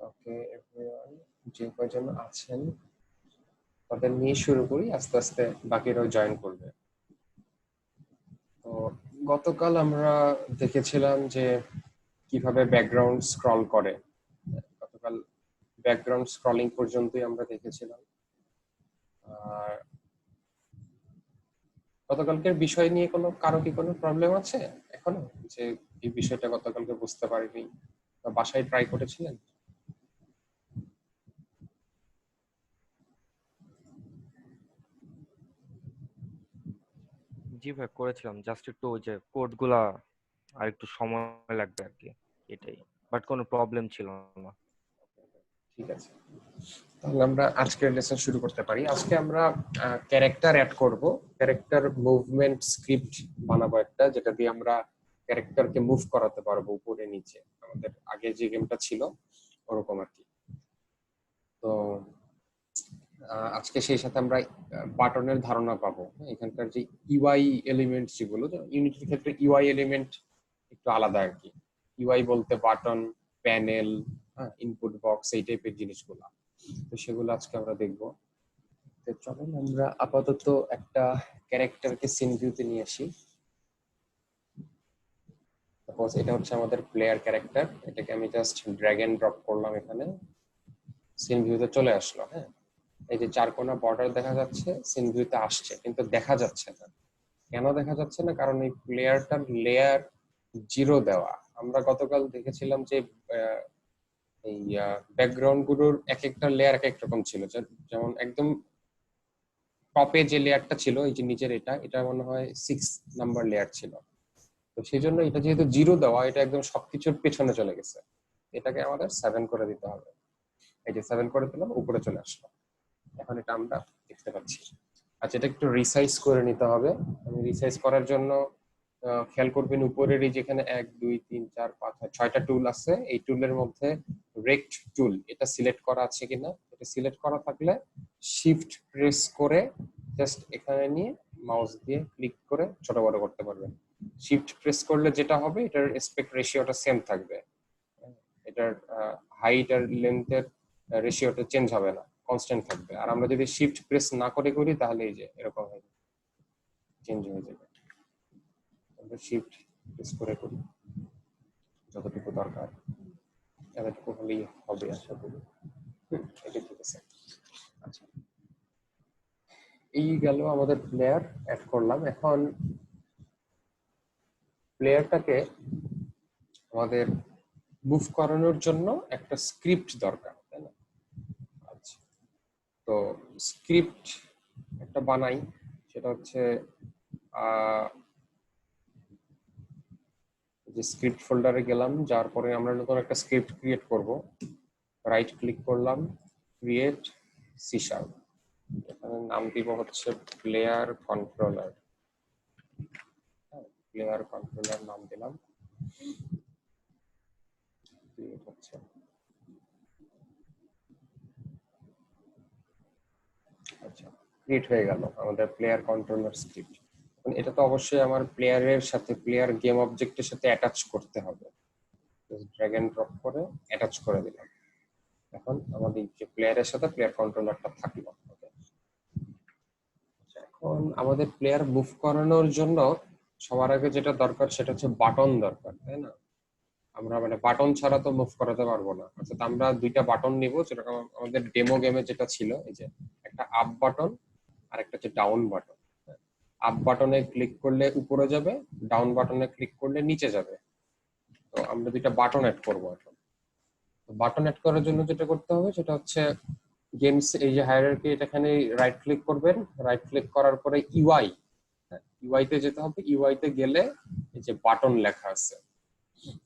ওকে everyone, যে কয়জন আছেন তাদের নিয়ে শুরু করি, আস্তে আস্তে বাকিরাও জয়েন করবে। তো গতকাল আমরা দেখেছিলাম যে কিভাবে ব্যাকগ্রাউন্ড স্ক্রল করে। গতকাল ব্যাকগ্রাউন্ড স্ক্রলিং পর্যন্তই আমরা দেখেছিলাম। আর গতকালকের বিষয় নিয়ে কারো কি কোনো প্রবলেম আছে এখনো, যে এই বিষয়টা গতকালকে বুঝতে পারিনি বা বাসায় ট্রাই করেছিলেন? জি ভাই, করেছিলাম। জাস্ট একটু ওই যে কোডগুলা আর একটু সময় লাগবে আর কি, এটাই। বাট কোনো প্রবলেম ছিল না। ঠিক আছে, তাহলে আমরা আজকের লেসন শুরু করতে পারি। আজকে আমরা ক্যারেক্টার অ্যাড করব, ক্যারেক্টার মুভমেন্ট স্ক্রিপ্ট বানাবো একটা, যেটা দিয়ে আমরা ক্যারেক্টারকে মুভ করাতে পারবো উপরে নিচে, আমাদের আগে যে গেমটা ছিল ওরকম আর কি। তো আজকে সেই সাথে আমরা বাটনের ধারণা পাবো। এখানকার যে ইউআই এলিমেন্ট যেগুলো, ইউনিটির ক্ষেত্রে ইউআই এলিমেন্ট একটু আলাদা আর কি। ইউআই বলতে বাটন, প্যানেল, ইনপুট বক্স, এই টাইপের জিনিসগুলো। তো সেগুলো আজকে আমরা দেখবো। তো চলুন আমরা আপাতত একটা ক্যারেক্টারকে সিন ভিউতে নিয়ে আসি। সাপোজ এটা হচ্ছে আমাদের প্লেয়ার ক্যারেক্টার, এটাকে আমি জাস্ট ড্র্যাগ এন্ড ড্রপ করলাম, এখানে সিন ভিউতে চলে আসলো। হ্যাঁ, এই যে চার কোণা বর্ডার দেখা যাচ্ছে, সিন ভিউতে আসছে, কিন্তু দেখা যাচ্ছে না। কেন দেখা যাচ্ছে না? কারণ এই প্লেয়ারটার লেয়ার 0 দেওয়া। আমরা গতকাল দেখেছিলাম যে এই ব্যাকগ্রাউন্ড গুলোর এক একটা লেয়ার এক এক রকম ছিল। যেমন একদম টপে যে লেয়ারটা ছিল, এই যে নিচের এটা মনে হয় 6 নাম্বার লেয়ার ছিল। তো সেই জন্য এটা যেহেতু 0 দেওয়া, এটা একদম সবকিছুর পেছনে চলে গেছে। এটাকে আমাদের 7 করে দিতে হবে। এই যে 7 করে দিলাম, উপরে চলে আসলো। এখন এটা আমরা দেখতে পাচ্ছি। আচ্ছা, এটা একটু রিসাইজ করে নিতে হবে। আমি রিসাইজ করার জন্য খেয়াল করবেন উপরেরই যেখানে 1 2 3 4 5 6টা টুল আছে, এই টুলের মধ্যে রেক্ট টুল এটা সিলেক্ট করা আছে কিনা। এটা সিলেক্ট করা থাকলে শিফট প্রেস করে জাস্ট এখানে নিয়ে মাউস দিয়ে ক্লিক করে ছোট বড় করতে পারবেন। শিফট প্রেস করলে যেটা হবে, এটার অ্যাসপেক্ট রেশিওটা সেম থাকবে, এটার হাইট আর লেন্থের রেশিওটা চেঞ্জ হবে না, কনস্ট্যান্ট থাকবে। আর আমরা যদি শিফট প্রেস না করে করি, তাহলে এই যে এরকম হয়ে যাবে, চেঞ্জ হয়ে যাবে। আমরা শিফট প্রেস করে করি, যতটুকু দরকার এতটুকু হলেই হবে আশা করি। এটা ঠিক আছে। আচ্ছা, এই গেল আমাদের প্লেয়ার অ্যাড করলাম। এখন প্লেয়ারটাকে আমাদের মুভ করানোর জন্য একটা স্ক্রিপ্ট দরকার, তাই না? আচ্ছা, তো স্ক্রিপ্ট একটা বানাই, সেটা হচ্ছে যে স্ক্রিপ্ট ফোল্ডারে গেলাম, যার পরে আমরা নতুন একটা স্ক্রিপ্ট ক্রিয়েট করব। রাইট ক্লিক করলাম, ক্রিয়েট সি শার্প, এখানে নাম দিব হচ্ছে প্লেয়ার কন্ট্রোলার। প্লেয়ার কন্ট্রোলার নাম দিলাম। ক্রিয়েট হচ্ছে। আচ্ছা, ক্রিয়েট হয়ে গেল আমাদের প্লেয়ার কন্ট্রোলার স্ক্রিপ্ট। এটা তো অবশ্যই আমার প্লেয়ারের সাথে, প্লেয়ার গেম অবজেক্টের সাথে অ্যাটাচ করতে হবে। ড্র্যাগ এন্ড ড্রপ করে অ্যাটাচ করে দিলাম। এখন আমাদের যে প্লেয়ারের সাথে প্লেয়ার কন্ট্রোলারটা থাকলো। এখন আমাদের প্লেয়ার মুভ করানোর জন্য সবার আগে যেটা দরকার সেটা হচ্ছে বাটন দরকার, তাই না? আমরা মানে বাটন ছাড়া তো মুভ করাতে পারবো না। অর্থাৎ আমরা দুইটা বাটন নিব, যেরকম আমাদের ডেমো গেমে যেটা ছিল, এই যে একটা আপ বাটন আর একটা হচ্ছে ডাউন বাটন। আপ বাটনে ক্লিক করলে উপরে যাবে, ডাউন বাটনে ক্লিক করলে নিচে যাবে। তো আমরা দুইটা বাটন অ্যাড করবো এখন। বাটন অ্যাড করার জন্য যেটা করতে হবে সেটা হচ্ছে গেমস, এই যে হায়ারার্কি, এখানে রাইট ক্লিক করবেন। রাইট ক্লিক করার পরে ইউআই, ইউআই তে যেতে হবে। ইউআই তে গেলে এই যে বাটন লেখা আছে,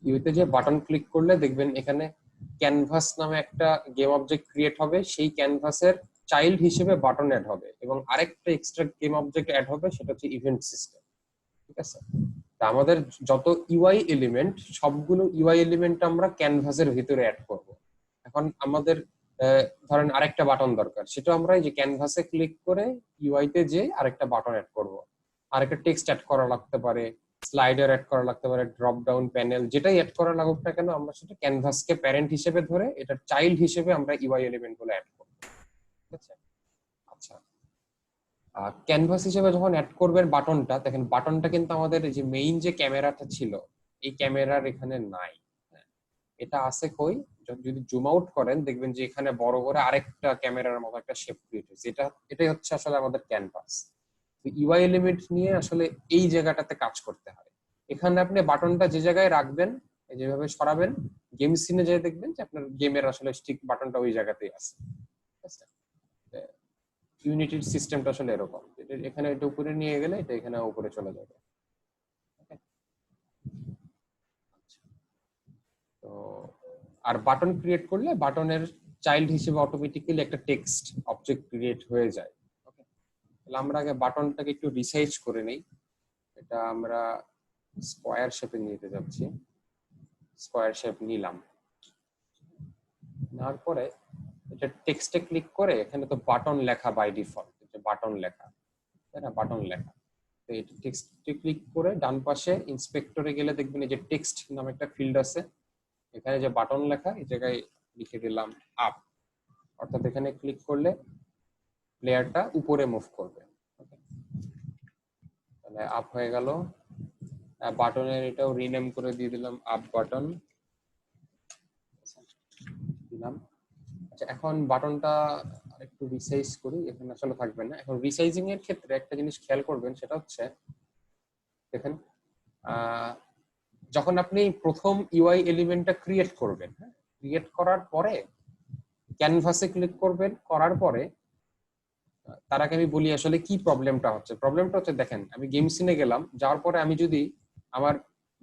ইউতে যে বাটন ক্লিক করলে দেখবেন এখানে ক্যানভাস নামে একটা গেম অবজেক্ট ক্রিয়েট হবে। সেই ক্যানভাসের চাইল্ড হিসেবে বাটন অ্যাড হবে, এবং আরেকটা এক্সট্রা গেম অবজেক্ট অ্যাড হবে, সেটা হচ্ছে ইভেন্ট সিস্টেম। ঠিক আছে? তা আমাদের যত ইউআই এলিমেন্ট, সবগুলো ইউআই এলিমেন্ট আমরা ক্যানভাসের ভিতরে অ্যাড করব। এখন আমাদের ধরেন আরেকটা বাটন দরকার, সেটা আমরা এই যে ক্যানভাসে ক্লিক করে ইউআই তে যে আরেকটা বাটন অ্যাড করব। আরেকটা টেক্সট অ্যাড করা লাগতে পারে, স্লাইডার অ্যাড করা লাগতে পারে, ড্রপ ডাউন প্যানেল, যেটাই অ্যাড করা লাগুক না কেন আমরা সেটা ক্যানভাসকে প্যারেন্ট হিসেবে ধরে এটার চাইল্ড হিসেবে আমরা ইউআই এলিমেন্ট গুলো অ্যাড করব। ঠিক আছে? আচ্ছা, ক্যানভাস হিসেবে যখন অ্যাড করবেন বাটনটা, দেখেন বাটনটা কিন্তু আমাদের যে মেইন যে ক্যামেরাটা ছিল এই ক্যামেরার এখানে নাই। এটা আছে কই? যদি জুম আউট করেন দেখবেন যে এখানে বড় করে আরেকটা ক্যামেরার মতো একটা শেপ ক্রিয়েট হয়েছে। এটাই হচ্ছে আসলে আমাদের ক্যানভাস। ইউআই এলিমেন্ট নিয়ে আসলে এই জায়গাটাতে কাজ করতে হয়। এখানে আপনি বাটনটা যে জায়গায় রাখবেন, যেভাবে সরাবেন, গেম সিনে যেয়ে দেখবেন যে আপনার গেমের আসলে স্টিক বাটনটা ওই জায়গাতেই আছে। ঠিক আছে? ইউনিটির সিস্টেমটা আসলে এরকম, এখানে এটা উপরে নিয়ে গেলে এটা এখানে উপরে চলে যাবে। তো আর বাটন ক্রিয়েট করলে বাটনের চাইল্ড হিসেবে অটোমেটিক্যালি একটা টেক্সট অবজেক্ট ক্রিয়েট হয়ে যায়। ওকে, তাহলে আমরা আগে বাটনটাকে একটু রিসাইজ করে নেই। এটা আমরা স্কোয়ার শেপে নিতে যাচ্ছি। স্কোয়ার শেপ নিলাম, নেওয়ার পরে এটা টেক্সটে ক্লিক করে এখানে তো বাটন লেখা বাই ডিফল্ট, এটা বাটন লেখা, তাই না? বাটন লেখা। তো এই টেক্সটে ক্লিক করে ডান পাশে ইন্সপেক্টরে গেলে দেখবেন এই যে টেক্সট নামে একটা ফিল্ড আছে, এখানে যে বাটন লেখা এই জায়গায় লিখে দিলাম আপ, অর্থাৎ এখানে ক্লিক করলে প্লেয়ারটা উপরে মুভ করবে। তাহলে আপ হয়ে গেল। বাটনের এটাও রিনেম করে দিয়ে দিলাম আপ বাটন দিলাম। আচ্ছা, এখন বাটনটা আরেকটু রিসাইজ করি, এখানে আসলে থাকবে না। এখন রিসাইজিং এর ক্ষেত্রে একটা জিনিস খেয়াল করবেন, সেটা হচ্ছে দেখেন যখন আপনি প্রথম ইউআই এলিমেন্টটা ক্রিয়েট করবেন, ক্রিয়েট করার পরে ক্যানভাসে ক্লিক করবেন, করার পরে তার আগে আমি বলি আসলে কি প্রবলেমটা হচ্ছে। প্রবলেমটা হচ্ছে দেখেন আমি গেম সিনে গেলাম, যাওয়ার পরে আমি যদি আমার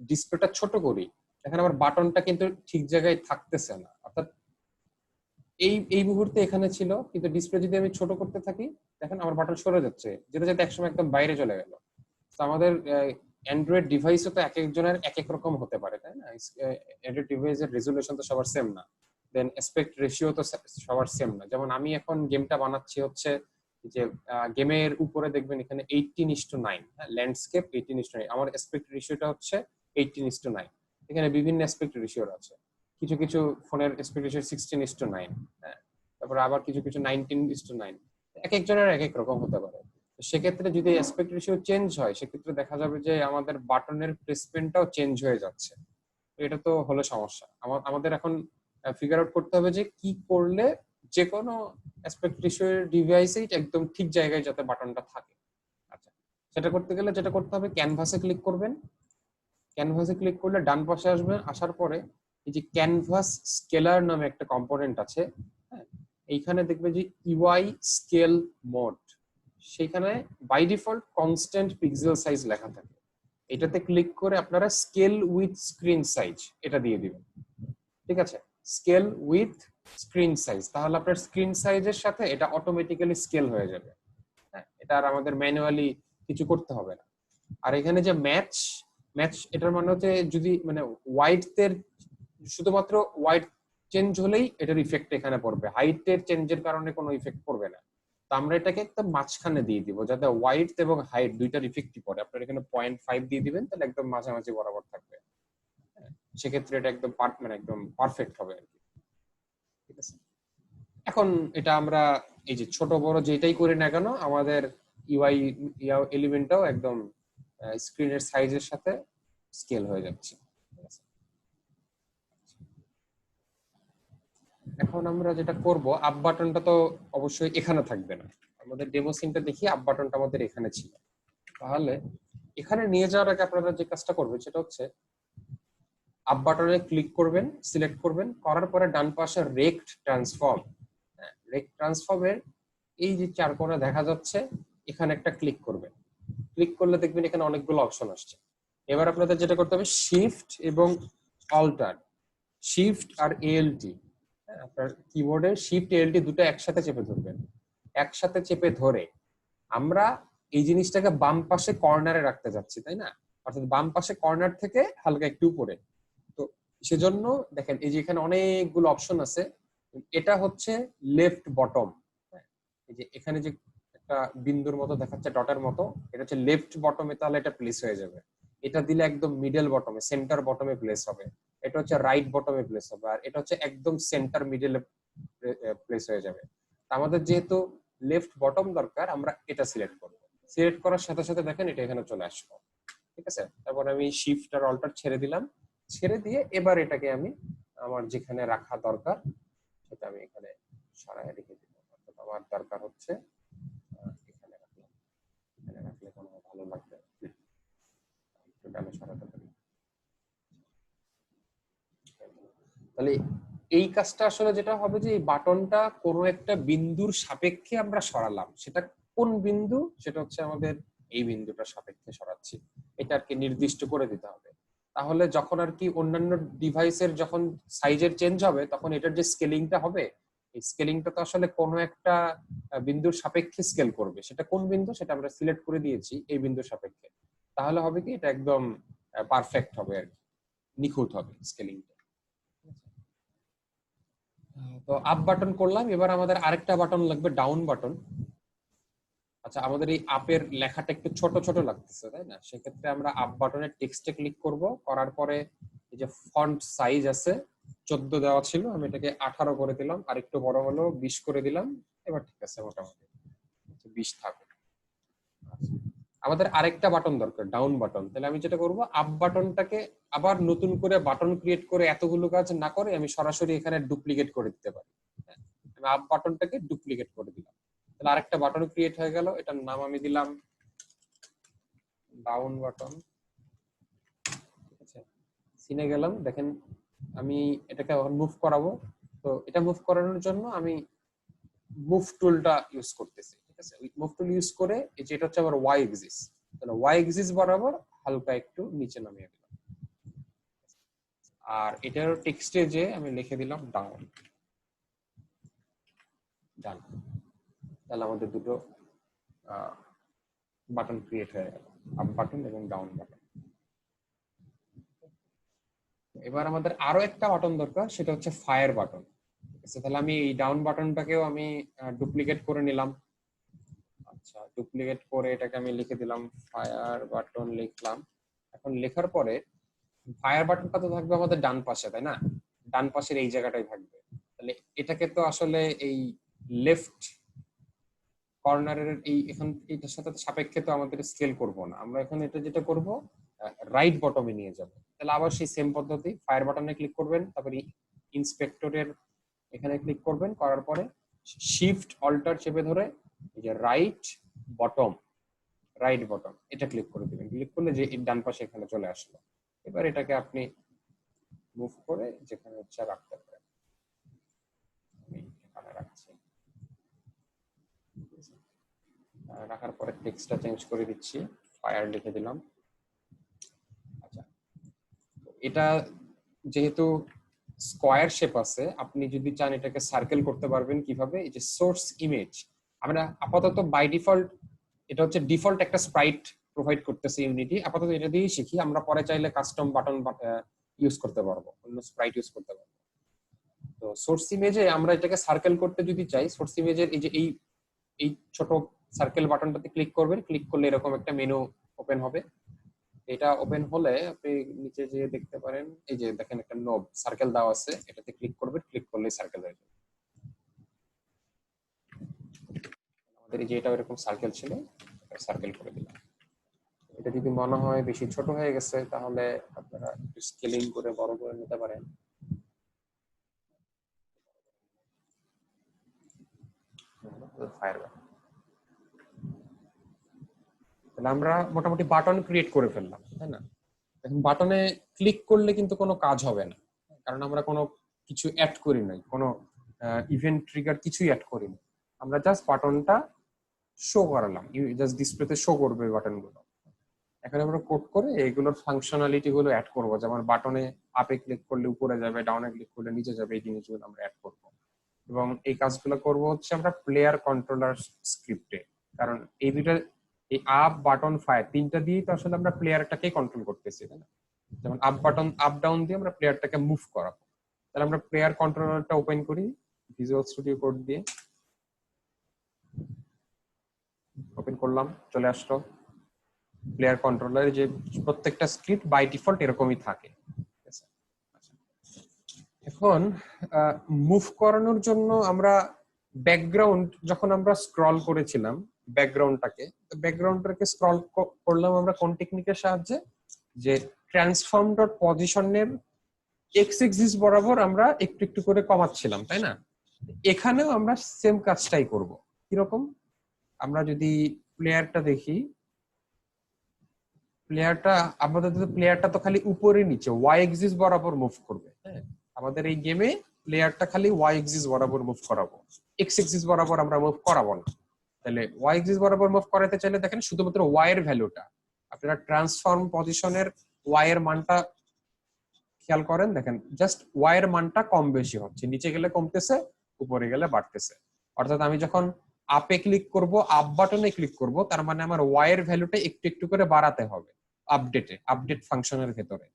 ডিসপ্লেটা ছোট করি, দেখেন আমার বাটনটা কিন্তু ঠিক জায়গায় থাকতেছে না। অর্থাৎ এই মুহূর্তে এখানে ছিল, কিন্তু ডিসপ্লে যদি আমি ছোট করতে থাকি দেখেন আমার বাটন সরে যাচ্ছে, যেটা যাতে একসময় একদম বাইরে চলে গেল। তো আমাদের অ্যান্ড্রয়েড ডিভাইসও তো এক একজনের এক এক রকম হতে পারে, তাই না? অ্যান্ড্রয়েড ডিভাইসের রেজুলেশন তো সবার সেম না, দেন অ্যাসপেক্ট রেশিও তো সবার সেম না। যেমন আমি এখন গেমটা বানাচ্ছি হচ্ছে যে গেমের উপরে দেখবেন এখানে 18:9, হ্যাঁ, ল্যান্ডস্কেপ 18:9, আমার অ্যাসপেক্ট রেশিওটা হচ্ছে 18:9। এখানে বিভিন্ন অ্যাসপেক্ট রেশিও আছে, কিছু কিছু ফোনের অ্যাসপেক্ট রেশিও 16:9, হ্যাঁ, তারপরে আবার কিছু কিছু 19:9। এক একজনের এক এক রকম হতে পারে। সেক্ষেত্রে যদি অ্যাসপেক্ট রেশিও চেঞ্জ হয় সেক্ষেত্রে দেখা যাবে যে আমাদের বাটনের প্লেসমেন্টটাও চেঞ্জ হয়ে যাচ্ছে। এটা তো হলো সমস্যা। আমাদের এখন ফিগার আউট করতে হবে যে কি করলে যে কোনো অ্যাসপেক্ট রেশিও ডিভাইসে একদম ঠিক জায়গায় যাতে বাটনটা থাকে। আচ্ছা, সেটা করতে গেলে যেটা করতে হবে, ক্যানভাসে ক্লিক করবেন। ক্যানভাসে ক্লিক করলে ডান পাশে আসবেন, আসার পরে এই যে ক্যানভাস স্কেলার নামে একটা কম্পোনেন্ট আছে, হ্যাঁ, এইখানে দেখবে যে ইউআই স্কেল মোড, সেখানে by default constant pixel size লেখা থাকে। এটাতে ক্লিক করে আপনারা স্কেল উইথ স্ক্রিন সাইজ এটা দিয়ে দিবেন। ঠিক আছে, স্কেল উইথ স্ক্রিন সাইজ, তাহলে আপনার স্ক্রিন সাইজের সাথে এটা অটোমেটিক্যালি স্কেল হয়ে যাবে। হ্যাঁ, এটা আর আমাদের ম্যানুয়ালি কিছু করতে হবে না। আর এখানে যে ম্যাচ ম্যাচ এটার মানে হচ্ছে যদি মানে ওয়াইডের শুধুমাত্র ওয়াইড চেঞ্জ হলেই এটার ইফেক্ট এখানে পড়বে, হাইটের চেঞ্জের কারণে কোনো ইফেক্ট পড়বে না। তো আমরা এটাকে একদম মাঝখানে দিয়ে দিব যাতে ওয়াইড এবং হাইট দুইটার ইফেক্টই পড়ে। আপনার এখানে 0.5 দিয়ে দিবেন, তাহলে একদম মাঝামাঝি বরাবর থাকবে। সেক্ষেত্রে এটা একদম মানে একদম পারফেক্ট হবে আর কি। ঠিক আছে, এখন এটা আমরা এই যে ছোট বড় যেটাই করি না কেন আমাদের ইউআই এলিমেন্টটাও একদম স্ক্রিনের সাইজের সাথে স্কেল হয়ে যাচ্ছে। এখন আমরা যেটা করব, আপ বাটনটা তো অবশ্যই এখানে থাকবে না, আমাদের ডেমো সিনটা দেখি আপ বাটনটা আমাদের এখানে ছিল। তাহলে এখানে নিয়ে যাওয়ার আগে আপনারা যে কাজটা করবেন সেটা হচ্ছে আপ বাটনে ক্লিক করবেন, সিলেক্ট করবেন, করার পরে ডান পাশে রেক্ট ট্রান্সফর্ম, রেক্ট ট্রান্সফর্মের এই যে চার কোণা দেখা যাচ্ছে এখানে একটা ক্লিক করবেন। ক্লিক করলে দেখবেন এখানে অনেকগুলো অপশন আসছে। এবার আপনাদের যেটা করতে হবে শিফট এবং অল্টার, শিফট আর এএলটি, আপনার কিবোর্ডে শিফট এএলটি দুটো একসাথে চেপে ধরবেন। একসাথে চেপে ধরে আমরা এই জিনিসটাকে বাম পাশে কর্নারে রাখতে যাচ্ছি, তাই না? অর্থাৎ বাম পাশে কর্নার থেকে হালকা একটু উপরে। তো সেজন্য দেখেন এই যে এখানে অনেকগুলো অপশন আছে, এটা হচ্ছে লেফট বটম। এই যে এখানে যে একটা বিন্দুর মতো দেখাচ্ছে ডটের মতো, এটা হচ্ছে লেফট বটমে, তাহলে এটা প্লেস হয়ে যাবে। এটা দিলে একদম মিডল বটমে, সেন্টার বটমে প্লেস হবে। এটা হচ্ছে রাইট বটমে প্লেস হবে, আর এটা হচ্ছে একদম সেন্টার মিডলে প্লেস হয়ে যাবে। আমাদের যেহেতু লেফট বটম দরকার, আমরা এটা সিলেক্ট করব। সিলেক্ট করার সাথে সাথে দেখেন এটা এখানে চলে আসলো, ঠিক আছে। তারপর আমি শিফট আর অল্টার ছেড়ে দিলাম, ছেড়ে দিয়ে এবার এটাকে আমি আমার যেখানে রাখা দরকার সেটা আমি এখানে সরায় রেখে দিব। অর্থাৎ আমার দরকার হচ্ছে এখানে রাখলাম, এখানে রাখলে কোনো ভালো লাগবে, একটু ডানে সরাতে পারি। তাহলে এই কাজটা আসলে যেটা হবে যে এই বাটনটা কোনো একটা বিন্দুর সাপেক্ষে আমরা সরালাম, সেটা কোন বিন্দু, সেটা হচ্ছে আমাদের এই বিন্দুটার সাপেক্ষে সরাচ্ছি, এটা আর কি নির্দিষ্ট করে দিতে হবে। তাহলে যখন আর কি অন্যান্য ডিভাইসের যখন সাইজের চেঞ্জ হবে, তখন এটার যে স্কেলিংটা হবে, এই স্কেলিংটা তো আসলে কোনো একটা বিন্দুর সাপেক্ষে স্কেল করবে, সেটা কোন বিন্দু সেটা আমরা সিলেক্ট করে দিয়েছি এই বিন্দুর সাপেক্ষে। তাহলে হবে কি এটা একদম পারফেক্ট হবে আর কি, নিখুঁত হবে স্কেলিংটা। তো আপ বাটন করলাম, এবার আমাদের আরেকটা বাটন লাগবে, ডাউন বাটন। আচ্ছা, আমাদের এই আপের লেখাটা একটু ছোট ছোট লাগতেছে, তাই না? সেক্ষেত্রে আমরা আপ বাটনের টেক্সটে ক্লিক করব, করার পরে এই যে ফন্ট সাইজ আছে 14 দেওয়া ছিল, আমি এটাকে 18 করে দিলাম, আর একটু বড় হলো 20 করে দিলাম। এবার ঠিক আছে, মোটামুটি 20 থাকুক। আমাদের আরেকটা বাটন দরকার, ডাউন বাটন। তাহলে আমি যেটা করব, আপ বাটনটাকে আবার নতুন করে বাটন ক্রিয়েট করে এতগুলো কাজ না করে আমি সরাসরি এখানে ডুপ্লিকেট করে দিতে পারি। আমি আপ বাটনটাকে ডুপ্লিকেট করে দিলাম, তাহলে আরেকটা বাটন ক্রিয়েট হয়ে গেল। এটার নাম আমি দিলাম ডাউন বাটন, ঠিক আছে। সিনে গেলাম, দেখেন আমি এটাকে মুভ করাবো। তো এটা মুভ করানোর জন্য আমি মুভ টুলটা ইউজ করতেছি, ঠিক আছে। মুভ টুল ইউজ করে এই যে এটা হচ্ছে আমার ওয়াই এক্সিস, তাহলে ওয়াই এক্সিস বরাবর হালকা একটু নিচে নামিয়ে দিলাম, আর এটার টেক্সটে যে আমি লিখে দিলাম ডাউন। ডান, তাহলে আমাদের দুটো বাটন ক্রিয়েট হয়ে গেল, আপ বাটন এবং ডাউন বাটন। এবার আমাদের আরো একটা বাটন দরকার, সেটা হচ্ছে ফায়ার বাটন, ঠিক আছে। তাহলে আমি এই ডাউন বাটনটাকেও আমি ডুপ্লিকেট করে নিলাম। আচ্ছা, ডুপ্লিকেট করে এটাকে আমি লিখে দিলাম ফায়ার বাটন, লিখলাম। এখন লেখার পরে ফায়ার বাটনটা তো থাকবে আমাদের ডান পাশে, তাই না? ডান পাশের এই জায়গাটাই থাকবে। তাহলে এটাকে তো আসলে এই লেফট কর্নারের এই এখান এটার সাথে সাপেক্ষে তো আমাদের স্কেল করব না, আমরা এখানে এটা যেটা করব রাইট বটমে নিয়ে যাব। তাহলে আবার সেই সেম পদ্ধতি, ফায়ার বাটনে ক্লিক করবেন, তারপরে ইন্সপেক্টরের এখানে ক্লিক করবেন, করার পরে শিফট অল্টার চেপে ধরে এই যে রাইট বটম এটা ক্লিক করে দিবেন। ক্লিক করলে যে ডান পাশে এখানে চলে আসলো। এবার এটাকে আপনি মুভ করে যেখানে ইচ্ছা রাখতে পারেন, আমি এখানে রাখছি। রাখার পরে টেক্সটটা চেঞ্জ করে দিচ্ছি, ফায়ার লিখে দিলাম। আচ্ছা, এটা যেহেতু স্কোয়ার শেপ আছে, আপনি যদি চান এটাকে সার্কেল করতে পারবেন কিভাবে, এই যে সোর্স ইমেজ, আমরা আপাতত বাই ডিফল্ট এটা হচ্ছে ডিফল্ট একটা স্প্রাইট প্রোভাইড করতেছে ইউনিটি, আপাতত এটা দিয়েই শিখি। আমরা পরে চাইলে কাস্টম বাটন ইউজ করতে পারবো, অন্য স্প্রাইট ইউজ করতে পারবো। তো সোর্স ইমেজে আমরা এটাকে সার্কেল করতে যদি চাই, সোর্স ইমেজের এই যে এই ছোট সার্কেল বাটনটাতে ক্লিক করবেন, ক্লিক করলে এরকম একটা মেনু ওপেন হবে। এটা ওপেন হলে আপনি নিচে যে দেখতে পারেন, এই যে দেখেন একটা নোব সার্কেল দেওয়া আছে, এটাতে ক্লিক করবেন, ক্লিক করলেই সার্কেল হয়ে যাবে। আমাদের এই যে এটা এরকম সার্কেল ছিল, সার্কেল করে দিলাম। এটা যদি মনে হয় বেশি ছোট হয়ে গেছে, তাহলে আপনারা একটু স্কেলিং করে বড় করে নিতে পারেন। ফায়ার, তাহলে আমরা মোটামুটি বাটন ক্রিয়েট করে ফেললাম, তাই না? এখন বাটনে ক্লিক করলে কিন্তু কোনো কাজ হবে না, কারণ আমরা কোনো কিছু অ্যাড করি নাই, কোনো ইভেন্ট ট্রিগার কিছুই অ্যাড করিনি। আমরা জাস্ট বাটনটা শো করালাম, জাস্ট ডিসপ্লেতে শো করবে বাটনগুলো। এখন আমরা কোড করে এগুলোর ফাংশনালিটি গুলো অ্যাড করবো, যেমন বাটনে আপে ক্লিক করলে উপরে যাবে, ডাউনে ক্লিক করলে নিচে যাবে, এই জিনিসগুলো আমরা অ্যাড করবো। এবং এই কাজগুলো করব হচ্ছে আমরা প্লেয়ার কন্ট্রোলার স্ক্রিপ্টে, কারণ এই দুইটা, এই আপ বাটন ফায়ার তিনটা দিয়ে তো আসলে আমরা প্লেয়ারটাকে কন্ট্রোল করতেছি, তাই না? যেমন আপ বাটন আপ ডাউন দিয়ে আমরা প্লেয়ারটাকে মুভ করাবো। তাহলে আমরা প্লেয়ার কন্ট্রোলারটা ওপেন করি ভিজুয়াল স্টুডিও কোড দিয়ে, ওপেন করলাম, চলে আসলো। প্লেয়ার কন্ট্রোলারে যে প্রত্যেকটা স্ক্রিপ্ট বাই ডিফল্ট এরকমই থাকে। ঠিক আছে? এখন মুভ করানোর জন্য আমরা ব্যাকগ্রাউন্ড যখন আমরা স্ক্রল করেছিলাম ব্যাকগ্রাউন্ডটাকে স্ক্রল করলাম আমরা কোন টেকনিকের সাহায্যে, যে ট্রান্সফর্ম ডট পজিশনের এক্স এক্সিস বরাবর আমরা একটু একটু করে কমাচ্ছিলাম, তাই না? এখানেও আমরা সেম কাজটাই করব। কিরকম? আমরা যদি প্লেয়ারটা দেখি, প্লেয়ারটা তো খালি উপরে নিচে ওয়াই এক্সিস বরাবর মুভ করবে। হ্যাঁ, আমাদের এই গেমে প্লেয়ারটা খালি ওয়াই এক্সিস বরাবর মুভ করাবো, এক্স এক্সিস বরাবর আমরা মুভ করাবো না। তাহলে ওয়াই এক্সিস বরাবর মুভ করাতে চাইলে দেখেন শুধুমাত্র ওয়াই এর ভ্যালুটা, আপনারা ট্রান্সফর্ম পজিশনের ওয়াই এর মানটা খেয়াল করেন, দেখেন জাস্ট ওয়াই এর মানটা কম বেশি হচ্ছে, নিচে গেলে কমতেছে, উপরে গেলে বাড়তেছে। অর্থাৎ আমি যখন আপে ক্লিক করব, আপ বাটনে ক্লিক করব, তার মানে আমার ওয়াই এর ভ্যালুটা একটু একটু করে বাড়াতে হবে আপডেট ফাংশনের ভেতরে,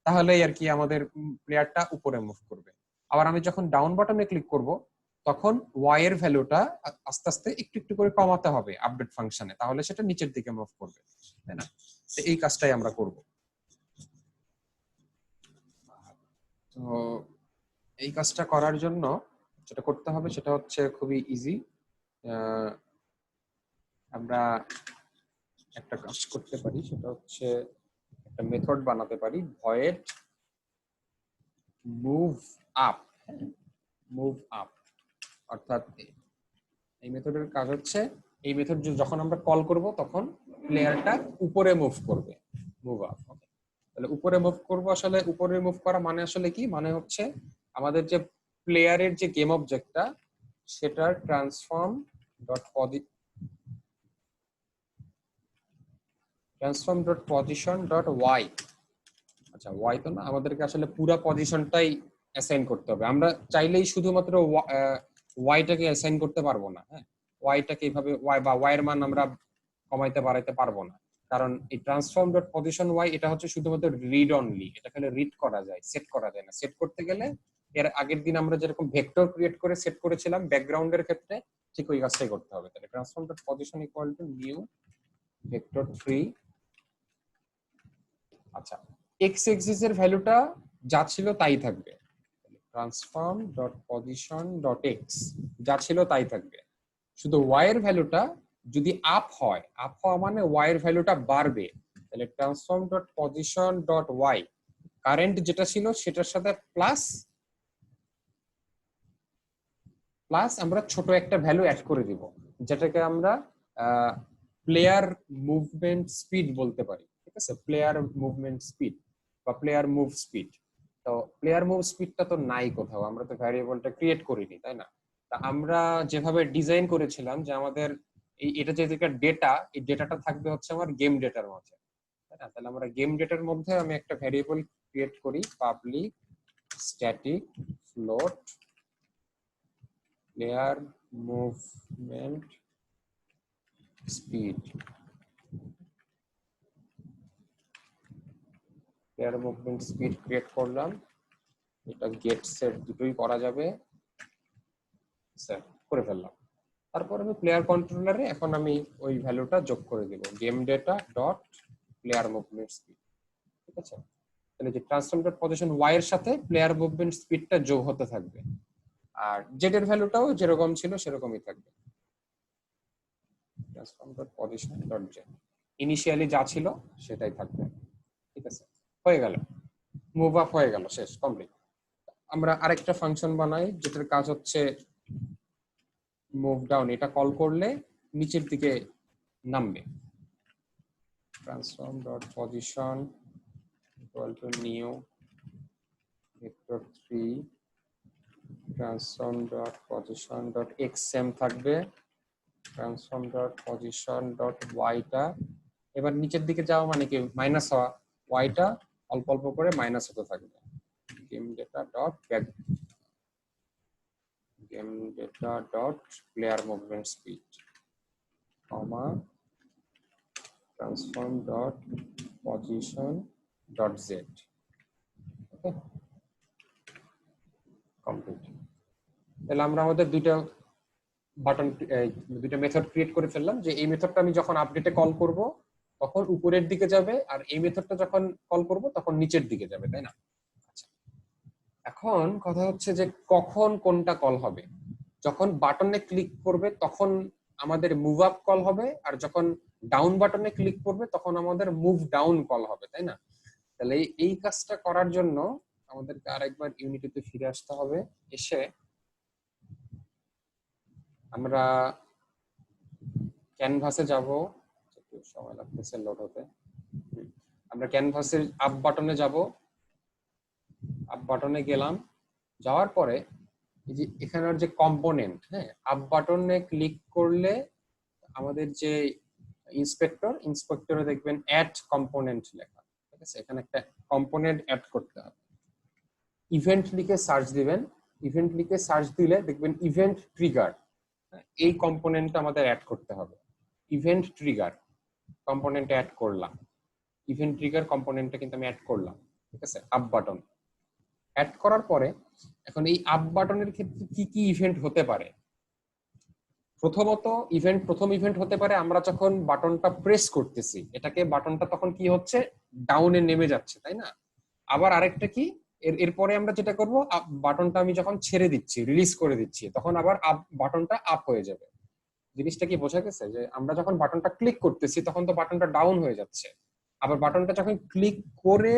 তাহলেই আর কি আমাদের প্লেয়ারটা উপরে মুভ করবে। আবার আমি যখন ডাউন বাটনে ক্লিক করব, তখন ওয়াই এর ভ্যালুটা আস্তে আস্তে একটু একটু করে কমাতে হবে আপডেট ফাংশনে, তাহলে সেটা নিচের দিকে মুভ করবে, তাই না? তো এই কাজটাই আমরা করব। তো এই কাজটা করার জন্য যেটা করতে হবে সেটা হচ্ছে খুবই ইজি। আমরা একটা কাজ করতে পারি, সেটা হচ্ছে একটা মেথড বানাতে পারি, void move up. Move up অর্থাৎ এই মেথডের কাজ হচ্ছে, এই মেথড যখন আমরা কল করব তখন প্লেয়ারটা উপরে মুভ করবে, মুভ আপ। তাহলে উপরে মুভ করব, আসলে উপরে মুভ করা মানে আসলে কি, মানে হচ্ছে আমাদের যে প্লেয়ারের যে গেম অবজেক্টটা সেটার transform dot position dot y. আচ্ছা, ওয়াই তো না, আমাদেরকে আসলে পুরো পজিশনটাই অ্যাসাইন করতে হবে। আমরা চাইলেই শুধুমাত্র ওয়াইটাকে অ্যাসাইন করতে পারবো না। হ্যাঁ, ওয়াইটাকে এইভাবে ওয়াই বা ওয়াই এর মান আমরা কমাইতে বাড়াইতে পারবো না, কারণ এই ট্রান্সফর্ম ডট পজিশন ওয়াই এটা হচ্ছে শুধুমাত্র রিড অনলি, এটা খালি রিড করা যায়, সেট করা যায় না। সেট করতে গেলে এর আগের দিন আমরা যেরকম ভেক্টর ক্রিয়েট করে সেট করেছিলাম ব্যাকগ্রাউন্ডের ক্ষেত্রে, ঠিক ওই কাজটাই করতে হবে। তাহলে transform dot position equal to new vector 3। আচ্ছা, এক্স এক্সিস এর ভ্যালুটা যা ছিল তাই থাকবে, transform dot position dot x যা ছিল তাই থাকবে। শুধু ওয়াই এর ভ্যালুটা যদি আপ হয়, আপ হওয়া মানে ওয়াই এর ভ্যালুটা বাড়বে, তাহলে transform dot position dot y current যেটা ছিল সেটার সাথে প্লাস আমরা ছোট একটা ভ্যালু অ্যাড করে দিব, যেটাকে আমরা প্লেয়ার মুভমেন্ট স্পিড বলতে পারি। ঠিক আছে, প্লেয়ার মুভমেন্ট স্পিড বা প্লেয়ার মুভ স্পিড। তো প্লেয়ার মুভ স্পিডটা তো নাই কোথাও, আমরা তো ভ্যারিয়েবলটা ক্রিয়েট করিনি, তাই না? তা আমরা যেভাবে ডিজাইন করেছিলাম যে আমাদের এটা যে ডেটা, এই ডেটাটা থাকবে হচ্ছে আমার গেম ডেটার মধ্যে, তাই না? তাহলে আমরা গেম ডেটার মধ্যে আমি একটা ভ্যারিয়েবল ক্রিয়েট করি, public static float player movement speed. Player movement speed create করলাম, এটা গেট সেট দুটোই করা যাবে, স্যার করে ফেললাম। তারপর আমি প্লেয়ার কন্ট্রোলারে এখন আমি ওই ভ্যালুটা যোগ করে দেব, game data dot player movement speed. ঠিক আছে, তাহলে যে ট্রান্সফর্ম ডট পজিশন ওয়াই এর সাথে প্লেয়ার মুভমেন্ট স্পিডটা যোগ হতে থাকবে, আর জেড এর ভ্যালুটাও যেরকম ছিল সেরকমই থাকবে, transform dot position dot Z initially যা ছিল সেটাই থাকবে। ঠিক আছে, হয়ে গেল, মুভ আপ হয়ে গেল, শেষ, কমপ্লিট। আমরা আরেকটা ফাংশন বানাই যেটার কাজ হচ্ছে মুভ ডাউন, এটা কল করলে নিচের দিকে নামবে, transform dot position equal to new vector 3 transform dot position dot x same থাকবে, ট্রান্সফর্ম ডট পজিশন ডট ওয়াইটা এবার নিচের দিকে যাওয়া মানে কি মাইনাস হওয়া, ওয়াইটা অল্প অল্প করে মাইনাস হতে থাকবে, game data dot game data dot player movement speed comma transform dot position dot z. Okay, complete. তাহলে আমরা আমাদের দুইটা বাটন দুইটা মেথড ক্রিয়েট করে ফেললাম, যে এই মেথডটা আমি যখন আপডেটে কল করব তখন উপরের দিকে যাবে, আর এই মেথডটা যখন কল করব তখন নিচের দিকে যাবে, তাই না? আচ্ছা, এখন কথা হচ্ছে যে কখন কোনটা কল হবে। যখন বাটনে ক্লিক করবে তখন আমাদের মুভ আপ কল হবে, আর যখন ডাউন বাটনে ক্লিক করবে তখন আমাদের মুভ ডাউন কল হবে, তাই না? তাহলে এই কাজটা করার জন্য আমাদেরকে আরেকবার ইউনিটিতে ফিরে আসতে হবে। এসে আমরা ক্যানভাসে যাব, একটু সময় লাগতেছে লোড হতে। আমরা ক্যানভাসের আপ বাটনে যাব, আপ বাটনে গেলাম, যাওয়ার পরে এই যে এখানের যে কম্পোনেন্ট, হ্যাঁ, আপ বাটনে ক্লিক করলে আমাদের যে ইন্সপেক্টরে দেখবেন অ্যাড কম্পোনেন্ট লেখা, ঠিক আছে? এখানে একটা কম্পোনেন্ট অ্যাড করতে হবে। ইভেন্ট লিখে সার্চ দিবেন, ইভেন্ট লিখে সার্চ দিলে দেখবেন ইভেন্ট ট্রিগার, এই কম্পোনেন্টটা আমাদের অ্যাড করতে হবে। ইভেন্ট ট্রিগার কম্পোনেন্ট অ্যাড করলাম, ইভেন্ট ট্রিগার কম্পোনেন্টটা কিন্তু আমি অ্যাড করলাম, ঠিক আছে? আপ বাটন অ্যাড করার পরে এখন এই আপ বাটনের ক্ষেত্রে কি কি ইভেন্ট হতে পারে? প্রথম ইভেন্ট হতে পারে আমরা যখন বাটনটা প্রেস করতেছি, এটাকে বাটনটা তখন কি হচ্ছে, ডাউনে নেমে যাচ্ছে, তাই না? আবার আরেকটা কি, এরপরে আমরা যেটা করব, বাটনটা আমি যখন ছেড়ে দিচ্ছি, রিলিজ করে দিচ্ছি, তখন আবার বাটনটা আপ হয়ে যাবে। জিনিসটা কি বোঝা গেছে? যে আমরা যখন বাটনটা ক্লিক করতেছি তখন তো বাটনটা ডাউন হয়ে যাচ্ছে, আবার বাটনটা যখন ক্লিক করে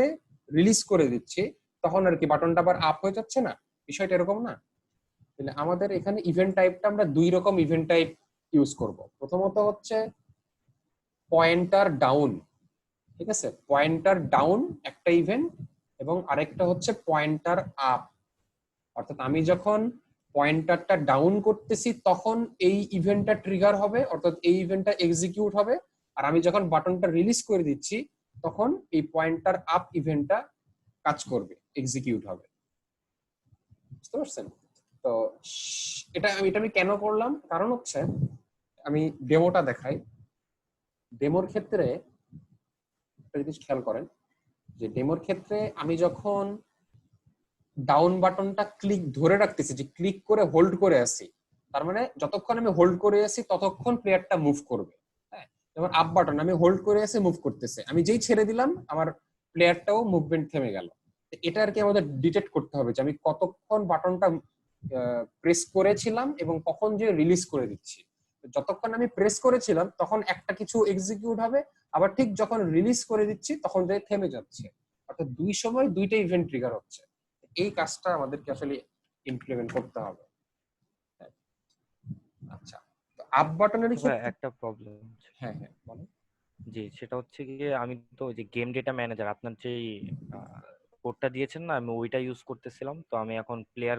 রিলিজ করে দিচ্ছি তখন আর কি বাটনটা আবার আপ হয়ে যাচ্ছে না? বিষয়টা এরকম না? তাহলে আমাদের এখানে ইভেন্ট টাইপটা আমরা দুই রকম ইভেন্ট টাইপ ইউজ করব। প্রথমত হচ্ছে পয়েন্টার ডাউন, ঠিক আছে? পয়েন্টার ডাউন একটা ইভেন্ট, এবং আরেকটা হচ্ছে পয়েন্টার আপ। অর্থাৎ আমি যখন পয়েন্টারটা ডাউন করতেছি তখন এই ইভেন্টটা ট্রিগার হবে, অর্থাৎ এই ইভেন্টটা এক্সিকিউট হবে। আর আমি যখন বাটনটা রিলিজ করে দিচ্ছি তখন এই পয়েন্টার আপ ইভেন্টটা কাজ করবে, এক্সিকিউট হবে। বুঝতে পারছেন? তো এটা আমি কেন করলাম, কারণ হচ্ছে আমি ডেমোটা দেখাই। ডেমোর ক্ষেত্রে একটা জিনিস খেয়াল করেন, যে ডেমোর ক্ষেত্রে আমি যখন ডাউন বাটনটা ক্লিক ধরে রাখতেছি, যে ক্লিক করে হোল্ড করে আছি, তার মানে যতক্ষণ আমি হোল্ড করে আছি ততক্ষণ প্লেয়ারটা মুভ করবে। হ্যাঁ, যেমন আপ বাটন আমি হোল্ড করে আছি, মুভ করতেছে, আমি যেই ছেড়ে দিলাম আমার প্লেয়ারটাও মুভমেন্ট থেমে গেল। এটা আর কি আমাদের ডিটেক্ট করতে হবে যে আমি কতক্ষণ বাটনটা প্রেস করেছিলাম এবং কখন যে রিলিজ করে দিচ্ছি। যতক্ষণ আমি প্রেস করেছিলাম তখন একটা কিছু এক্সিকিউট হবে, আবার ঠিক যখন রিলিজ করে দিচ্ছি তখন যে থেমে যাচ্ছে, অর্থাৎ দুই সময় দুইটা ইভেন্ট ট্রিগার হচ্ছে। এই কাজটা আমাদেরকে আসলে ইমপ্লিমেন্ট করতে হবে। আচ্ছা, তো আপ বাটনের ক্ষেত্রে একটা প্রবলেম। হ্যাঁ হ্যাঁ বলেন। জি, সেটা হচ্ছে গিয়ে আমি তো ওই যে গেম ডেটা ম্যানেজার আপনার যেই কোডটা দিয়েছেন না, আমি ওইটা ইউজ করতেছিলাম। তো আমি এখন প্লেয়ার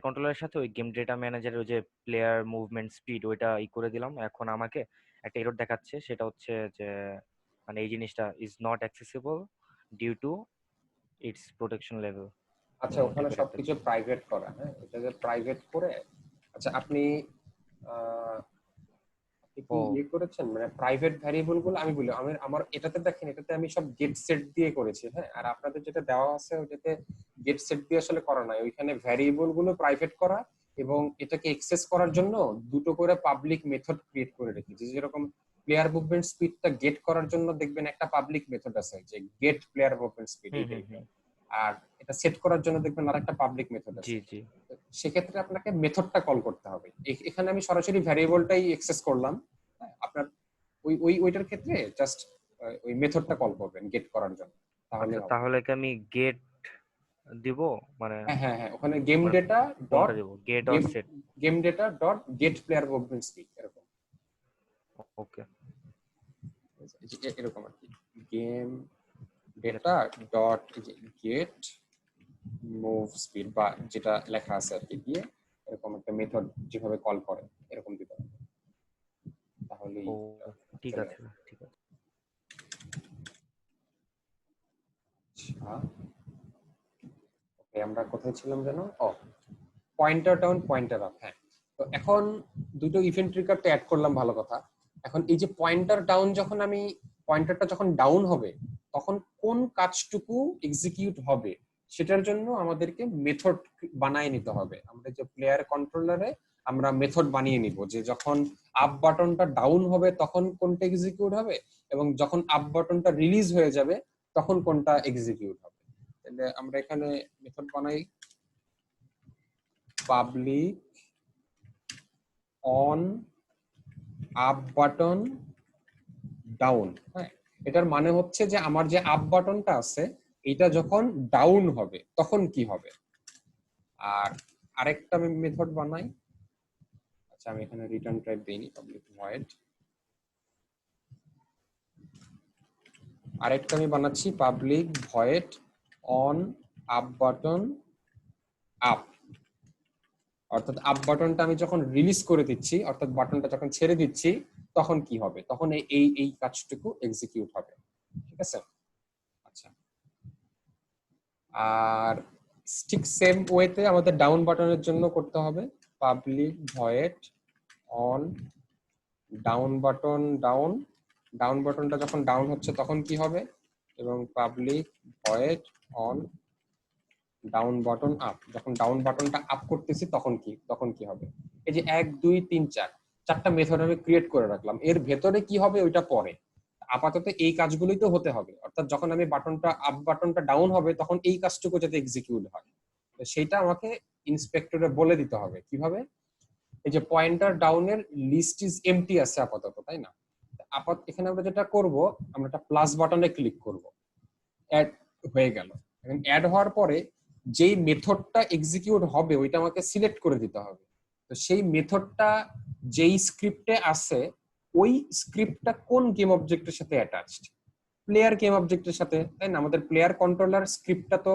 কন্ট্রোলারের সাথে ওই গেম ডেটা ম্যানেজারের ওই যে প্লেয়ার মুভমেন্ট স্পিড ওইটা করে দিলাম। এখন আমাকে একটা এরর দেখাচ্ছে, সেটা হচ্ছে যে মানে এই জিনিসটা is not accessible due to its protection level, আচ্ছা, এমন ওখানে টাইপের একটা সবকিছু প্রাইভেট করা, হ্যাঁ, এটা যে প্রাইভেট করে। আচ্ছা, আপনি আপনি কি ও করেছেন, মানে প্রাইভেট ভ্যারিয়েবল গুলো আমি বলি, আমার এটাতে দেখেন, এটাতে আমি সব গেট সেট দিয়ে করেছি, হ্যাঁ। আর আপনাদের যেটা দেওয়া আছে ওইটাতে গেট সেট দিয়ে আসলে করা নাই, ওইখানে ভ্যারিয়েবল গুলো প্রাইভেট করা, এবং এটাকে অ্যাক্সেস করার জন্য দুটো করে পাবলিক মেথড ক্রিয়েট করে রেখেছি। যেরকম প্লেয়ার মুভমেন্ট স্পিডটা গেট করার জন্য দেখবেন একটা পাবলিক মেথড আছে, যে গেট প্লেয়ার মুভমেন্ট স্পিড, হুম এই হুম টাইপের। হুম আর এটা সেট করার জন্য দেখবেন আরেকটা পাবলিক মেথড জি আছে। জি সেক্ষেত্রে আপনাকে মেথডটা কল করতে হবে। এখানে আমি সরাসরি ভ্যারিয়েবলটাই অ্যাক্সেস করলাম, হ্যাঁ, আপনার ওইটার ক্ষেত্রে জাস্ট ওই মেথডটা কল করবেন গেট করার জন্য, তাহলে আচ্ছা, হবে। তাহলে কি আমি গেট দিব মানে হ্যাঁ হ্যাঁ হ্যাঁ, ওখানে গেম মানে ডেটা কোনটা ডট দিব, get or game set? Game data dot get player movement speed, এরকম। ওকে, এরকম আর কি, গেম ঠিক আছে। Data dot get move speed, বা যেটা লেখা আছে আর কি দিয়ে এরকম একটা মেথড যেভাবে কল করে এরকম দিতে হবে, তাহলেই ও ঠিক চলে আছে আসবে। ঠিক আছে। আচ্ছা, ওকে, আমরা কোথায় ছিলাম যেন? ও, পয়েন্টার ডাউন পয়েন্টার আপ, হ্যাঁ। তো এখন দুটো ইভেন্ট ট্রিগারটা অ্যাড করলাম, ভালো কথা। এখন এই যে পয়েন্টার ডাউন, যখন আমি পয়েন্টারটা যখন ডাউন হবে তখন কোন কাজটুকু এক্সিকিউট হবে সেটার জন্য আমাদেরকে মেথড বানায় নিতে হবে। আমরা যে প্লেয়ার কন্ট্রোলারে আমরা মেথড বানিয়ে নিব যে যখন আপ বাটনটা ডাউন হবে তখন কোনটা এক্সিকিউট হবে, এবং যখন আপ বাটনটা রিলিজ হয়ে যাবে তখন কোনটা এক্সিকিউট হবে। তাহলে আমরা এখানে মেথড বানাই public on up button down. হ্যাঁ, এটার মানে হচ্ছে যে আমার যে আপ বাটনটা আছে এটা যখন ডাউন হবে তখন কি হবে। আর আরেকটা মেথড বানাই, আচ্ছা আমি এখানে রিটার্ন টাইপ দেইনি, পাবলিক ভয়েড। আরেকটা আমি বানাচ্ছি public void on up button up, অর্থাৎ আপ বাটনটা আমি যখন রিলিজ করে দিচ্ছি, অর্থাৎ বাটনটা যখন ছেড়ে দিচ্ছি তখন কি হবে, তখন এই এই কাজটুকু এক্সিকিউট হবে। ঠিক আছে, আচ্ছা। আর ঠিক সেম ওয়েতে আমাদের ডাউন বাটনের জন্য করতে হবে public void on down button down. Down বাটনটা যখন ডাউন হচ্ছে তখন কি হবে, এবং public void on down button up, যখন ডাউন বাটনটা আপ করতেছি তখন কি হবে। এই যে 1 2 3 4 চারটা মেথড আমি ক্রিয়েট করে রাখলাম, এর ভেতরে কি হবে ওইটা পরে, আপাতত এই কাজগুলোই তো হতে হবে। অর্থাৎ যখন আমি বাটনটা আপ বাটনটা ডাউন হবে তখন এই কাজটুকু যাতে এক্সিকিউট হয় সেটা আমাকে ইন্সপেক্টরে বলে দিতে হবে কিভাবে। এই যে পয়েন্টার ডাউনের লিস্ট ইজ এমটি আছে আপাতত, তাই না? এখানে আমরা যেটা করব, আমরা একটা প্লাস বাটনে ক্লিক করব, অ্যাড হয়ে গেল। এখন অ্যাড হওয়ার পরে যেই মেথডটা এক্সিকিউট হবে ওইটা আমাকে সিলেক্ট করে দিতে হবে। তো সেই মেথডটা যেই স্ক্রিপ্টে আছে ওই স্ক্রিপ্টটা কোন গেম অবজেক্টের সাথে অ্যাটাচড, প্লেয়ার গেম অবজেক্টের সাথে, তাই না? আমাদের প্লেয়ার কন্ট্রোলার স্ক্রিপ্টটা তো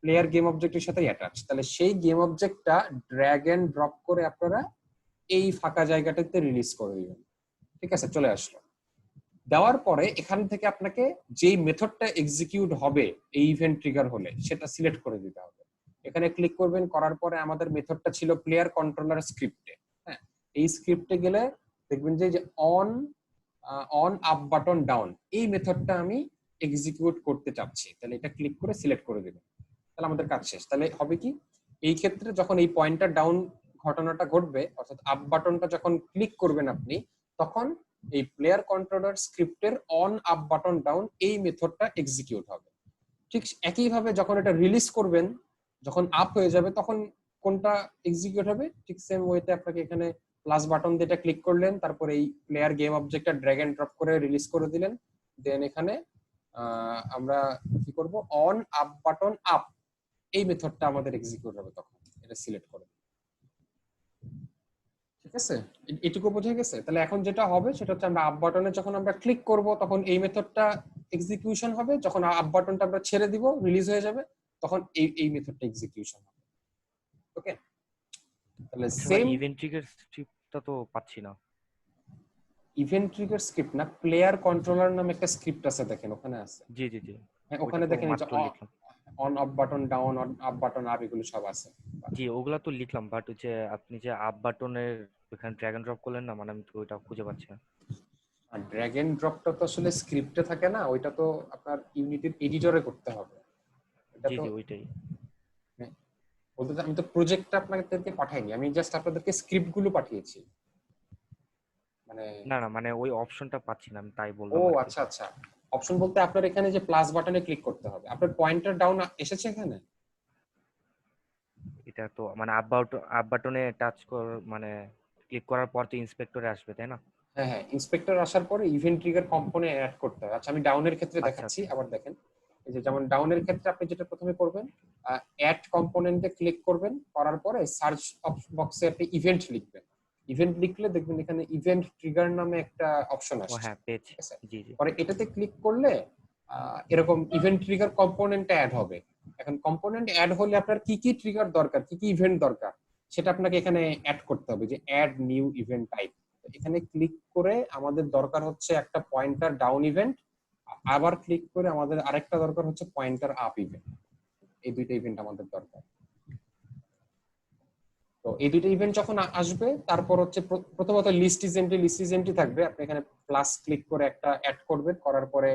প্লেয়ার গেম অবজেক্টের সাথে অ্যাটাচ, তাহলে সেই গেম অবজেক্টটা ড্র্যাগ এন্ড ড্রপ করে আপনারা এই ফাঁকা জায়গাটাতে রিলিজ করে দিবেন। ঠিক আছে, চলে আসলো। দেওয়ার পরে এখান থেকে আপনাকে যেই মেথডটা এক্সিকিউট হবে এই ইভেন্ট ট্রিগার হলে সেটা সিলেক্ট করে দিতে হবে। এখানে ক্লিক করবেন, করার পরে আমাদের মেথডটা ছিল প্লেয়ার কন্ট্রোলার স্ক্রিপ্টে। হ্যাঁ, এই স্ক্রিপ্টে গেলে দেখবেন যে on on up button down এই মেথডটা আমি এক্সিকিউট করতে চাচ্ছি, তাহলে এটা ক্লিক করে সিলেক্ট করে দেবেন, তাহলে আমাদের কাজ শেষ। তাহলে হবে কি, এই ক্ষেত্রে যখন এই পয়েন্টার ডাউন ঘটনাটা ঘটবে, অর্থাৎ আপ বাটনটা যখন ক্লিক করবেন আপনি, তখন এই প্লেয়ার কন্ট্রোলার স্ক্রিপ্টের অন আপ বাটন ডাউন এই মেথডটা এক্সিকিউট হবে। ঠিক একইভাবে যখন এটা রিলিজ করবেন, যখন আপ হয়ে যাবে তখন কোনটা এক্সিকিউট হবে, ঠিক সেম ওয়েতে আপনাকে এখানে প্লাস বাটন দিয়ে এটা ক্লিক করলেন, তারপরে এই প্লেয়ার গেম অবজেক্টটা ড্র্যাগ এন্ড ড্রপ করে রিলিজ করে দিলেন। দেন এখানে আমরা কি করব, অন আপ বাটন আপ এই মেথডটা আমাদের এক্সিকিউট হবে, তখন এটা সিলেক্ট করে। ঠিক আছে, এটুকু বোঝা গেছে? তাহলে এখন যেটা হবে সেটা হচ্ছে আমরা আপ বাটনে যখন আমরা ক্লিক করব তখন এই মেথডটা এক্সিকিউশন হবে, যখন আপ বাটনটা আমরা ছেড়ে দিব রিলিজ হয়ে যাবে তখন এই মেথডটা এক্সিকিউশন হবে। ওকে, তাহলে আচ্ছা ভাই, সেম ইভেন্ট ট্রিগার স্ক্রিপ্টটা তো পাচ্ছি না। ইভেন্ট ট্রিগার স্ক্রিপ্ট না, প্লেয়ার কন্ট্রোলার নামে একটা স্ক্রিপ্ট আছে, দেখেন ওখানে আছে। জি জি জি, হ্যাঁ, ওইটা ওখানে তো দেখেন এই যে মাত্র লিখলাম। On of button down, on up button up এগুলো সব আছে। জি, ওগুলা তো লিখলাম, বাট হচ্ছে আপনি যে আপ বাটনের ওখানে ড্র্যাগ এন্ড ড্রপ করলেন না, মানে আমি তো ওইটা খুঁজে পাচ্ছি না। আর ড্র্যাগ এন্ড ড্রপটা তো আসলে স্ক্রিপ্টে থাকে না, ওইটা তো আপনার ইউনিটির এডিটরে করতে হবে। এটা জি তো জি, ওইটাই। বলতে আমি তো প্রজেক্টটা আপনাদেরকে পাঠাইনি, আমি জাস্ট আপনাদেরকে স্ক্রিপ্ট গুলো পাঠিয়েছি। মানে না না, মানে ওই অপশনটা পাচ্ছি না, আমি তাই ও বললাম আর কি। আচ্ছা আচ্ছা, অপশন বলতে আপনার এখানে যে প্লাস বাটনে ক্লিক করতে হবে, আপনার পয়েন্টার ডাউন এসেছে এখানে। এটা তো মানে আপ বাটনে টাচ কর, মানে ক্লিক করার পর তো ইন্সপেক্টরে আসবে, তাই না? হ্যাঁ হ্যাঁ, ইন্সপেক্টর আসার পরে ইভেন্ট ট্রিগার কম্পোনেন্ট অ্যাড করতে হবে। আচ্ছা আমি ডাউনের ক্ষেত্রে আচ্ছা দেখাচ্ছি, আচ্ছা। আবার দেখেন। এই যে যেমন ডাউনের ক্ষেত্রে আপনি যেটা প্রথমে করবেন, অ্যাড কম্পোনেন্টে ক্লিক করবেন, করার পরে সার্চ বক্সে আপনি ইভেন্ট লিখবেন। ইভেন্ট লিখলে দেখবেন এখানে ইভেন্ট ট্রিগার নামে একটা অপশন ও আসছে। হ্যাঁ, পেয়েছি। ঠিক আছে, জি জি। পরে এটাতে ক্লিক করলে এরকম ইভেন্ট ট্রিগার কম্পোনেন্টটা অ্যাড হবে। এখন কম্পোনেন্ট অ্যাড হলে আপনার কি কি ট্রিগার দরকার, কি কি ইভেন্ট দরকার সেটা আপনাকে এখানে অ্যাড করতে হবে, যে অ্যাড নিউ ইভেন্ট টাইপ। এখানে ক্লিক করে আমাদের দরকার হচ্ছে একটা পয়েন্টার ডাউন ইভেন্ট, আবার ক্লিক করে আমাদের আরেকটা দরকার হচ্ছে পয়েন্টার আপ ইভেন্ট। এই দুইটা ইভেন্ট আমাদের দরকার। তো এই দুইটা ইভেন্ট যখন আসবে তারপর হচ্ছে প্রথমত লিস্ট ইজ এমটি থাকবে, আপনি এখানে প্লাস ক্লিক করে একটা অ্যাড করবেন, করার পরে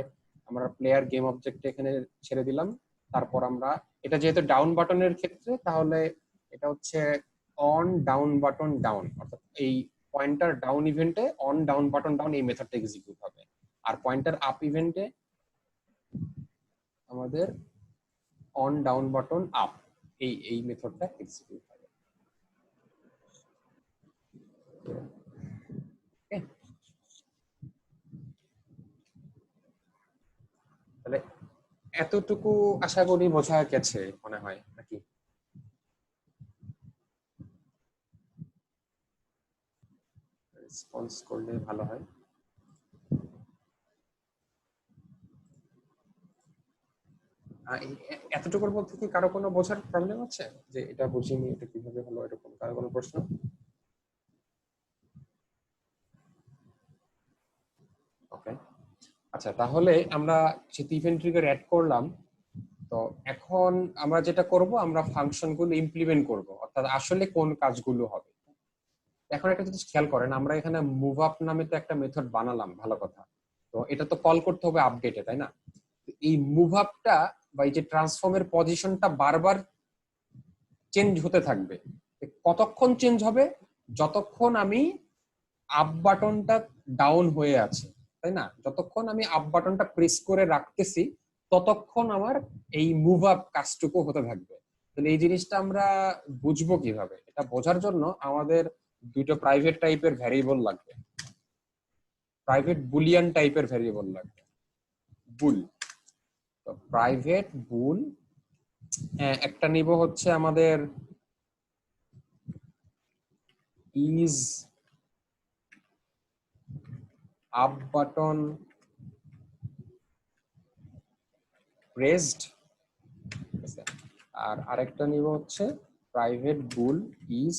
আমরা প্লেয়ার গেম অবজেক্ট এখানে ছেড়ে দিলাম। তারপর আমরা এটা যেহেতু ডাউন বাটনের ক্ষেত্রে, তাহলে এটা হচ্ছে অন ডাউন বাটন ডাউন, অর্থাৎ এই পয়েন্টার ডাউন ইভেন্টে অন ডাউন বাটন ডাউন এই মেথডটা এক্সিকিউট হবে, আর পয়েন্টার আপ ইভেন্টে আমাদের অন ডাউন বাটন আপ এই মেথডটা এক্সিকিউট হবে। Okay? তাহলে এতটুকু আশা করি বোঝা গেছে মনে হয় নাকি? রেসপন্স করলে ভালো হয়। এতটুকুর মধ্যে কি কারো কোনো বোঝার প্রবলেম আছে, যে এটা বুঝিনি এটা কিভাবে হলো, এরকম কারো কোনো প্রশ্ন? ওকে, আচ্ছা, তাহলে আমরা যেহেতু ইভেন্ট ট্রিগার অ্যাড করলাম, তো এখন আমরা যেটা করব, আমরা ফাংশনগুলো ইমপ্লিমেন্ট করব, অর্থাৎ আসলে কোন কাজগুলো হবে। এখন একটা জিনিস খেয়াল করেন, আমরা এখানে মুভ আপ নামে তো একটা মেথড বানালাম, ভালো কথা, তো এটা তো কল করতে হবে আপডেটে, তাই না? এই মুভ আপটা বা এই যে ট্রান্সফর্মের পজিশনটা বারবার চেঞ্জ হতে থাকবে। কতক্ষণ চেঞ্জ হবে? যতক্ষণ আমি আপ বাটনটা ডাউন হয়ে আছে, তাই না? যতক্ষণ আমি আপ বাটনটা প্রেস করে রাখতেছি ততক্ষণ আমার এই মুভ আপ কাজটুকু হতে থাকবে। তাহলে এই জিনিসটা আমরা বুঝবো কিভাবে? এটা বোঝার জন্য আমাদের দুটো প্রাইভেট টাইপের ভ্যারিয়েবল লাগবে, প্রাইভেট বুলিয়ান টাইপের ভ্যারিয়েবল লাগবে, বুল। তো প্রাইভেট বুল একটা নিব হচ্ছে আমাদের ইজ আপ বাটন প্রেসড, আর আরেকটা নিব হচ্ছে private bool is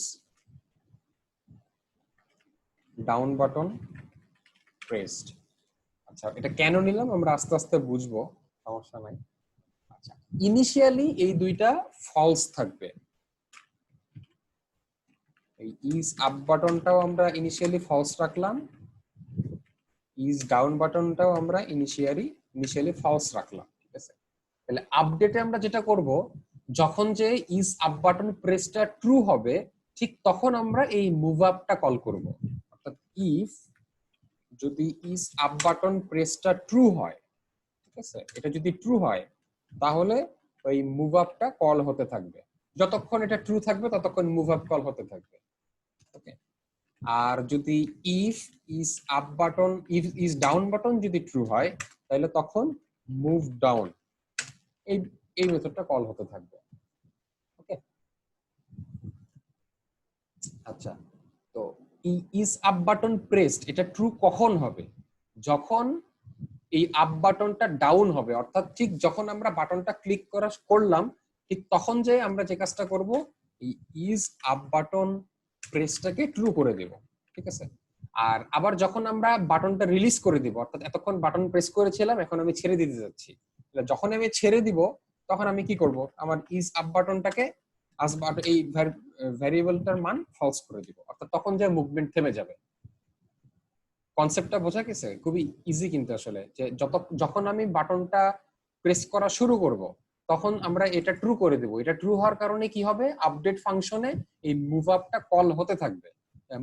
down button pressed. আচ্ছা, এটা কেন নিলাম আমরা আস্তে আস্তে বুঝবো, সমস্যা নাই। আচ্ছা, ইনিশিয়ালি এই দুইটা ফলস থাকবে, এই ইজ আপ বাটনটাও আমরা ইনিশিয়ালি ফলস রাখলাম, ইজ ডাউন বাটনটাও আমরা ইনিশিয়ালি ফলস রাখলাম, ঠিক আছে? তাহলে আপডেটে আমরা যেটা করব, যখন যে ইজ আপ বাটন প্রেসটা ট্রু হবে ঠিক তখন আমরা এই মুভ আপটা কল করব। অর্থাৎ ইফ যদি ইজ আপ বাটন প্রেসটা ট্রু হয়, ঠিক আছে, এটা যদি ট্রু হয় তাহলে ওই মুভ আপটা কল হতে থাকবে, যতক্ষণ এটা ট্রু থাকবে ততক্ষণ মুভ আপ কল হতে থাকবে। ওকে, আর যদি if is up button is down button যদি ট্রু হয় তাহলে তখন মুভ ডাউন এই এই মেথডটা কল হতে থাকবে। ওকে, আচ্ছা, তো ইজ আপ বাটন প্রেসড এটা ট্রু কখন হবে? যখন এই আপ বাটনটা ডাউন হবে, অর্থাৎ ঠিক যখন আমরা বাটনটা ক্লিক করলাম ঠিক তখন যে আমরা যে কাজটা করব, এই ইজ আপ বাটন প্রেসটাকে ট্রু করে দেব, ঠিক আছে? আর আবার যখন আমরা বাটনটা রিলিজ করে দিব, অর্থাৎ এতক্ষণ বাটন প্রেস করেছিলাম এখন আমি ছেড়ে দিতে যাচ্ছি, যখন আমি ছেড়ে দিব তখন আমি কি করব, আমার ইজ আপ বাটনটাকে এই ভ্যারিয়েবলটার মান ফলস করে দিব, অর্থাৎ তখন যে মুভমেন্ট থেমে যাবে। কনসেপ্টটা বোঝা গেছে? খুবই ইজি কিন্তু আসলে, যে যখন আমি বাটনটা প্রেস করা শুরু করব তখন আমরা এটা ট্রু করে দেব। এটা ট্রু হওয়ার কারণে কি হবে, আপডেট ফাংশনে এই মুভ আপটা কল হতে থাকবে।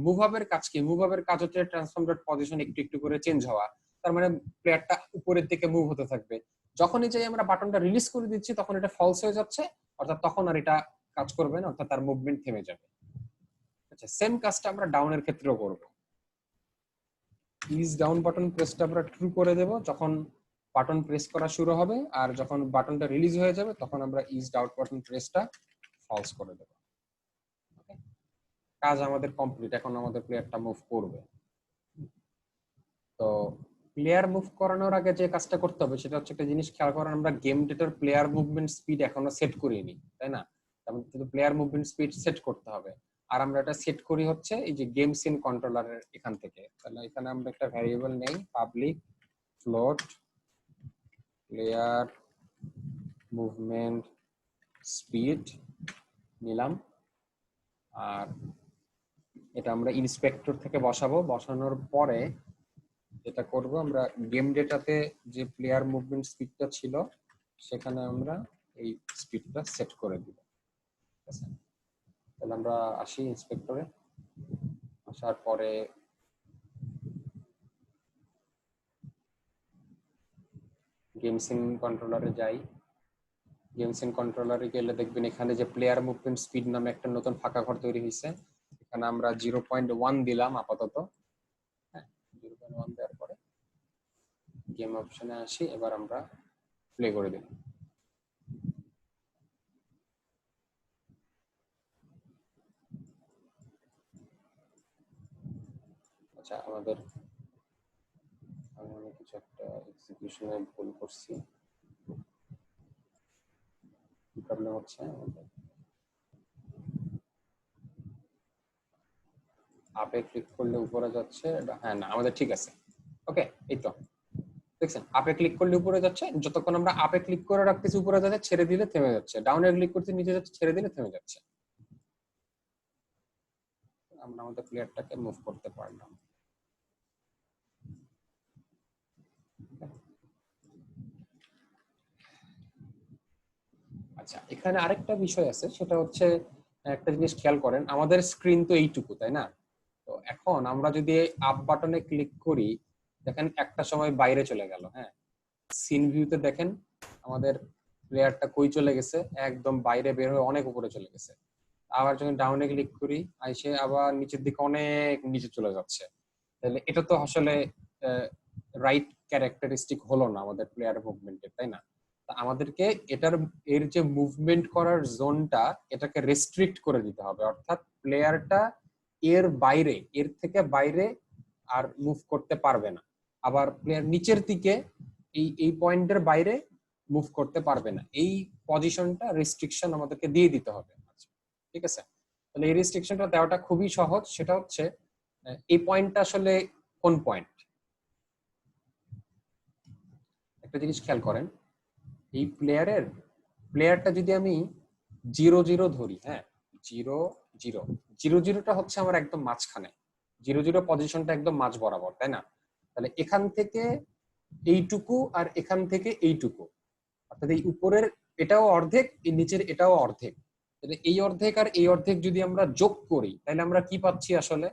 মুভ আপের কাজ কি? মুভ আপের কাজ হচ্ছে ট্রান্সফর্ম ডট পজিশন একটু একটু করে চেঞ্জ হওয়া, তার মানে প্লেয়ারটা উপরের দিকে মুভ হতে থাকবে। যখনই যে আমরা বাটনটা রিলিজ করে দিচ্ছি তখন এটা ফলস হয়ে যাচ্ছে, অর্থাৎ তখন আর এটা কাজ করবে না, অর্থাৎ তার মুভমেন্ট থেমে যাবে। আচ্ছা, সেম কাজটা আমরা ডাউনের ক্ষেত্রেও করব। ইজ ডাউন বাটন প্রেসটা আমরা ট্রু করে দেব যখন বাটন প্রেস করা শুরু হবে, আর যখন বাটনটা রিলিজ হয়ে যাবে তখন আমরা ইজ ডাউন বাটন প্রেসটা ফলস করে দেব। কাজ আমাদের কমপ্লিট, এখন আমাদের প্লেয়ারটা মুভ করবে। তো প্লেয়ার মুভ করানোর আগে যে কাজটা করতে হবে সেটা হচ্ছে একটা জিনিস খেয়াল করেন, আমরা গেম ডেটার প্লেয়ার মুভমেন্ট স্পিড এখনো সেট করিনি, তাই না? আমাদের কিন্তু প্লেয়ার মুভমেন্ট স্পিড সেট করতে হবে, আর আমরা এটা সেট করি হচ্ছে এই যে গেম সিন কন্ট্রোলারের এখান থেকে। তাহলে এখানে আমরা একটা ভ্যারিয়েবল নেই, public float player movement speed নিলাম, আর এটা আমরা ইন্সপেক্টর থেকে বসাবো। বসানোর পরে যেটা করব, আমরা গেম ডেটাতে যে প্লেয়ার মুভমেন্ট স্পিডটা ছিল সেখানে আমরা এই স্পিডটা সেট করে দিব, ঠিক আছে? তাহলে আমরা আসি ইন্সপেক্টরে, আসার পরে গেম সিন কন্ট্রোলারে যাই। গেম সিন কন্ট্রোলারে গেলে দেখবেন এখানে যে প্লেয়ার মুভমেন্ট স্পিড নামে একটা নতুন ফাঁকা ঘর তৈরি হয়েছে। এখানে আমরা 0.1 দিলাম আপাতত। হ্যাঁ, 0.1 দেওয়ার পরে গেম অপশনে আসি, এবার আমরা প্লে করে দিই। আচ্ছা, আমাদের আমি কিছু একটা এক্সিকিউশনে ভুল করছি, কি প্রবলেম হচ্ছে আমাদের? আপে ক্লিক করলে উপরে যাচ্ছে, হ্যাঁ না আমাদের ঠিক আছে। ওকে, এই তো দেখছেন আপে ক্লিক করলে উপরে যাচ্ছে, যতক্ষণ আমরা আপে ক্লিক করে রাখতেছি উপরে যাচ্ছে, ছেড়ে দিলে থেমে যাচ্ছে, ডাউনে ক্লিক করতে নিচে যাচ্ছে, ছেড়ে দিলে থেমে যাচ্ছে। আমরা আমাদের প্লেয়ারটাকে মুভ করতে পারলাম। আচ্ছা, এখানে আরেকটা বিষয় আছে, সেটা হচ্ছে একটা জিনিস খেয়াল করেন, আমাদের স্ক্রিন তো এইটুকু তাই না? তো এখন আমরা যদি আপ বাটনে ক্লিক করি, দেখেন একটা সময় বাইরে চলে গেল। হ্যাঁ, সিন ভিউতে দেখেন আমাদের প্লেয়ারটা কই চলে গেছে, একদম বাইরে বের হয়ে অনেক উপরে চলে গেছে। আবার যখন ডাউনে ক্লিক করি, আইসে আবার নিচের দিকে অনেক নিচে চলে যাচ্ছে। তাহলে এটা তো আসলে রাইট ক্যারেক্টারিস্টিক হলো না আমাদের প্লেয়ার মুভমেন্টের, তাই না? আমাদেরকে এর যে মুভমেন্ট করার জোনটা, এটাকে রেস্ট্রিক্ট করে দিতে হবে, অর্থাৎ প্লেয়ারটা এর থেকে বাইরে আর মুভ করতে পারবে না। আবার প্লেয়ার নিচের দিকে এই পয়েন্টের বাইরে মুভ করতে পারবে না। এই পজিশনটা রেস্ট্রিকশন আমাদেরকে দিয়ে দিতে হবে। ঠিক আছে, তাহলে এই রেস্ট্রিকশনটা দেওয়াটা খুবই সহজ। সেটা হচ্ছে এই পয়েন্টটা আসলে কোন পয়েন্ট, একটা জিনিস খেয়াল করেন, এই প্লেয়ারটা যদি আমি 0 0 ধরি, হ্যাঁ 0 0 0 0টা হচ্ছে আমার একদম মাঝখানে, 0 0 পজিশনটা একদম মাঝ বরাবর, তাই না? তাহলে এখান থেকে এইটুকু আর এখান থেকে এইটুকু, অর্থাৎ এই উপরের এটাও অর্ধেক, এই নিচের এটাও অর্ধেক। তাহলে এই অর্ধেক আর এই অর্ধেক যদি আমরা যোগ করি, তাহলে আমরা কি পাচ্ছি আসলে?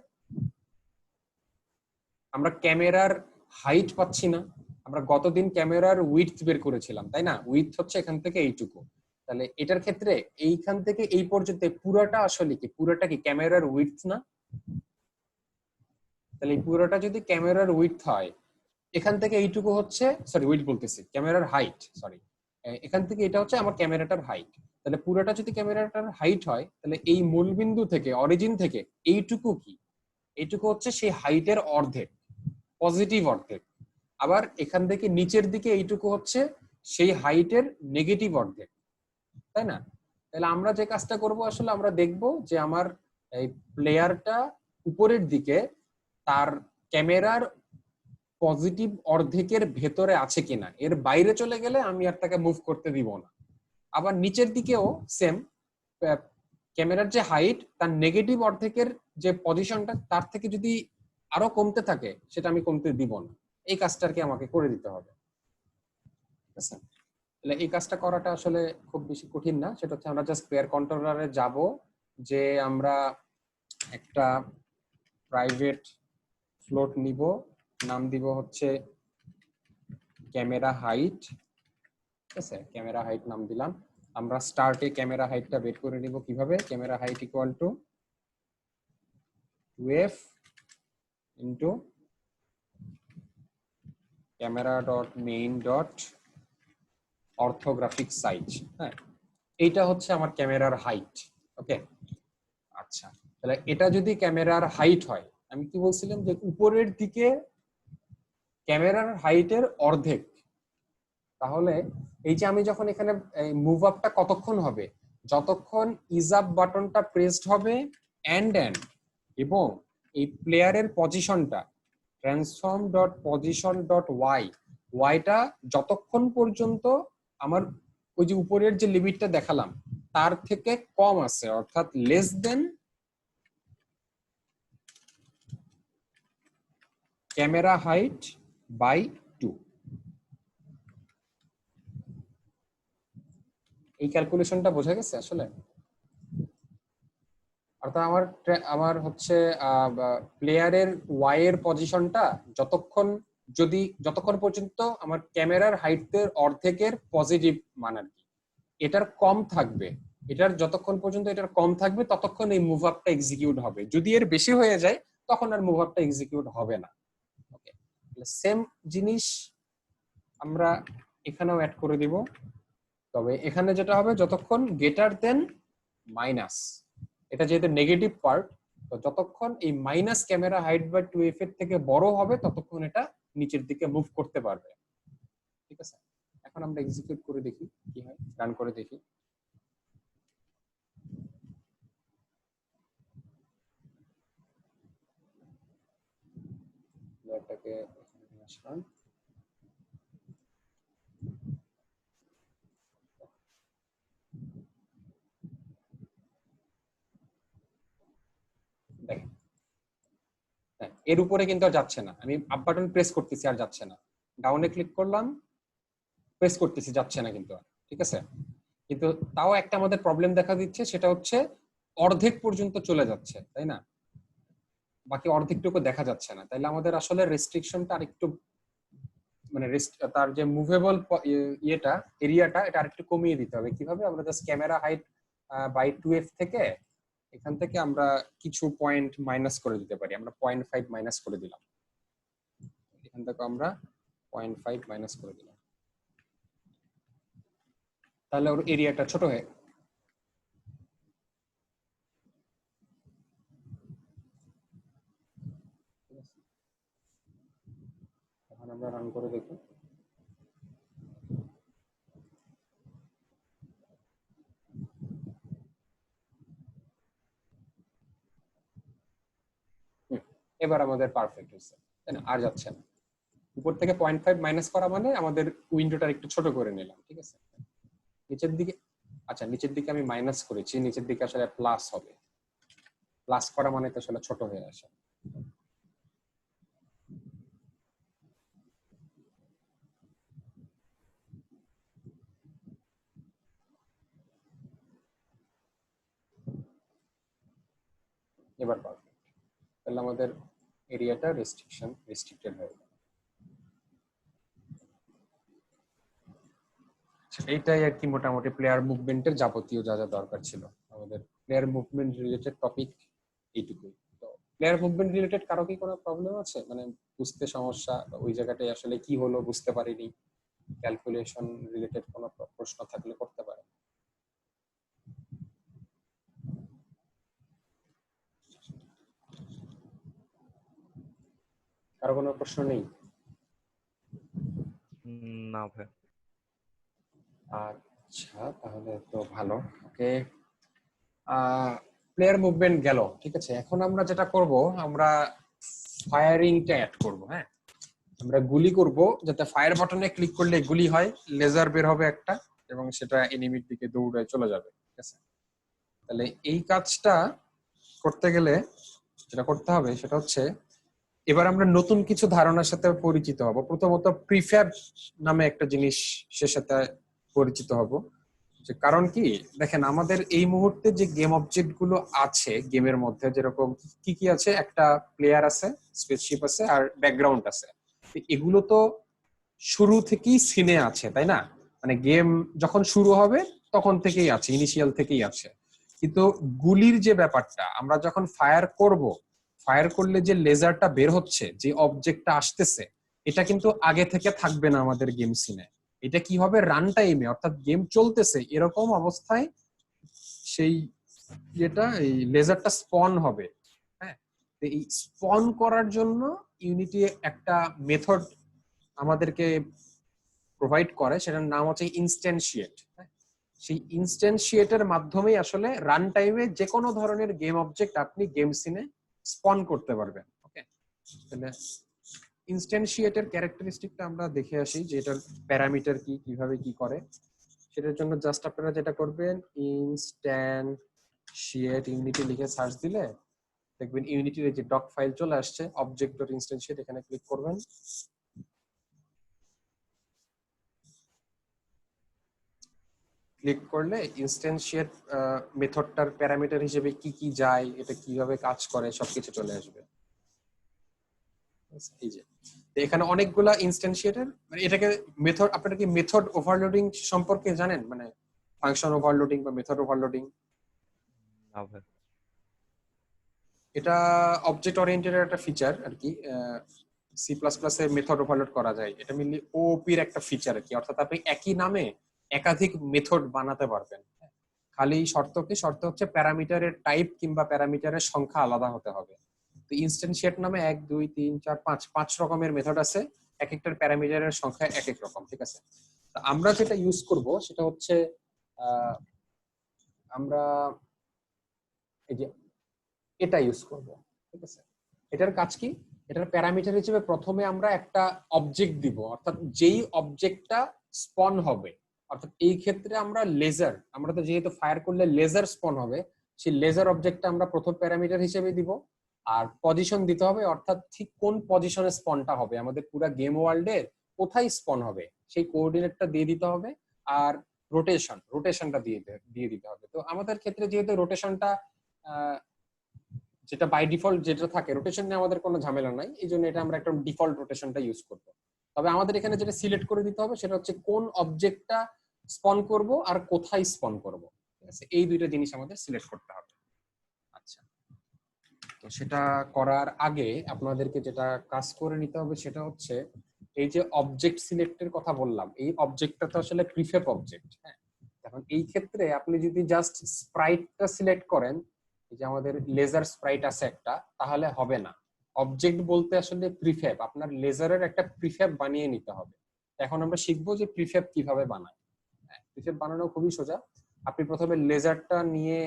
আমরা ক্যামেরার হাইট পাচ্ছি না। আমরা গতদিন ক্যামেরার উইডথ বের করেছিলাম, তাই না? উইডথ হচ্ছে এখান থেকে এইটুকু। তাহলে এটার ক্ষেত্রে এইখান থেকে এই পর্যন্ত পুরোটা আসলে কি, পুরোটা কি ক্যামেরার উইডথ না? তাহলে এই পুরোটা যদি ক্যামেরার উইডথ হয়, এখান থেকে এইটুকু হচ্ছে, সরি উইডথ বলতেছি, ক্যামেরার হাইট, সরি, এখান থেকে এটা হচ্ছে আমার ক্যামেরাটার হাইট। তাহলে পুরোটা যদি ক্যামেরাটার হাইট হয়, তাহলে এই মূলবিন্দু থেকে, অরিজিন থেকে এইটুকু কি, এইটুকু হচ্ছে সেই হাইটের অর্ধেক, পজিটিভ অর্ধেক। আবার এখান থেকে নিচের দিকে এইটুকু হচ্ছে সেই হাইটের নেগেটিভ অর্ধেক, তাই না? তাহলে আমরা যে কাজটা করব, আসলে আমরা দেখব যে আমার এই প্লেয়ারটা উপরের দিকে তার ক্যামেরার পজিটিভ অর্ধেকের ভেতরে আছে কিনা, এর বাইরে চলে গেলে আমি আর তাকে মুভ করতে দিব না। আবার নিচের দিকেও সেম, ক্যামেরার যে হাইট তার নেগেটিভ অর্ধেকের যে পজিশনটা, তার থেকে যদি আরো কমতে থাকে, সেটা আমি কমতে দিব না। এই কাজটা আর কি আমাকে করে দিতে হবে। ঠিক আছে, তাহলে এই কাজটা করাটা আসলে খুব বেশি কঠিন না। সেটা হচ্ছে আমরা জাস্ট প্লেয়ার কন্ট্রোলারে যাব, যে আমরা একটা প্রাইভেট ফ্লোট নিব, নাম দিব হচ্ছে ক্যামেরা হাইট। ঠিক আছে, ক্যামেরা হাইট নাম দিলাম। আমরা স্টার্টে ক্যামেরা হাইটটা বের করে নিব কিভাবে, camera height equal to 2f into camera dot main dot orthographic size. হ্যাঁ, এইটা হচ্ছে আমার ক্যামেরার হাইট। ওকে, আচ্ছা, তাহলে এটা যদি ক্যামেরার হাইট হয়, আমি কি বলছিলাম যে উপরের দিকে ক্যামেরার হাইটের অর্ধেক, তাহলে এই যে আমি যখন এখানে মুভ আপটা কতক্ষণ হবে, যতক্ষণ ইজ আপ বাটনটা প্রেসড হবে এন্ড এবং এই প্লেয়ারের পজিশনটা ট্রান্সফর্ম ডট পজিশন ডট ওয়াইটা যতক্ষণ পর্যন্ত আমার ওই যে উপরের যে লিমিটটা দেখালাম তার থেকে কম আছে, অর্থাৎ less than camera height by 2। এই ক্যালকুলেশনটা বোঝা গেছে আসলে? অর্থাৎ আমার হচ্ছে প্লেয়ারের ওয়াই এর পজিশনটা যতক্ষণ পর্যন্ত আমার ক্যামেরার হাইটের অর্ধেকের পজিটিভ মান আর কি এটার কম থাকবে, এটার যতক্ষণ পর্যন্ত এটার কম থাকবে ততক্ষণ এই মুভ আপটা এক্সিকিউট হবে। যদি এর বেশি হয়ে যায় তখন আর মুভ আপটা এক্সিকিউট হবে না। ওকে, সেম জিনিস আমরা এখানেও অ্যাড করে দিব। তবে এখানে যেটা হবে যতক্ষণ গ্রেটার দেন মাইনাস, এটা যেহেতু নেগেটিভ পার্ট, তো যতক্ষণ এই minus camera height by 2f এর থেকে বড় হবে ততক্ষণ এটা নিচের দিকে মুভ করতে পারবে। ঠিক আছে, এখন আমরা এক্সিকিউট করে দেখি কি হয়, রান করে দেখি। এটাকে এখানে আসলাম, দেখেন এর উপরে কিন্তু আর যাচ্ছে না, আমি আপ বাটন প্রেস করতেছি আর যাচ্ছে না, ডাউনে ক্লিক করলাম প্রেস করতেছি যাচ্ছে না কিন্তু আর। ঠিক আছে, কিন্তু তাও একটা আমাদের প্রবলেম দেখা দিচ্ছে, সেটা হচ্ছে অর্ধেক পর্যন্ত চলে যাচ্ছে, তাই না, বাকি অর্ধেকটুকু দেখা যাচ্ছে না। তাইলে আমাদের আসলে রেস্ট্রিকশনটা আরেকটু মানে তার যে মুভেবল ইয়েটা এরিয়াটা এটা আরেকটু কমিয়ে দিতে হবে। কিভাবে? আমরা just camera height by 2f থেকে এখান থেকে আমরা কিছু পয়েন্ট মাইনাস করে দিতে পারি। আমরা 0.5 মাইনাস করে দিলাম, এখান থেকে আমরা 0.5 মাইনাস করে দিলাম, তাহলে ওর এরিয়াটা ছোট হয়ে, এখন আমরা রান করে দেখি। এবার আমাদের পারফেক্ট হচ্ছে, তাই না, আর যাচ্ছে না। উপর থেকে 0.5 মাইনাস করা মানে আমাদের উইন্ডোটা একটু ছোট করে নিলাম। ঠিক আছে, নিচের দিকে, আচ্ছা নিচের দিকে আমি মাইনাস করেছি, নিচের দিকে আসলে প্লাস হবে, প্লাস করা মানে তো আসলে ছোট হয়ে আসে। এবার পারফেক্ট, তাহলে আমাদের এরিয়াটা রেস্ট্রিক্টেড হয়ে গেল। এইটাই আর কি মোটামুটি প্লেয়ার মুভমেন্টের যাবতীয় যা যা দরকার ছিল। আমাদের প্লেয়ার মুভমেন্ট রিলেটেড টপিক এইটুকুই। তো প্লেয়ার মুভমেন্ট রিলেটেড কারো কি কোনো প্রবলেম আছে, মানে বুঝতে সমস্যা, ওই জায়গাটায় আসলে কি হলো বুঝতে পারিনি, ক্যালকুলেশন রিলেটেড কোনো প্রশ্ন থাকলে করতে পারে। কারো কোনো প্রশ্ন নেই? না ভাই। আচ্ছা তাহলে তো ভালো। ওকে, প্লেয়ার মুভমেন্ট গেল, ঠিক আছে। এখন আমরা যেটা করব, আমরা ফায়ারিংটা অ্যাড করব। হ্যাঁ, আমরা গুলি করব, যাতে ফায়ার বাটনে ক্লিক করলে গুলি হয়, লেজার বের হবে একটা এবং সেটা এনিমির দিকে দৌড়ে চলে যাবে। ঠিক আছে, তাহলে এই কাজটা করতে গেলে যেটা করতে হবে সেটা হচ্ছে, এবার আমরা নতুন কিছু ধারণার সাথে পরিচিত হব। প্রথমত প্রিফ্যাব নামে একটা জিনিসের সাথে পরিচিত হব। যে কারণ কি, দেখেন আমাদের এই মুহূর্তে যে গেম অবজেক্ট গুলো আছে গেমের মধ্যে, যেরকম কি কি আছে, একটা প্লেয়ার আছে, স্পেসশিপ আছে, আর ব্যাকগ্রাউন্ড আছে। এগুলো তো শুরু থেকেই সিনে আছে, তাই না, মানে গেম যখন শুরু হবে তখন থেকেই আছে, ইনিশিয়াল থেকেই আছে। কিন্তু গুলির যে ব্যাপারটা, আমরা যখন ফায়ার করব, ফায়ার করলে যে লেজারটা বের হচ্ছে, যে অবজেক্টটা আসতেছে, এটা কিন্তু আগে থেকে থাকবে না আমাদের গেম সিনে। এটা কি হবে, রান টাইমে, অর্থাৎ গেম চলতেছে এরকম অবস্থায় সেই যেটা এই লেজারটা স্পন হবে। হ্যাঁ, এই স্পন করার জন্য ইউনিটি একটা মেথড আমাদেরকে প্রোভাইড করে, সেটার নাম হচ্ছে ইনস্ট্যান্সিয়েট। সেই ইনস্ট্যান্সিয়েটের মাধ্যমেই আসলে রান টাইমে যে কোনো ধরনের গেম অবজেক্ট আপনি গেম সিনে স্পন করতে পারবেন। ওকে, তাহলে ইনস্ট্যান্সিয়েটের ক্যারেক্টারিস্টিকটা আমরা দেখে আসি, যে এটার প্যারামিটার কি, কিভাবে কি করে। সেটার জন্য জাস্ট আপনারা যেটা করবেন, ইনস্ট্যান্সিয়েট ইউনিটি লিখে সার্চ দিলে দেখবেন ইউনিটির যে ডক ফাইল চলে আসছে, অবজেক্ট ডট ইনস্ট্যান্সিয়েট, এখানে ক্লিক করবেন। ক্লিক করলে ইনস্ট্যান্সিয়েট মেথডটার প্যারামিটার হিসেবে কি কি যায়, এটা কিভাবে কাজ করে সবকিছু চলে আসবে। এই যে এখানে অনেকগুলা ইনস্ট্যান্সিয়েটের, মানে এটাকে মেথড, আপনারা কি মেথড ওভারলোডিং সম্পর্কে জানেন, মানে ফাংশন ওভারলোডিং বা মেথড ওভারলোডিং? এটা অবজেক্ট ওরিয়েন্টেড একটা ফিচার আর কি, সি প্লাস প্লাস এ মেথড ওভারলোড করা যায়। এটা মেনলি ওপি এর একটা ফিচার আর কি, অর্থাৎ আপনি একই নামে একাধিক মেথড বানাতে পারবেন। খালি শর্ত হচ্ছে প্যারামিটারের টাইপ কিংবা প্যারামিটারের সংখ্যা আলাদা হতে হবে। তো ইনস্ট্যান্সিয়েট নামে 1 2 3 4 5 রকমের মেথড আছে, এক একটার প্যারামিটারের সংখ্যা এক এক রকম, ঠিক আছে। তো আমরা যেটা ইউজ করব সেটা হচ্ছে আমরা এই যে এটা ইউজ করব, ঠিক আছে। এটার কাজ কি, এটার প্যারামিটার হিসেবে প্রথমে আমরা একটা অবজেক্ট দিব, অর্থাৎ যেই অবজেক্টটা স্পন হবে, অর্থাৎ এই ক্ষেত্রে আমরা লেজার, আমরা তো যেহেতু ফায়ার করলে লেজার স্পন হবে, সেই লেজার অবজেক্টটা আমরা প্রথম প্যারামিটার হিসেবে দিব। আর পজিশন দিতে হবে, অর্থাৎ ঠিক কোন পজিশনে স্পনটা হবে, আমাদের পুরো গেম ওয়ার্ল্ডের কোথায় স্পন হবে সেই কোঅর্ডিনেটটা দিয়ে দিতে হবে। আর রোটেশনটা দিয়ে দিতে হবে। তো আমাদের ক্ষেত্রে যেহেতু রোটেশনটা যেটা বাই ডিফল্ট যেটা থাকে, রোটেশন নিয়ে আমাদের কোনো ঝামেলা নাই, এই জন্য এটা আমরা একটা ডিফল্ট রোটেশনটা ইউজ করব। তবে আমাদের এখানে যেটা সিলেক্ট করে দিতে হবে সেটা হচ্ছে কোন অবজেক্টটা স্পন করব আর কোথায় স্পন করব, ঠিক আছে। এই দুইটা জিনিস আমাদের সিলেক্ট করতে হবে। আচ্ছা, তো সেটা করার আগে আপনাদেরকে যেটা কাজ করে নিতে হবে সেটা হচ্ছে এই যে অবজেক্ট সিলেক্টের কথা বললাম, এই অবজেক্টটা তো আসলে প্রিফেপ অবজেক্ট। হ্যাঁ, এখন এই ক্ষেত্রে আপনি যদি জাস্ট স্প্রাইটটা সিলেক্ট করেন, এই যে আমাদের লেজার স্প্রাইট আছে একটা, তাহলে হবে না। অবজেক্ট বলতে আসলে প্রিফেব, আপনার লেজারের একটা প্রিফেব বানিয়ে নিতে হবে। এখন আমরা শিখবো যে প্রিফেব কিভাবে বানায়। প্রিফেব বানানো খুবই সোজা। আপনি প্রথমে লেজারটা নিয়ে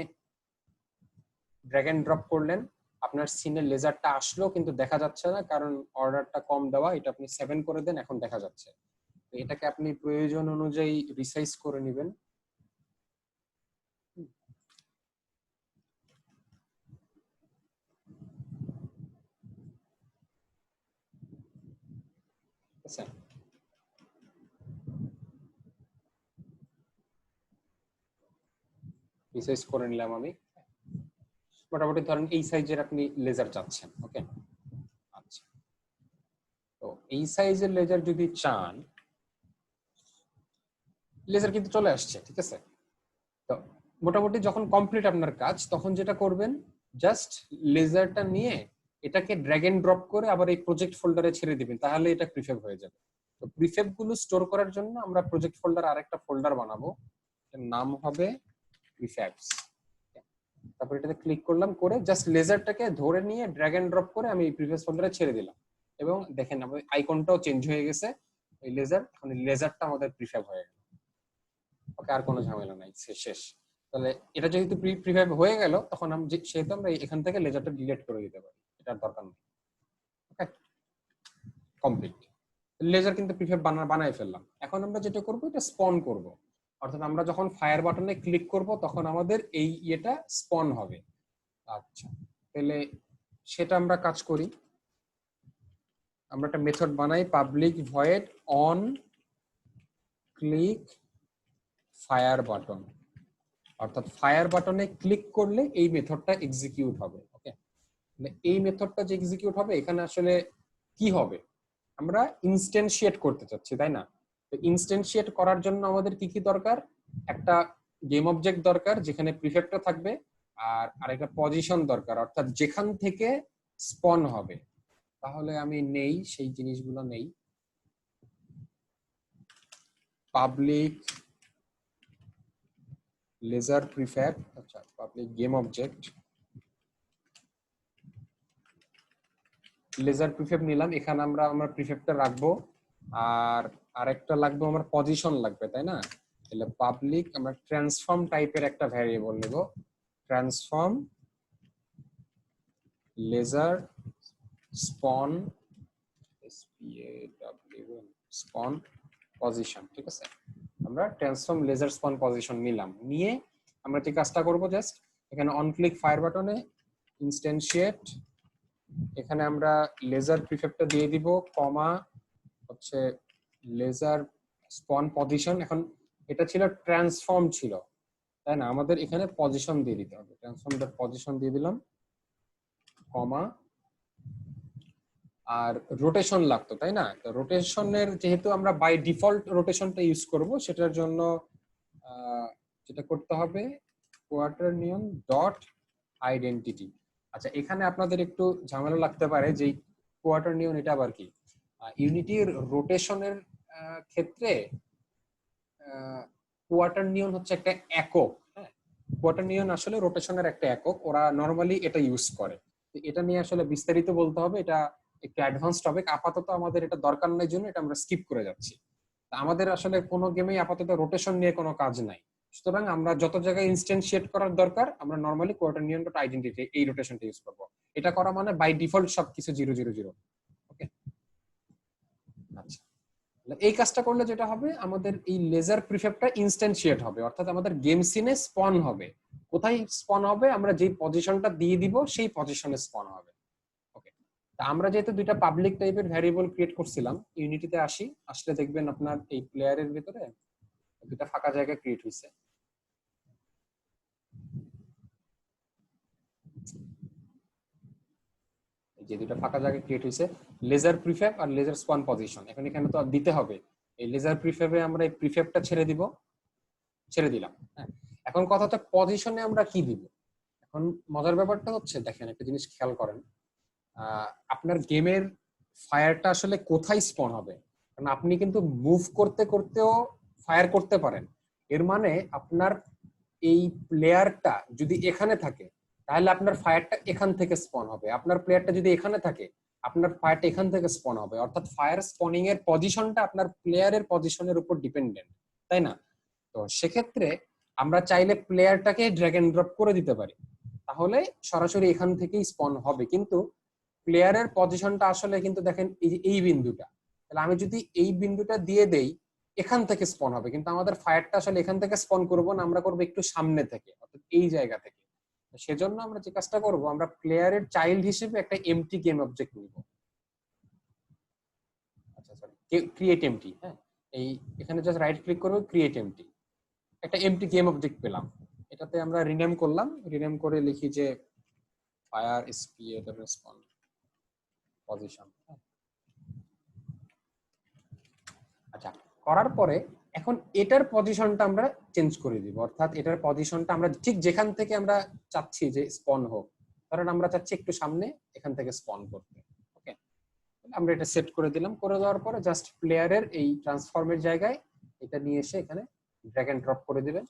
ড্র্যাগ এন্ড ড্রপ করলেন, আপনার সিনে লেজারটা আসলো কিন্তু দেখা যাচ্ছে না, কারণ অর্ডারটা কম দেওয়া। এটা আপনি 7 করে দেন, এখন দেখা যাচ্ছে। এটাকে আপনি প্রয়োজন অনুযায়ী রিসাইজ করে নেবেন। আচ্ছা, রিসাইজ করে নিলাম আমি। মোটামুটি ধরেন এই সাইজের আপনি লেজার চাচ্ছেন, ওকে। আচ্ছা, তো এই সাইজের লেজার যদি চান, লেজার কিন্তু চলে আসছে, ঠিক আছে। তো মোটামুটি যখন কমপ্লিট আপনার কাজ, তখন যেটা করবেন, জাস্ট লেজারটা নিয়ে এটাকে ড্র্যাগ এন্ড ড্রপ করে আবার এই প্রজেক্ট ফোল্ডারে ছেড়ে দিবেন, তাহলে এটা প্রিফেব হয়ে যাবে। তো প্রিফেব গুলো স্টোর করার জন্য আমরা প্রজেক্ট ফোল্ডার আরেকটা ফোল্ডার বানাবো, এর নাম হবে প্রিফেবস। তারপর এটাতে ক্লিক করলাম, করে জাস্ট লেজারটাকে ধরে নিয়ে ড্র্যাগ এন্ড ড্রপ করে আমি এই প্রিভিয়াস ফোল্ডারে ছেড়ে দিলাম, এবং দেখেন আমাদের আইকনটাও চেঞ্জ হয়ে গেছে। এই লেজার, এখন লেজারটা আমাদের প্রিফেব হয়ে গেল। ওকে, আর কোনো ঝামেলা নাই, শেষ। তাহলে এটা যেহেতু প্রিফেব হয়ে গেল, তখন আমি সেহেতু আমরা এখান থেকে লেজারটা ডিলিট করে দিতে পারি, এটার দরকার নেই। ওকে, কমপ্লিট। লেজার কিন্তু প্রিফেব বানায় ফেললাম। এখন আমরা যেটা করব, এটা স্পন করব, অর্থাৎ আমরা যখন ফায়ার বাটনে ক্লিক করব তখন আমাদের এই ইয়েটা স্পন হবে। আচ্ছা, তাহলে সেটা আমরা কাজ করি। আমরা একটা মেথড বানাই, public void on click fire button, অর্থাৎ ফায়ার বাটনে ক্লিক করলে এই মেথডটা এক্সিকিউট হবে। ওকে, এই মেথডটা যে এক্সিকিউট হবে, এখানে আসলে কি হবে, আমরা ইনস্ট্যান্সিয়েট করতে চাচ্ছি, তাই না। তো ইনস্ট্যান্সিয়েট করার জন্য আমাদের কি কি দরকার, একটা গেম অবজেক্ট দরকার যেখানে প্রিফেক্টটা থাকবে, আর আরেকটা পজিশন দরকার, অর্থাৎ যেখান থেকে স্পন হবে। তাহলে আমি নেই, সেই জিনিসগুলো নেই। পাবলিক লেজার প্রিফেব, আচ্ছা পাবলিক গেম অবজেক্ট লেজার প্রিফেব নিলাম, এখানে আমরা প্রিফেবটা রাখবো। আর আরেকটা লাগবে, আমার পজিশন লাগবে, তাই না। তাহলে পাবলিক আমরা ট্রান্সফর্ম টাইপের একটা ভ্যারিয়েবল নেব, ট্রান্সফর্ম লেজার স্পন স্পন পজিশন, ঠিক আছে। আমরা ট্রান্সফর্ম লেজার স্পন পজিশন নিলাম, নিয়ে আমরা যে কাজটা করব, জাস্ট এখানে অন ক্লিক ফায়ার বাটনে ইনস্ট্যান্সিয়েট, এখানে আমরা লেজার প্রিফেবটা দিয়ে দিব, কমা হচ্ছে লেজার স্পন পজিশন। এখন এটা ছিল ট্রান্সফর্ম ছিল, তাই না? আমাদের এখানে পজিশন দিয়ে দিতে হবে, ট্রান্সফর্ম ডট পজিশন দিয়ে দিলাম, কমা, আর রোটেশন লাগতো, তাই না? তো রোটেশনের যেহেতু আমরা বাই ডিফল্ট রোটেশনটা ইউজ করব, সেটার জন্য যেটা করতে হবে কোয়াটারনিয়ন ডট আইডেন্টিটি। আচ্ছা, এখানে আপনাদের একটু ঝামেলা লাগতে পারে যে কোয়াটারনিয়ন এটা আবার কি। ইউনিটির রোটেশনের ক্ষেত্রে কোয়াটারনিয়ন হচ্ছে একটা একক, হ্যাঁ, কোয়াটারনিয়ন আসলে রোটেশনের একটা একক, ওরা নরমালি এটা ইউজ করে। এটা নিয়ে আসলে বিস্তারিত বলতে হবে, এটা একটু অ্যাডভান্স টপিক, আপাতত আমাদের এটা দরকার নেই জন্য এটা আমরা স্কিপ করে যাচ্ছি। আমাদের আসলে কোনো গেমেই আপাতত রোটেশন নিয়ে কোনো কাজ নাই, সুতরাং আমরা যত জায়গায় ইনস্ট্যান্সিয়েট করার দরকার আমরা নরমালি কোয়াটারনিয়ন ডট আইডেন্টিটি এই রোটেশনটা ইউজ করব। এটা করা মানে বাই ডিফল্ট সবকিছু 000। ওকে, আচ্ছা, এই কাজটা করলে যেটা হবে, আমাদের এই লেজার প্রিফেবটা ইনস্ট্যান্সিয়েট হবে, অর্থাৎ আমাদের গেম সিনে স্পন হবে। কোথায় স্পন হবে? আমরা যেই পজিশনটা দিয়ে দিব সেই পজিশনে স্পন হবে। ওকে, তা আমরা যেহেতু দুইটা পাবলিক টাইপের ভ্যারিয়েবল ক্রিয়েট করছিলাম, ইউনিটিতে আসলে দেখবেন আপনার এই প্লেয়ারের ভিতরে দুটা ফাঁকা জায়গা ক্রিয়েট হয়েছে। যে দুটো ফাঁকা জায়গা ক্রিয়েট হয়েছে, লেজার প্রিফেব আর লেজার স্পন পজিশন, এখন এখানে তো দিতে হবে। এই লেজার প্রিফেবে আমরা এই প্রিফেবটা ছেড়ে দিলাম। হ্যাঁ, এখন কথা হচ্ছে পজিশনে আমরা কি দিব। এখন মজার ব্যাপারটা হচ্ছে, দেখেন একটা জিনিস খেয়াল করেন, আপনার গেমের ফায়ারটা আসলে কোথায় স্পন হবে, কারণ আপনি কিন্তু মুভ করতে করতেও ফায়ার করতে পারেন। এর মানে আপনার এই প্লেয়ারটা যদি এখানে থাকে তাহলে আপনার ফায়ারটা এখান থেকে স্পন হবে, আপনার প্লেয়ারটা যদি এখানে থাকে আপনার ফায়ারটা এখান থেকে স্পন হবে, অর্থাৎ ফায়ার স্পনিং এর পজিশনটা আপনার প্লেয়ারের পজিশনের উপর ডিপেন্ডেন্ট, তাই না? তো সেক্ষেত্রে আমরা চাইলে প্লেয়ারটাকে ড্র্যাগ এন্ড ড্রপ করে দিতে পারি, তাহলে সরাসরি এখান থেকেই স্পন হবে। কিন্তু প্লেয়ারের পজিশনটা আসলে কিন্তু দেখেন এই যে এই বিন্দুটা, তাহলে আমি যদি এই বিন্দুটা দিয়ে দেই এখান থেকে স্পন হবে, কিন্তু আমাদের ফায়ারটা আসলে এখান থেকে স্পন করব না, আমরা করব একটু সামনে থেকে, অর্থাৎ এই জায়গা থেকে। সেজন্য আমরা যে কাজটা করব, আমরা প্লেয়ারের চাইল্ড হিসেবে একটা এমটি গেম অবজেক্ট নিব। আচ্ছা সরি, ক্রিয়েট এমটি। হ্যাঁ, এই এখানে জাস্ট রাইট ক্লিক করব, ক্রিয়েট এমটি, একটা এমটি গেম অবজেক্ট পেলাম। এটাতে আমরা রিনেম করলাম, রিনেম করে লিখি যে ফায়ার স্পিড রেসপন্স পজিশন। আচ্ছা, করার পরে এখন এটার পজিশনটা আমরা চেঞ্জ করে দিব, অর্থাৎ এটার পজিশনটা আমরা ঠিক যেখান থেকে আমরা চাচ্ছি যে স্পন হোক, কারণ আমরা চাচ্ছি একটু সামনে এখান থেকে স্পন করতে। ওকে, আমরা এটা সেট করে দিলাম, করে দেওয়ার পরে জাস্ট প্লেয়ারের এই ট্রান্সফর্মের জায়গায় এটা নিয়ে এসে এখানে ড্র্যাগ এন্ড ড্রপ করে দিবেন।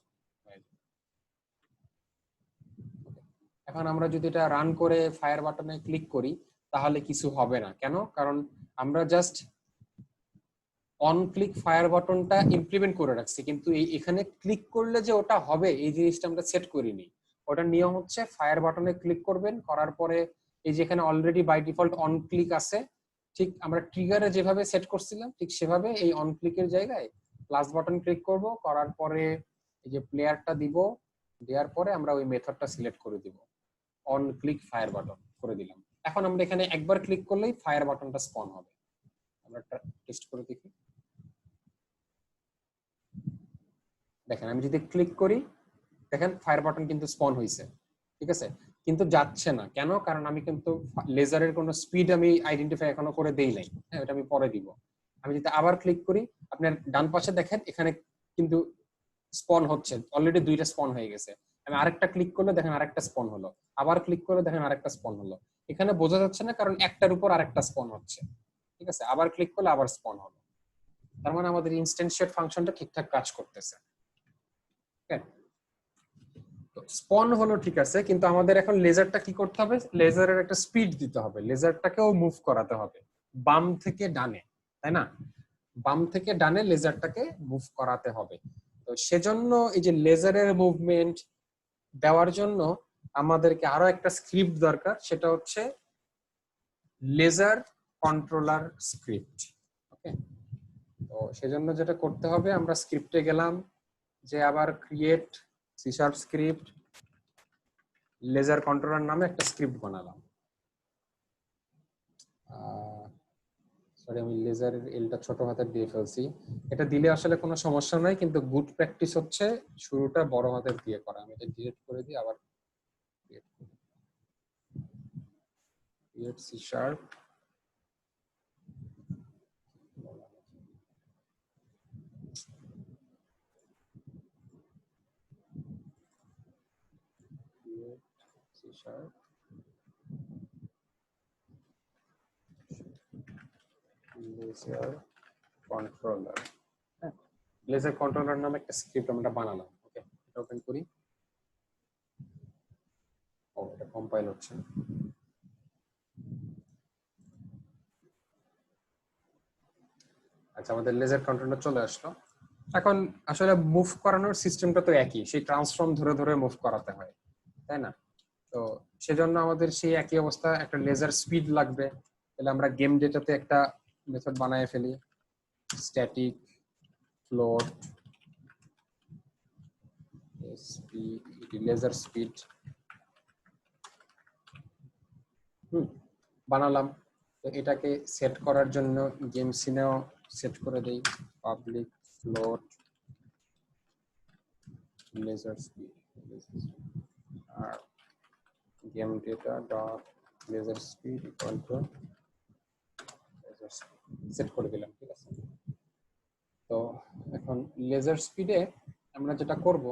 এখন আমরা যদি এটা রান করে ফায়ার বাটনে ক্লিক করি তাহলে কিছু হবে না, কেন? কারণ আমরা জাস্ট অন ক্লিক ফায়ার বাটনটা ইমপ্লিমেন্ট করে রাখছি, কিন্তু এখানে ক্লিক করলে যে ওটা হবে এই জিনিসটা আমরা সেট করিনি। ওটার নিয়ম হচ্ছে ফায়ার বাটনে ক্লিক করবেন, করার পরে এই যে এখানে already by default on click আছে, ঠিক আমরা ট্রিগারে যেভাবে সেট করছিলাম ঠিক সেভাবে এই অন ক্লিকের জায়গায় প্লাস বাটন ক্লিক করব, করার পরে এই যে প্লেয়ারটা দিব, দেওয়ার পরে আমরা ওই মেথডটা সিলেক্ট করে দিব, অন ক্লিক ফায়ার বাটন করে দিলাম। এখন আমরা এখানে একবার ক্লিক করলেই ফায়ার বাটনটা স্পন হবে। আমরা টেস্ট করে দেখি, দেখেন আমি যদি ক্লিক করি দেখেন ফায়ার বাটন কিন্তু স্পন হয়েছে, ঠিক আছে, কিন্তু যাচ্ছে না কেন? কারণ আমি কিন্তু লেজারের কোনো স্পিড আমি আইডেন্টিফাই এখনো করে দেই নাই। হ্যাঁ, এটা আমি পরে দিব। আমি যদি আবার ক্লিক করি, আপনার ডান পাশে দেখেন এখানে কিন্তু স্পন হচ্ছে, অলরেডি দুইটা স্পন হয়ে গেছে। আমি আরেকটা ক্লিক করলে দেখেন আরেকটা স্পন হলো, আবার ক্লিক করলে দেখেন আরেকটা স্পন হলো। এখানে বোঝা যাচ্ছে না কারণ একটার উপর আরেকটা স্পন হচ্ছে, ঠিক আছে, আবার ক্লিক করলে আবার স্পন হলো। তার মানে আমাদের ইনস্ট্যান্সিয়েট ফাংশনটা ঠিকঠাক কাজ করতেছে। স্পন হলো ঠিক আছে, কিন্তু আমাদের এখন লেজারটা কি করতে হবে? লেজারের একটা স্পিড দিতে হবে, লেজারটাকেও মুভ করাতে হবে বাম থেকে ডানে, তাই না? বাম থেকে ডানে লেজারটাকে মুভ করাতে হবে। তো সেজন্য এই যে লেজারের মুভমেন্ট দেওয়ার জন্য আমাদেরকে আরো একটা স্ক্রিপ্ট দরকার, সেটা হচ্ছে লেজার কন্ট্রোলার স্ক্রিপ্ট। ওকে, তো সেজন্য যেটা করতে হবে, আমরা স্ক্রিপ্টে গেলাম, যে আবার create C sharp script laser controller নামে একটা স্ক্রিপ্ট বানালাম। সরি আমি লেজারের এলটা ছোট হাতের দিয়ে ফেলছি। এটা দিলে আসলে কোনো সমস্যা নাই, কিন্তু গুড প্র্যাকটিস হচ্ছে শুরুটা বড় হাতের দিয়ে করা। আমি এটা ডিলিট করে দিই, আবার create C sharp C sharp laser controller. হ্যাঁ, লেজার কন্ট্রোলার নামে একটা স্ক্রিপ্ট আমরা বানালাম। ওকে, এটা ওপেন করি। ও, এটা কম্পাইল হচ্ছে। আচ্ছা, আমাদের লেজার কন্ট্রোলার চলে আসলো। এখন আসলে মুভ করানোর সিস্টেমটা তো একই, সেই ট্রান্সফর্ম ধরে ধরে মুভ করাতে হয়, তাই না? তো সেজন্য আমাদের সেই একই অবস্থা, একটা লেজার স্পিড লাগবে। তাহলে আমরা গেম ডেটাতে একটা মেথড বানায় ফেলি, স্ট্যাটিক ফ্লোট লেজার স্পিড বানালাম। তো এটাকে সেট করার জন্য গেম সিনেও সেট করে দেই পাবলিক ফ্লোট লেজার স্পিড, আর game data dot laser speed equal to set করে দিলাম। ঠিক আছে, তো এখন লেজার স্পিডে আমরা যেটা করব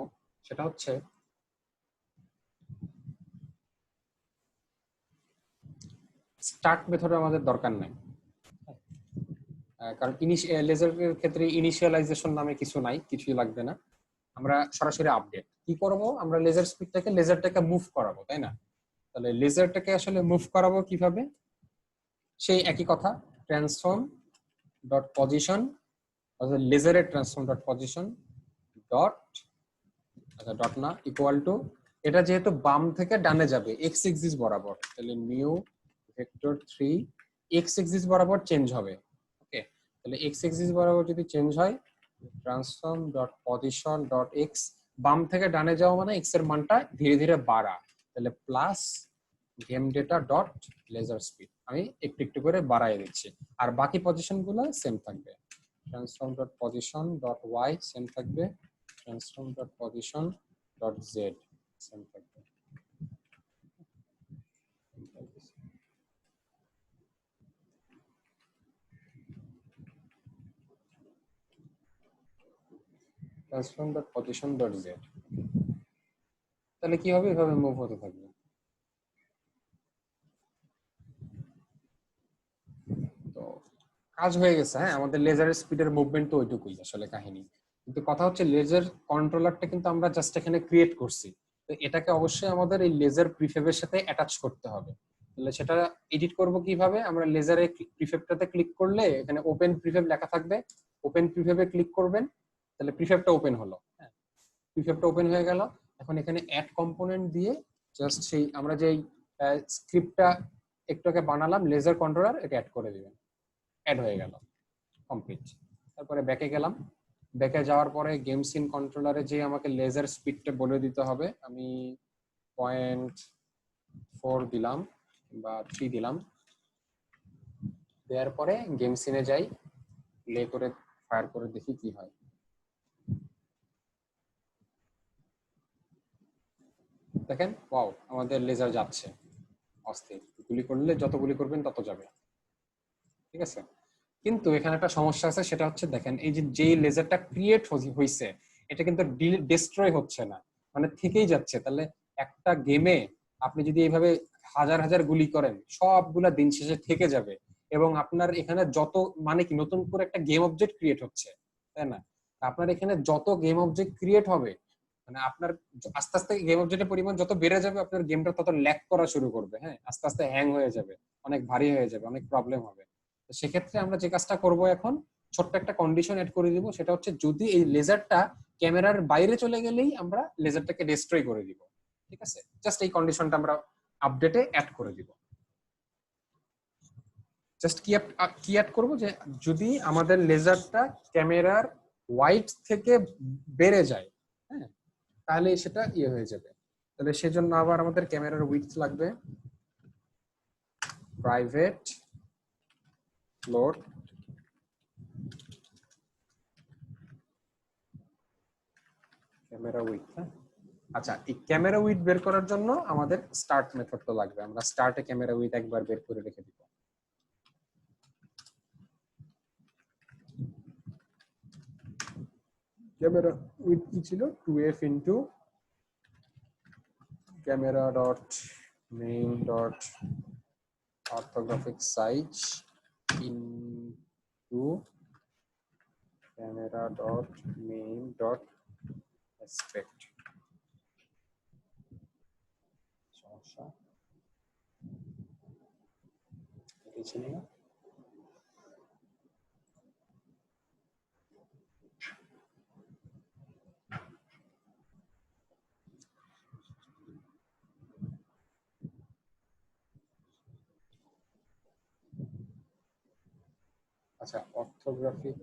সেটা হচ্ছে স্টার্ট মেথড আমাদের দরকার নাই, কারণ লেজারের ক্ষেত্রে ইনিশিয়ালাইজেশন নামে কিছু নাই, কিছুই লাগবে না। আমরা সরাসরি আপডেট কি করব, আমরা লেজার স্পিডটাকে লেজারটাকে মুভ করাবো, তাই না? তাহলে লেজারটাকে আসলে মুভ করাবো কিভাবে, সেই একই কথা, ট্রান্সফর্ম ডট পজিশন, অর্থাৎ লেজারের ট্রান্সফর্ম ডট পজিশন ডট, আচ্ছা ডট না, ইকুয়াল টু, এটা যেহেতু বাম থেকে ডানে যাবে এক্স এক্সিস বরাবর, তাহলে নিউ ভেক্টর 3 এক্স এক্সিস বরাবর চেঞ্জ হবে। ওকে, তাহলে এক্স এক্সিস বরাবর যদি চেঞ্জ হয়, transform dot position dot x, বাম থেকে ডানে যাওয়া মানে এক্স এর মানটা ধীরে ধীরে বাড়া, তাহলে plus game data dot laser speed, আমি একটু একটু করে বাড়াই দিচ্ছি, আর বাকি পজিশন গুলো সেম থাকবে। Transform dot position dot y same থাকবে, transform dot position dot z same থাকবে। Transform dot position dot z, তাহলে কি হবে, এভাবে মুভ হতে থাকবে। তো কাজ হয়ে গেছে। হ্যাঁ, আমাদের লেজারের স্পিডের মুভমেন্ট তো ওইটুকুই আসলে কাহিনী, কিন্তু কথা হচ্ছে লেজার কন্ট্রোলারটা কিন্তু আমরা জাস্ট এখানে ক্রিয়েট করছি, তো এটাকে অবশ্যই আমাদের এই লেজার প্রিফেবের সাথে অ্যাটাচ করতে হবে। তাহলে সেটা এডিট করব কিভাবে, আমরা লেজারে প্রিফেবটাতে ক্লিক করলে এখানে ওপেন প্রিফেব লেখা থাকবে, ওপেন প্রিফেবে ক্লিক করবেন, তাহলে প্রিফেবটা ওপেন হলো। হ্যাঁ, প্রিফেবটা ওপেন হয়ে গেল। এখন এখানে অ্যাড কম্পোনেন্ট দিয়ে জাস্ট সেই আমরা যেই স্ক্রিপ্টটা একটু আগে বানালাম লেজার কন্ট্রোলার, এটা অ্যাড করে দিবেন, অ্যাড হয়ে গেল, কমপ্লিট। তারপরে ব্যাকে গেলাম, ব্যাকে যাওয়ার পরে গেম সিন কন্ট্রোলারে যে আমাকে লেজার স্পিডটা বলে দিতে হবে, আমি 0.4 দিলাম বা 3 দিলাম, দেওয়ার পরে গেম সিনে যাই, প্লে করে ফায়ার করে দেখি কি হয়। দেখেন, ওয়াও, আমাদের লেজার যাচ্ছে অস্থির, গুলি করলে যত গুলি করবেন তত যাবে। ঠিক আছে, কিন্তু এখানে একটা সমস্যা আছে, সেটা হচ্ছে দেখেন এই যে লেজারটা ক্রিয়েট হইছে এটা কিন্তু ডিস্ট্রয় হচ্ছে না, মানে থেকেই যাচ্ছে। তাহলে একটা গেমে আপনি যদি এইভাবে হাজার হাজার গুলি করেন, সবগুলা দিন শেষে থেকে যাবে, এবং আপনার এখানে যত, মানে কি নতুন করে একটা গেম অবজেক্ট ক্রিয়েট হচ্ছে, তাই না? আপনার এখানে যত গেম অবজেক্ট ক্রিয়েট হবে, মানে আপনার আস্তে আস্তে গেম অবজেক্টের পরিমাণ যত বেড়ে যাবে, আপনার গেমটা তত ল্যাগ করা শুরু করবে। হ্যাঁ, আস্তে আস্তে হ্যাং হয়ে যাবে, অনেক ভারী হয়ে যাবে, অনেক প্রবলেম হবে। সেক্ষেত্রে আমরা যে কাজটা করব, এখন ছোট্ট একটা কন্ডিশন এড করে দিব, সেটা হচ্ছে যদি এই লেজারটা ক্যামেরার বাইরে চলে গেলেই আমরা লেজারটাকে ডিস্ট্রয় করে দিব। ঠিক আছে, জাস্ট এই কন্ডিশনটা আমরা আপডেটে অ্যাড করে দিব। জাস্ট কি অ্যাড করব, যে যদি আমাদের লেজারটা ক্যামেরার হোয়াইট থেকে বেড়ে যায়, হ্যাঁ, তাহলে সেটা ইয়ে হয়ে যাবে। তাহলে সেজন্য আবার আমাদের ক্যামেরার উইডথ লাগবে প্রাইভেট ফ্লোট ক্যামেরা উইথ। হ্যাঁ, আচ্ছা, এই ক্যামেরা উইথ বের করার জন্য আমাদের স্টার্ট মেথডটা লাগবে। আমরা স্টার্টে ক্যামেরা উইথ একবার বের করে রেখে দিব। ক্যামেরা উইথ কি ছিল? 2f into camera dot main dot orthographic size into camera dot main dot aspect. সমস্যা এটাই ছিল না? আচ্ছা, অর্থোগ্রাফিক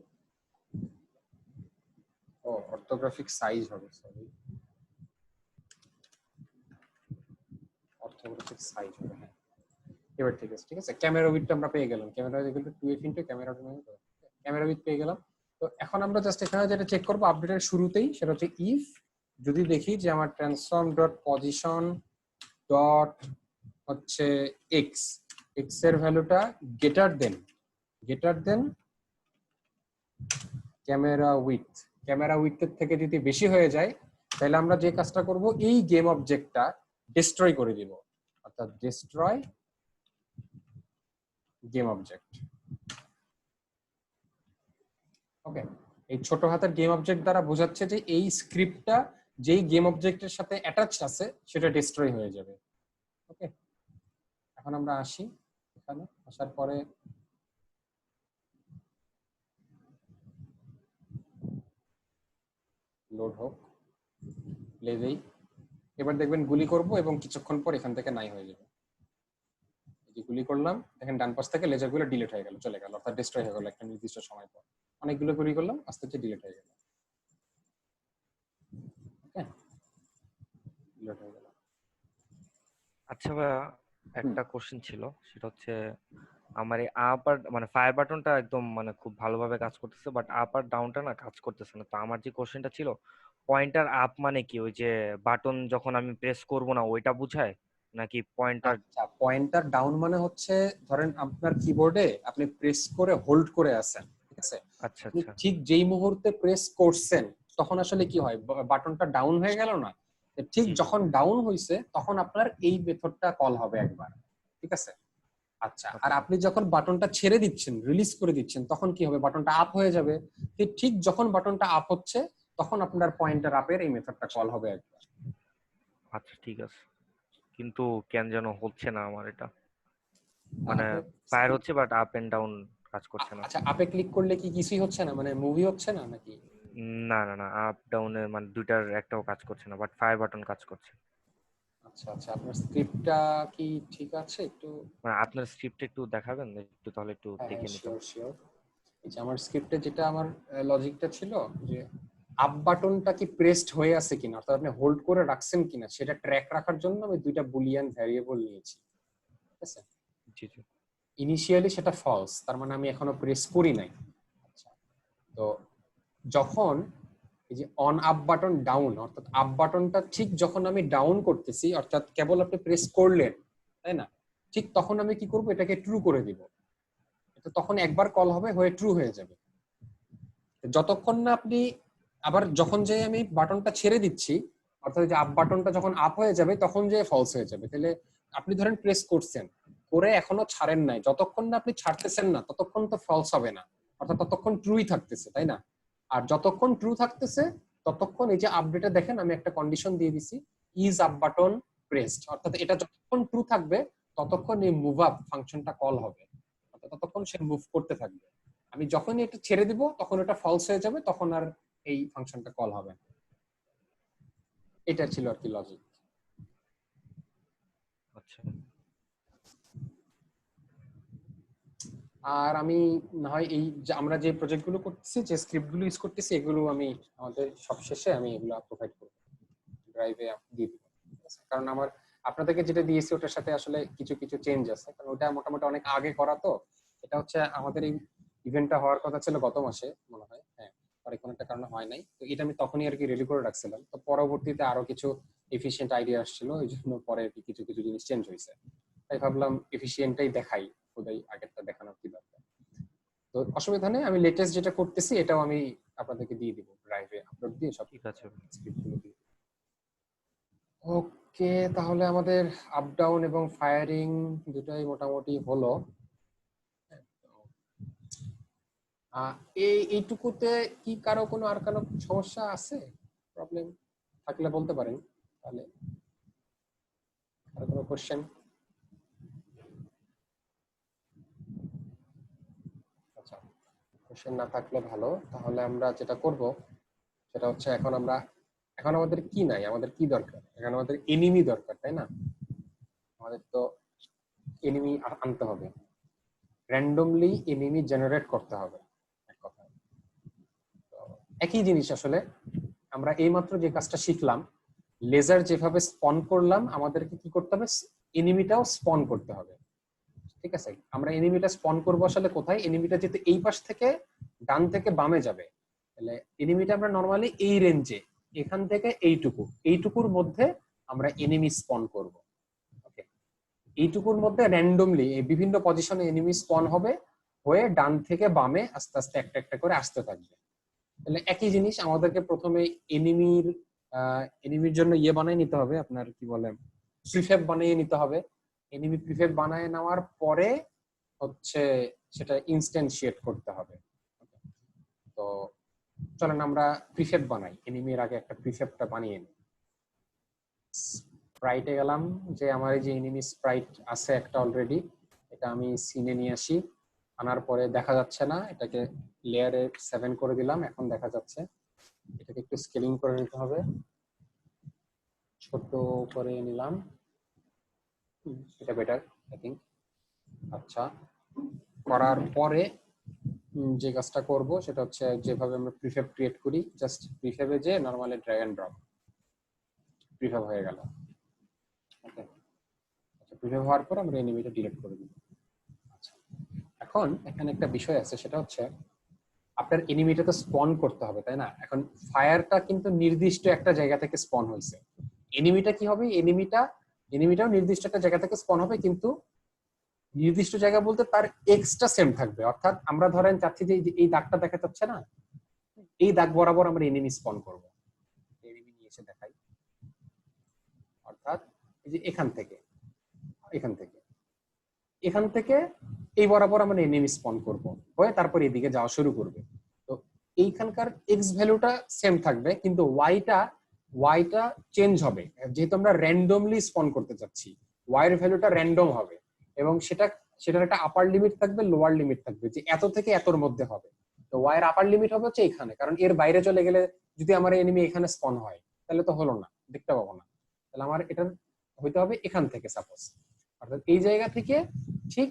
সাইজ হবে, সরি, অর্থোগ্রাফিক সাইজ হবে। হ্যাঁ, এবার ঠিক আছে, ঠিক আছে। ক্যামেরা উইথটা আমরা পেয়ে গেলাম, camera with 2f into camera with পেয়ে গেলাম। তো এখন আমরা জাস্ট এখানে যেটা চেক করব আপডেটের শুরুতেই, সেটা হচ্ছে ইফ যদি দেখি যে আমার ট্রান্সফর্ম ডট পজিশন ডট হচ্ছে এক্স, এক্স এর ভ্যালুটা গ্রেটার দেন ক্যামেরা উইথের থেকে যদি বেশি হয়ে যায়, তাহলে আমরা যে কাজটা করব, এই গেম অবজেক্টটা ডিস্ট্রয় করে দিব, অর্থাৎ ডিস্ট্রয় গেম অবজেক্ট। ওকে, এই ছোট হাতের গেম অবজেক্ট দ্বারা বোঝাচ্ছে যে এই স্ক্রিপ্টটা যেই গেম অবজেক্টের সাথে অ্যাটাচড আছে সেটা ডিস্ট্রয় হয়ে যাবে। ওকে, এখন আমরা আসি, এখানে আসার পরে লোড হোক, প্লে দেই। এবার দেখবেন গুলি করব এবং কিছুক্ষণ পর এখান থেকে নাই হয়ে যাবে। এই যে গুলি করলাম, দেখেন ডান পাশ থেকে লেজারগুলো ডিলিট হয়ে গেল, চলে গেল, অর্থাৎ ডিস্ট্রয় হয়ে গেল একটা নির্দিষ্ট সময় পর। অনেকগুলো গুলি করলাম, আস্তে আস্তে ডিলিট হয়ে গেল। ওকে, ডিলিট হয়ে গেল। আচ্ছা ভাইয়া, একটা কোশ্চেন ছিল, সেটা হচ্ছে আমার এই আপ আর মানে ফায়ার বাটনটা একদম মানে খুব ভালোভাবে কাজ করতেছে, বাট আপ আর ডাউনটা না কাজ করতেছে না। তো আমার যে কোশ্চেনটা ছিল, পয়েন্টার আপ মানে কি? ওই যে বাটন যখন আমি প্রেস করব না ওইটা বুঝায়, নাকি পয়েন্টার? আচ্ছা, পয়েন্টার ডাউন মানে হচ্ছে, ধরেন আপনার কিবোর্ডে আপনি প্রেস করে হোল্ড করে আছেন, ঠিক আছে? আচ্ছা আপনি আচ্ছা। ঠিক যেই মুহূর্তে প্রেস করছেন তখন আসলে কি হয়, বাটনটা ডাউন হয়ে গেল না? তো ঠিক জি জি। যখন ডাউন হইছে তখন আপনার এই মেথডটা কল হবে একবার, ঠিক আছে? আচ্ছা, আর আচ্ছা আপনি যখন বাটনটা ছেড়ে দিচ্ছেন, রিলিজ করে দিচ্ছেন, তখন কি হবে, বাটনটা আপ হয়ে যাবে। ঠিক যখন বাটনটা আপ হচ্ছে তখন আপনার পয়েন্টার আপের এই মেথডটা কল হবে একবার। আচ্ছা, ঠিক আছে। কিন্তু কেন যেন হচ্ছে না আমার এটা, মানে আপনি ফায়ার হচ্ছে বাট আপ এন্ড ডাউন কাজ করছে না। আচ্ছা, আপে ক্লিক করলে কি কিছুই হচ্ছে না, মানে মুভি হচ্ছে না নাকি? না না না, আপ ডাউনে মানে দুইটার একটাও কাজ করছে না, বাট ফায়ার বাটন কাজ করছে। আচ্ছা আচ্ছা, আপনার স্ক্রিপ্টটা কি ঠিক আছে একটু? মানে আপনার স্ক্রিপ্ট একটু দেখাবেন একটু, তাহলে একটু হ্যাঁ দেখে হ্যাঁ, নিতাম। Sure sure. এই যে আমার স্ক্রিপ্টে যেটা আমার লজিকটা ছিল, যে আপ বাটনটা কি প্রেসড হয়ে আছে কিনা, অর্থাৎ আপনি হোল্ড করে রাখছেন কিনা সেটা ট্র্যাক রাখার জন্য আমি দুইটা বুলিয়ান ভ্যারিয়েবল নিয়েছি, ঠিক আছে? জি জি। ইনিশিয়ালি সেটা ফলস, তার মানে আমি এখনো প্রেস করি নাই। আচ্ছা, তো যখন এই যে অন আপ বাটন ডাউন, অর্থাৎ আপ বাটনটা ঠিক যখন আমি ডাউন করতেছি, অর্থাৎ কেবল আপনি প্রেস করলেন, তাই না? ঠিক তখন আমি কি করব, এটাকে ট্রু করে দিব। এটা তখন একবার কল হবে, হয়ে ট্রু হয়ে যাবে। যতক্ষণ না আপনি আবার যখন যে আমি বাটনটা ছেড়ে দিচ্ছি, অর্থাৎ যে আপ বাটনটা যখন আপ হয়ে যাবে তখন যে ফলস হয়ে যাবে। তাহলে আপনি ধরেন প্রেস করছেন, করে এখনো ছাড়েন নাই, যতক্ষণ না আপনি ছাড়তেছেন না ততক্ষণ তো ফলস হবে না, অর্থাৎ ততক্ষণ ট্রুই থাকতেছে, তাই না? আর যতক্ষণ ট্রু থাকতেছে ততক্ষণ এই যে আপডেটে দেখেন আমি একটা কন্ডিশন দিয়ে দিছি, ইজ আপ বাটন প্রেসড, অর্থাৎ এটা যতক্ষণ ট্রু থাকবে ততক্ষণ এই মুভ আপ ফাংশনটা কল হবে, অর্থাৎ ততক্ষণ সে মুভ করতে থাকবে। আমি যখনই এটা ছেড়ে দিব তখন এটা ফলস হয়ে যাবে, তখন আর এই ফাংশনটা কল হবে না। এটা ছিল আর কি লজিক। আচ্ছা আর আমি না হয় এই যে আমরা যে প্রজেক্ট গুলো করতেছি, যে স্ক্রিপ্ট গুলো ইউজ করতেছি, এগুলো আমি আমাদের সবশেষে আমি এগুলো প্রোভাইড করব, ড্রাইভে দিয়ে দিব, ঠিক আছে? কারণ আমার আপনাদেরকে যেটা দিয়েছি ওটার সাথে আসলে কিছু কিছু চেঞ্জ আছে, কারণ ওটা মোটামুটি অনেক আগে করা। তো এটা হচ্ছে আমাদের এই ইভেন্টটা হওয়ার কথা ছিল গত মাসে মনে হয়, হ্যাঁ, পরে কোনো একটা কারণে হয় নাই, তো এটা আমি তখনই আর কি রেডি করে রাখছিলাম। তো পরবর্তীতে আরো কিছু এফিশিয়েন্ট আইডিয়া আসছিল, ওই জন্য পরে আর কি কিছু কিছু জিনিস চেঞ্জ হয়েছে। তাই ভাবলাম এফিশিয়েন্টটাই দেখাই, খোদাই আগেরটা দেখানোর কি দরকার। তো অসুবিধা নেই, আমি লেটেস্ট যেটা করতেছি এটাও আমি আপনাদেরকে দিয়ে দিব, ড্রাইভে আপলোড দিয়ে সব ঠিক আছে। স্ক্রিপ্টগুলো দিয়ে। ওকে, তাহলে আমাদের আপ ডাউন এবং ফায়ারিং দুটাই মোটামুটি হলো। এইটুকুতে কি কারো কোনো আর কোনো সমস্যা আছে, প্রবলেম থাকলে বলতে পারেন। তাহলে আর কোনো কোশ্চেন? আচ্ছা, কোশ্চেন না থাকলে ভালো। তাহলে আমরা যেটা করব সেটা হচ্ছে, এখন আমাদের কি নাই, আমাদের কি দরকার? এখন আমাদের এনিমি দরকার, তাই না? আমাদের তো এনিমি আনতে হবে, র্যান্ডমলি এনিমি জেনারেট করতে হবে এক কথায়। তো একই জিনিস আসলে আমরা এইমাত্র যে কাজটা শিখলাম, লেজার যেভাবে স্পন করলাম, আমাদেরকে কি করতে হবে, এনিমিটাও স্পন করতে হবে। ঠিক আছে, আমরা এনিমিটা স্পন করবো আসলে কোথায়? এনিমিটা যেতে এই পাশ থেকে ডান থেকে বামে যাবে, তাহলে এনিমিটা আমরা নরমালি এই রেঞ্জে, এখান থেকে এইটুকুর মধ্যে আমরা এনিমি স্পন করব। ওকে, এইটুকুর মধ্যে র্যান্ডমলি বিভিন্ন পজিশনে এনিমি স্পন হবে, হয়ে ডান থেকে বামে আস্তে আস্তে একটা একটা করে আসতে থাকবে। তাহলে একই জিনিস আমাদেরকে প্রথমে এনিমির জন্য বানিয়ে নিতে হবে, আপনার কি বলে, প্রিফেব বানিয়ে নিতে হবে। এনিমি প্রিফেব বানিয়ে নেওয়ার পরে হচ্ছে সেটা ইনস্ট্যান্সিয়েট করতে হবে। তো চলেন আমরা প্রিফেব বানাই, এনিমির আগে একটা প্রিফেবটা বানিয়ে নিই। স্প্রাইটে গেলাম, যে আমার এই যে এনিমি স্প্রাইট আছে একটা অলরেডি, এটা আমি সিনে নিয়ে আসি। আনার পরে দেখা যাচ্ছে না, এটাকে লেয়ারে 7 করে দিলাম, এখন দেখা যাচ্ছে। এটাকে একটু স্কেলিং করে নিতে হবে, ছোট করে নিলাম, এটা বেটার আই থিঙ্ক। আচ্ছা, করার পরে যে কাজটা করব সেটা হচ্ছে, যেভাবে আমরা প্রিফেব ক্রিয়েট করি, জাস্ট প্রিফেবে যে নরমালি ড্র্যাগ এন্ড ড্রপ, প্রিফেব হয়ে গেল। ওকে, আচ্ছা, প্রিফেব হওয়ার পর আমরা এনিমিটা ডিলিট করে দিব। আচ্ছা, এখন এখানে একটা বিষয় আছে, সেটা হচ্ছে আপনার এনিমিটা তো স্পন করতে হবে, তাই না? এখন ফায়ারটা কিন্তু নির্দিষ্ট একটা জায়গা থেকে স্পন হয়েছে, এনিমিটা কি হবে, এনিমিটাও নির্দিষ্ট একটা জায়গা থেকে স্পন হবে, কিন্তু নির্দিষ্ট জায়গা বলতে তার এক্সটা সেম থাকবে। অর্থাৎ আমরা ধরেন চাচ্ছি যে এই দাগটা দেখা যাচ্ছে না, এই দাগ বরাবর আমরা এনিমি স্পন করব। এনিমি নিয়ে এসে দেখাই, অর্থাৎ এই যে এখান থেকে এখান থেকে এই বরাবর আমরা এনিমি স্পন করব, হয়ে তারপর এদিকে যাওয়া শুরু করবে। তো এইখানকার এক্স ভ্যালুটা সেম থাকবে, কিন্তু ওয়াইটা চেঞ্জ হবে, যেহেতু আমরা র্যান্ডমলি স্পন করতে চাচ্ছি, ওয়াই এর ভ্যালুটা র্যান্ডম হবে, এবং সেটার একটা আপার লিমিট থাকবে, লোয়ার লিমিট থাকবে, যে এত থেকে এতর মধ্যে হবে। তো ওয়াই এর আপার লিমিট হবে হচ্ছে এখানে, কারণ এর বাইরে চলে গেলে যদি আমার এনিমি এখানে স্পন হয় তাহলে তো হলো না, দেখতে পাবো না। তাহলে আমার এটার হইতে হবে এখান থেকে, সাপোজ অর্থাৎ এই জায়গা থেকে ঠিক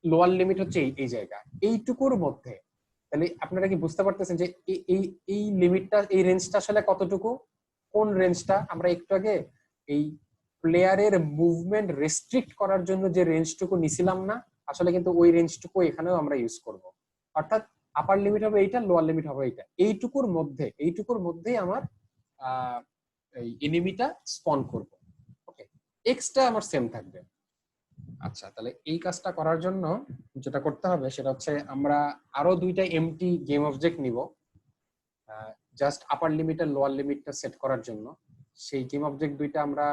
লোয়ার লিমিট হচ্ছে এই জায়গা, এইটুকুর মধ্যে। তাহলে আপনারা কি বুঝতে পারতেছেন যে এই এই লিমিটটা, এই রেঞ্জটা আসলে কতটুকু, কোন রেঞ্জটা? আমরা একটু আগে এই প্লেয়ারের মুভমেন্ট রেস্ট্রিক্ট করার জন্য যে রেঞ্জটুকু নিছিলাম না, আসলে কিন্তু ওই রেঞ্জটুকু এখানেও আমরা ইউজ করব। অর্থাৎ আপার লিমিট হবে এইটা, লোয়ার লিমিট হবে এইটা, এইটুকুর মধ্যেই আমার এই এনিমিটা স্পন করব। ওকে, এক্সটা আমার সেম থাকবে। আচ্ছা, তাহলে এই কাজটা করার জন্য যেটা করতে হবে সেটা হচ্ছে, আমরা আরো দুইটা এমটি গেম অবজেক্ট নিব, জাস্ট আপার লিমিট আর লোয়ার লিমিটটা সেট করার জন্য। সেই গেম অবজেক্ট দুইটা আমরা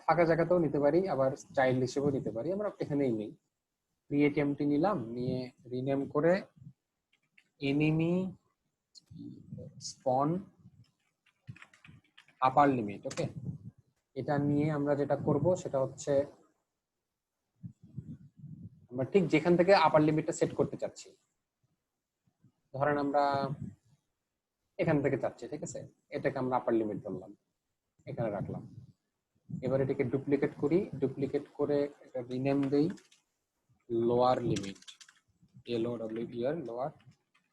ফাঁকা জায়গাতেও নিতে পারি, আবার চাইল্ড হিসেবেও নিতে পারি, আমরা এখানেই নেই। ক্রিয়েট এমটি নিলাম, নিয়ে রিনেম করে এনিমি স্পন আপার লিমিট। ওকে, এটা নিয়ে আমরা যেটা করব সেটা হচ্ছে, আমরা ঠিক যেখান থেকে আপার লিমিটটা সেট করতে চাচ্ছি, ধরেন আমরা এখান থেকে চাচ্ছি, ঠিক আছে, এটাকে আমরা আপার লিমিট ধরলাম, এখানে রাখলাম। এবার এটাকে ডুপ্লিকেট করি, ডুপ্লিকেট করে এটা রিনেম দেই lower limit, LOWER lower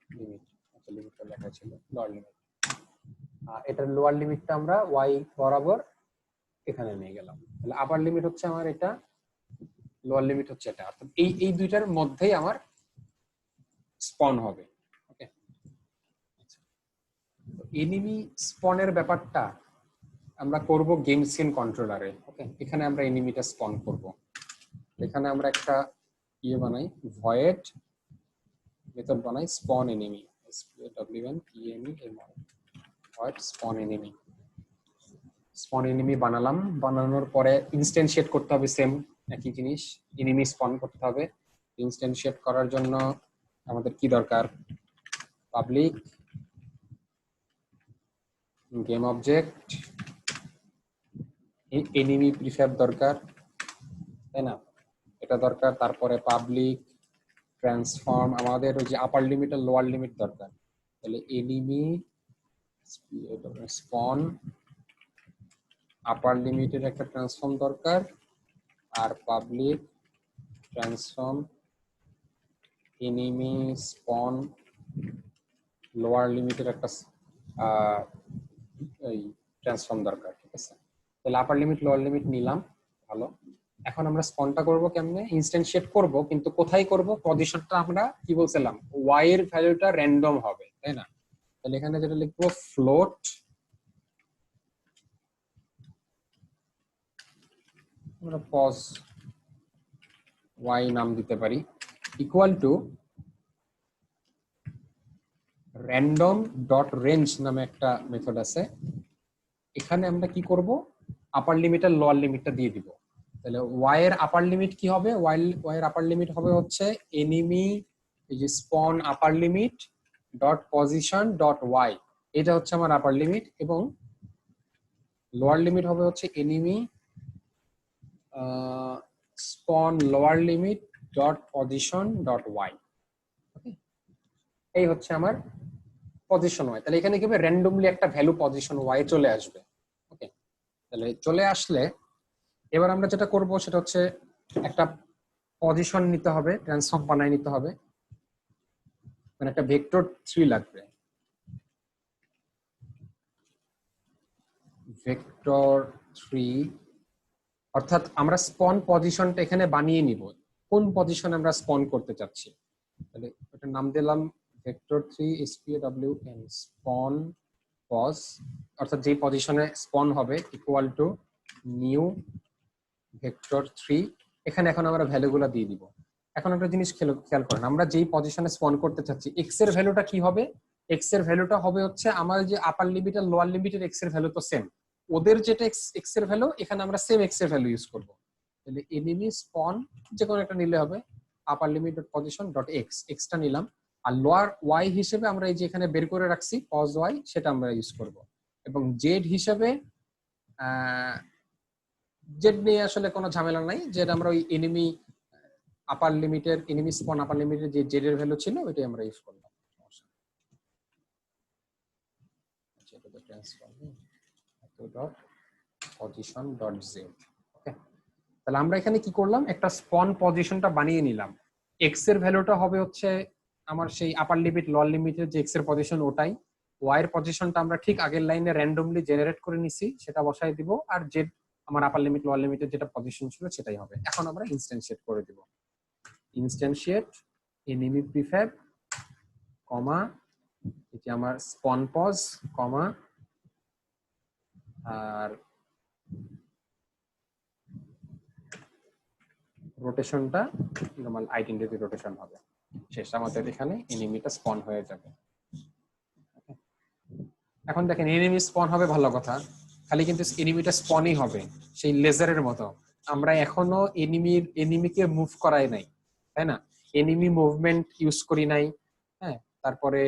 limit. আচ্ছা, লিমিটটা লেখা ছিল লোয়ার লিমিট। এটার লোয়ার লিমিটটা আমরা ওয়াই বরাবর এখানে নিয়ে গেলাম। তাহলে আপার লিমিট হচ্ছে আমার এটা, লোয়ার লিমিট হচ্ছে এটা, অর্থাৎ এই দুইটার মধ্যেই আমার স্পন হবে। ওকে, এনিমি স্পনের ব্যাপারটা আমরা করব গেম সিন কন্ট্রোলারে। ওকে, এখানে আমরা এনিমিটা স্পন করব। এখানে আমরা একটা বানাই, ভয়েড মেথড বানাই স্পন এনিমি, ভয়েড স্পন এনিমি। স্পন এনিমি বানালাম, বানানোর পরে ইনস্ট্যান্সিয়েট করতে হবে, সেম একই জিনিস, এনিমি স্পন করতে হবে। ইনস্ট্যান্সিয়েট করার জন্য আমাদের কি দরকার? পাবলিক গেম অবজেক্ট, এনিমি প্রিফ্যাব দরকার, তাই না? এটা দরকার। তারপরে পাবলিক ট্রান্সফর্ম, আমাদের ওই যে আপার লিমিট আর লোয়ার লিমিট দরকার। তাহলে এনিমি স্পন আপার লিমিটের একটা ট্রান্সফর্ম দরকার, আর public transform enemy spawn lower লিমিটের একটা এই ট্রান্সফর্ম দরকার। ঠিক আছে, তাহলে আপার লিমিট লোয়ার লিমিট নিলাম। ভালো। এখন আমরা স্পনটা করব কেমনে? ইনস্ট্যান্সিয়েট করব, কিন্তু কোথায় করব? পজিশনটা আমরা কি বলছিলাম, ওয়াই এর ভ্যালুটা র্যান্ডম হবে, তাই না? তাহলে এখানে যেটা লিখবো, ফ্লোট, আমরা পজ ওয়াই নাম দিতে পারি, equal to random dot range নামে একটা মেথড আছে। এখানে আমরা কি করব? আপার লিমিট আর লোয়ার লিমিটটা দিয়ে দিব। তাহলে ওয়াই এর আপার লিমিট কি হবে? ওয়াই এর আপার লিমিট হবে হচ্ছে এনিমি, এই যে spawn upper limit dot position dot y, এটা হচ্ছে আমার আপার লিমিট, এবং লোয়ার লিমিট হবে হচ্ছে enemy spawn lower limit dot position dot y. এই হচ্ছে আমার পজিশন ওয়াই। তাহলে এখানে কি হবে? র্যান্ডমলি একটা ভ্যালু পজিশন ওয়াই চলে আসবে। ওকে, তাহলে চলে আসলে এবার আমরা যেটা করব সেটা হচ্ছে একটা পজিশন নিতে হবে, ট্রান্সফর্ম বানাই নিতে হবে, মানে একটা ভেক্টর 3 লাগবে। ভেক্টর 3, অর্থাৎ আমরা স্পন পজিশনটা এখানে বানিয়ে নিব, কোন পজিশনে আমরা স্পন করতে চাচ্ছি। তাহলে এটার নাম দিলাম ভেক্টর 3 SPAWN স্পন পজ, অর্থাৎ যে পজিশনে স্পন হবে ইকুয়াল টু নিউ ভেক্টর 3। এখানে এখন আমরা ভ্যালুগুলো দিয়ে দিব। এখন একটা জিনিস খেয়াল করেন, আমরা যেই পজিশনে স্পন করতে চাচ্ছি, এক্স এর ভ্যালুটা কি হবে? এক্স এর ভ্যালুটা হবে হচ্ছে আমাদের যে আপার লিমিট আর লোয়ার লিমিটের এক্স এর ভ্যালু তো সেম, ওদের যেটা এক্স এর ভ্যালু, এখানে আমরা সেম এক্স এর ভ্যালু ইউজ করব। তাহলে এনিমি স্পন যে কোনো একটা নিলে হবে, আপার limit dot position dot x, extra নিলাম, আর লোয়ার ওয়াই হিসেবে আমরা এই যে এখানে বের করে রাখছি পজ ওয়াই, সেটা আমরা ইউজ করব। এবং জেড হিসেবে জেড নিয়ে আসলে কোনো ঝামেলা নাই, জেড আমরা ওই এনিমি আপার লিমিটের, এনিমি স্পন আপার লিমিটের যে জেড এর ভ্যালু ছিল ওইটাই আমরা ইউজ করলাম। Position dot z. ওকে, তাহলে আমরা এখানে কি করলাম? একটা স্পন পজিশনটা বানিয়ে নিলাম। এক্স এর ভ্যালুটা হবে হচ্ছে আমার সেই আপার লিমিট লোয়ার লিমিটের যে এক্স এর পজিশন ওটাই, ওয়াই এর পজিশনটা আমরা ঠিক আগের লাইনে র্যান্ডমলি জেনারেট করে নিছি, সেটা বসাই দিব, আর জেড আমার আপার লিমিট লোয়ার লিমিটের যেটা পজিশন ছিল সেটাই হবে। এখন আমরা ইনস্ট্যান্সিয়েট করে দিব, ইনস্ট্যান্সিয়েট এনিমি প্রিফ্যাব কমা, এটি আমার স্পন পজ কমা, আর রোটেশনটা নরমাল আইডেন্টিটি রোটেশন হবে। শেষ, আমাদের এখানে এনিমিটা স্পন হয়ে যাবে। এখন দেখেন এনিমি স্পন হবে, ভালো কথা, খালি কিন্তু এনিমিটা স্পনই হবে সেই লেজারের মতো। আমরা এখনো এনিমিকে মুভ করাই নাই, তাই না? এনিমি মুভমেন্ট ইউজ করি নাই। হ্যাঁ, তারপরে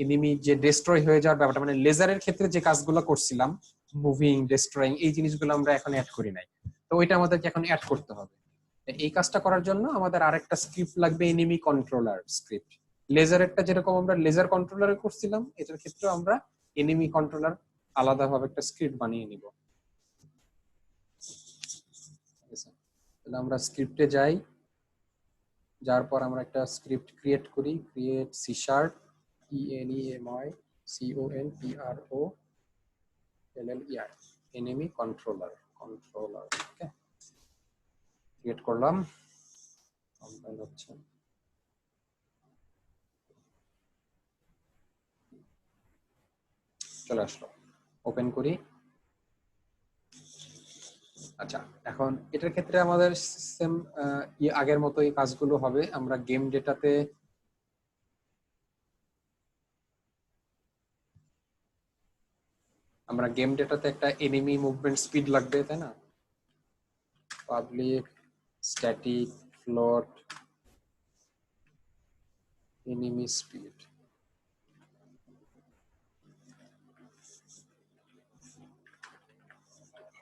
এনিমি যে ডেস্ট্রয় হয়ে যাওয়ার ব্যাপারটা, মানে লেজারের ক্ষেত্রে যে কাজগুলো করছিলাম, মুভিং ডেস্ট্রয়িং, এই জিনিসগুলো আমরা এখন অ্যাড করি নাই। তো ওইটা আমাদেরকে এখন অ্যাড করতে হবে। এই কাজটা করার জন্য আমাদের আরেকটা স্ক্রিপ্ট লাগবে, এনিমি কন্ট্রোলার স্ক্রিপ্ট। লেজারেরটা যেরকম আমরা লেজার কন্ট্রোলারে করছিলাম, এটার ক্ষেত্রে আমরা এনিমি কন্ট্রোলার আলাদাভাবে একটা স্ক্রিপ্ট বানিয়ে নিব। তাহলে আমরা স্ক্রিপ্টে যাই, যার পর আমরা একটা স্ক্রিপ্ট ক্রিয়েট করি, create C# ENEMICONTROLLER enemy controller, okay, create করলাম, কম্পাইল হচ্ছে। চলে আসলো, ওপেন করি। আচ্ছা, এখন এটার ক্ষেত্রে আমাদের সেম আগের মতোই কাজগুলো হবে। আমরা গেম ডেটাতে একটা এনিমি মুভমেন্ট স্পিড লাগবে, তাই না? Public static float enemy speed.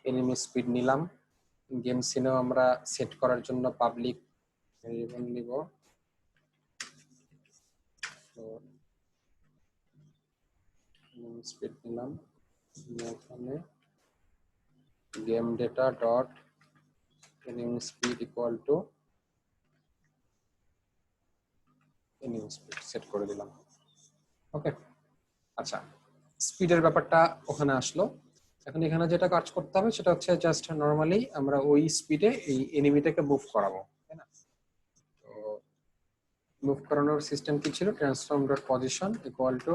Enemy speed নিলাম। গেম সিনেও আমরা সেট করার জন্য পাবলিক ভেরিয়েবল নিব, স্পিড নিলাম। এখানে game data dot enemy speed equal to enemy speed set করে দিলাম। ওকে, আচ্ছা, স্পিডের ব্যাপারটা ওখানে আসলো। এখন এখানে যেটা কাজ করতে হবে সেটা হচ্ছে জাস্ট নরমালি আমরা ওই স্পিডে এই এনিমিটাকে মুভ করাবো, তাই না? তো মুভ করানোর সিস্টেম কি ছিল? Transform dot position equal to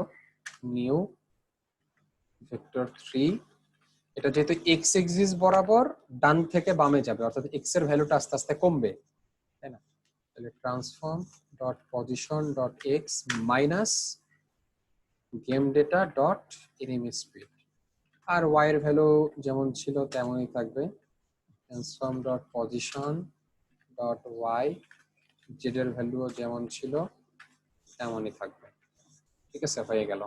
new vector 3। এটা যেহেতু এক্স এক্সিস বরাবর ডান থেকে বামে যাবে, অর্থাৎ এক্স এর ভ্যালুটা আস্তে আস্তে কমবে, তাই না? তাহলে transform dot position dot x minus game data dot enemy speed. আর ওয়াই এর ভ্যালু যেমন ছিল তেমনই থাকবে, transform dot position dot y, z এর ভ্যালুও যেমন ছিল তেমনই থাকবে। ঠিক আছে, হয়ে গেল।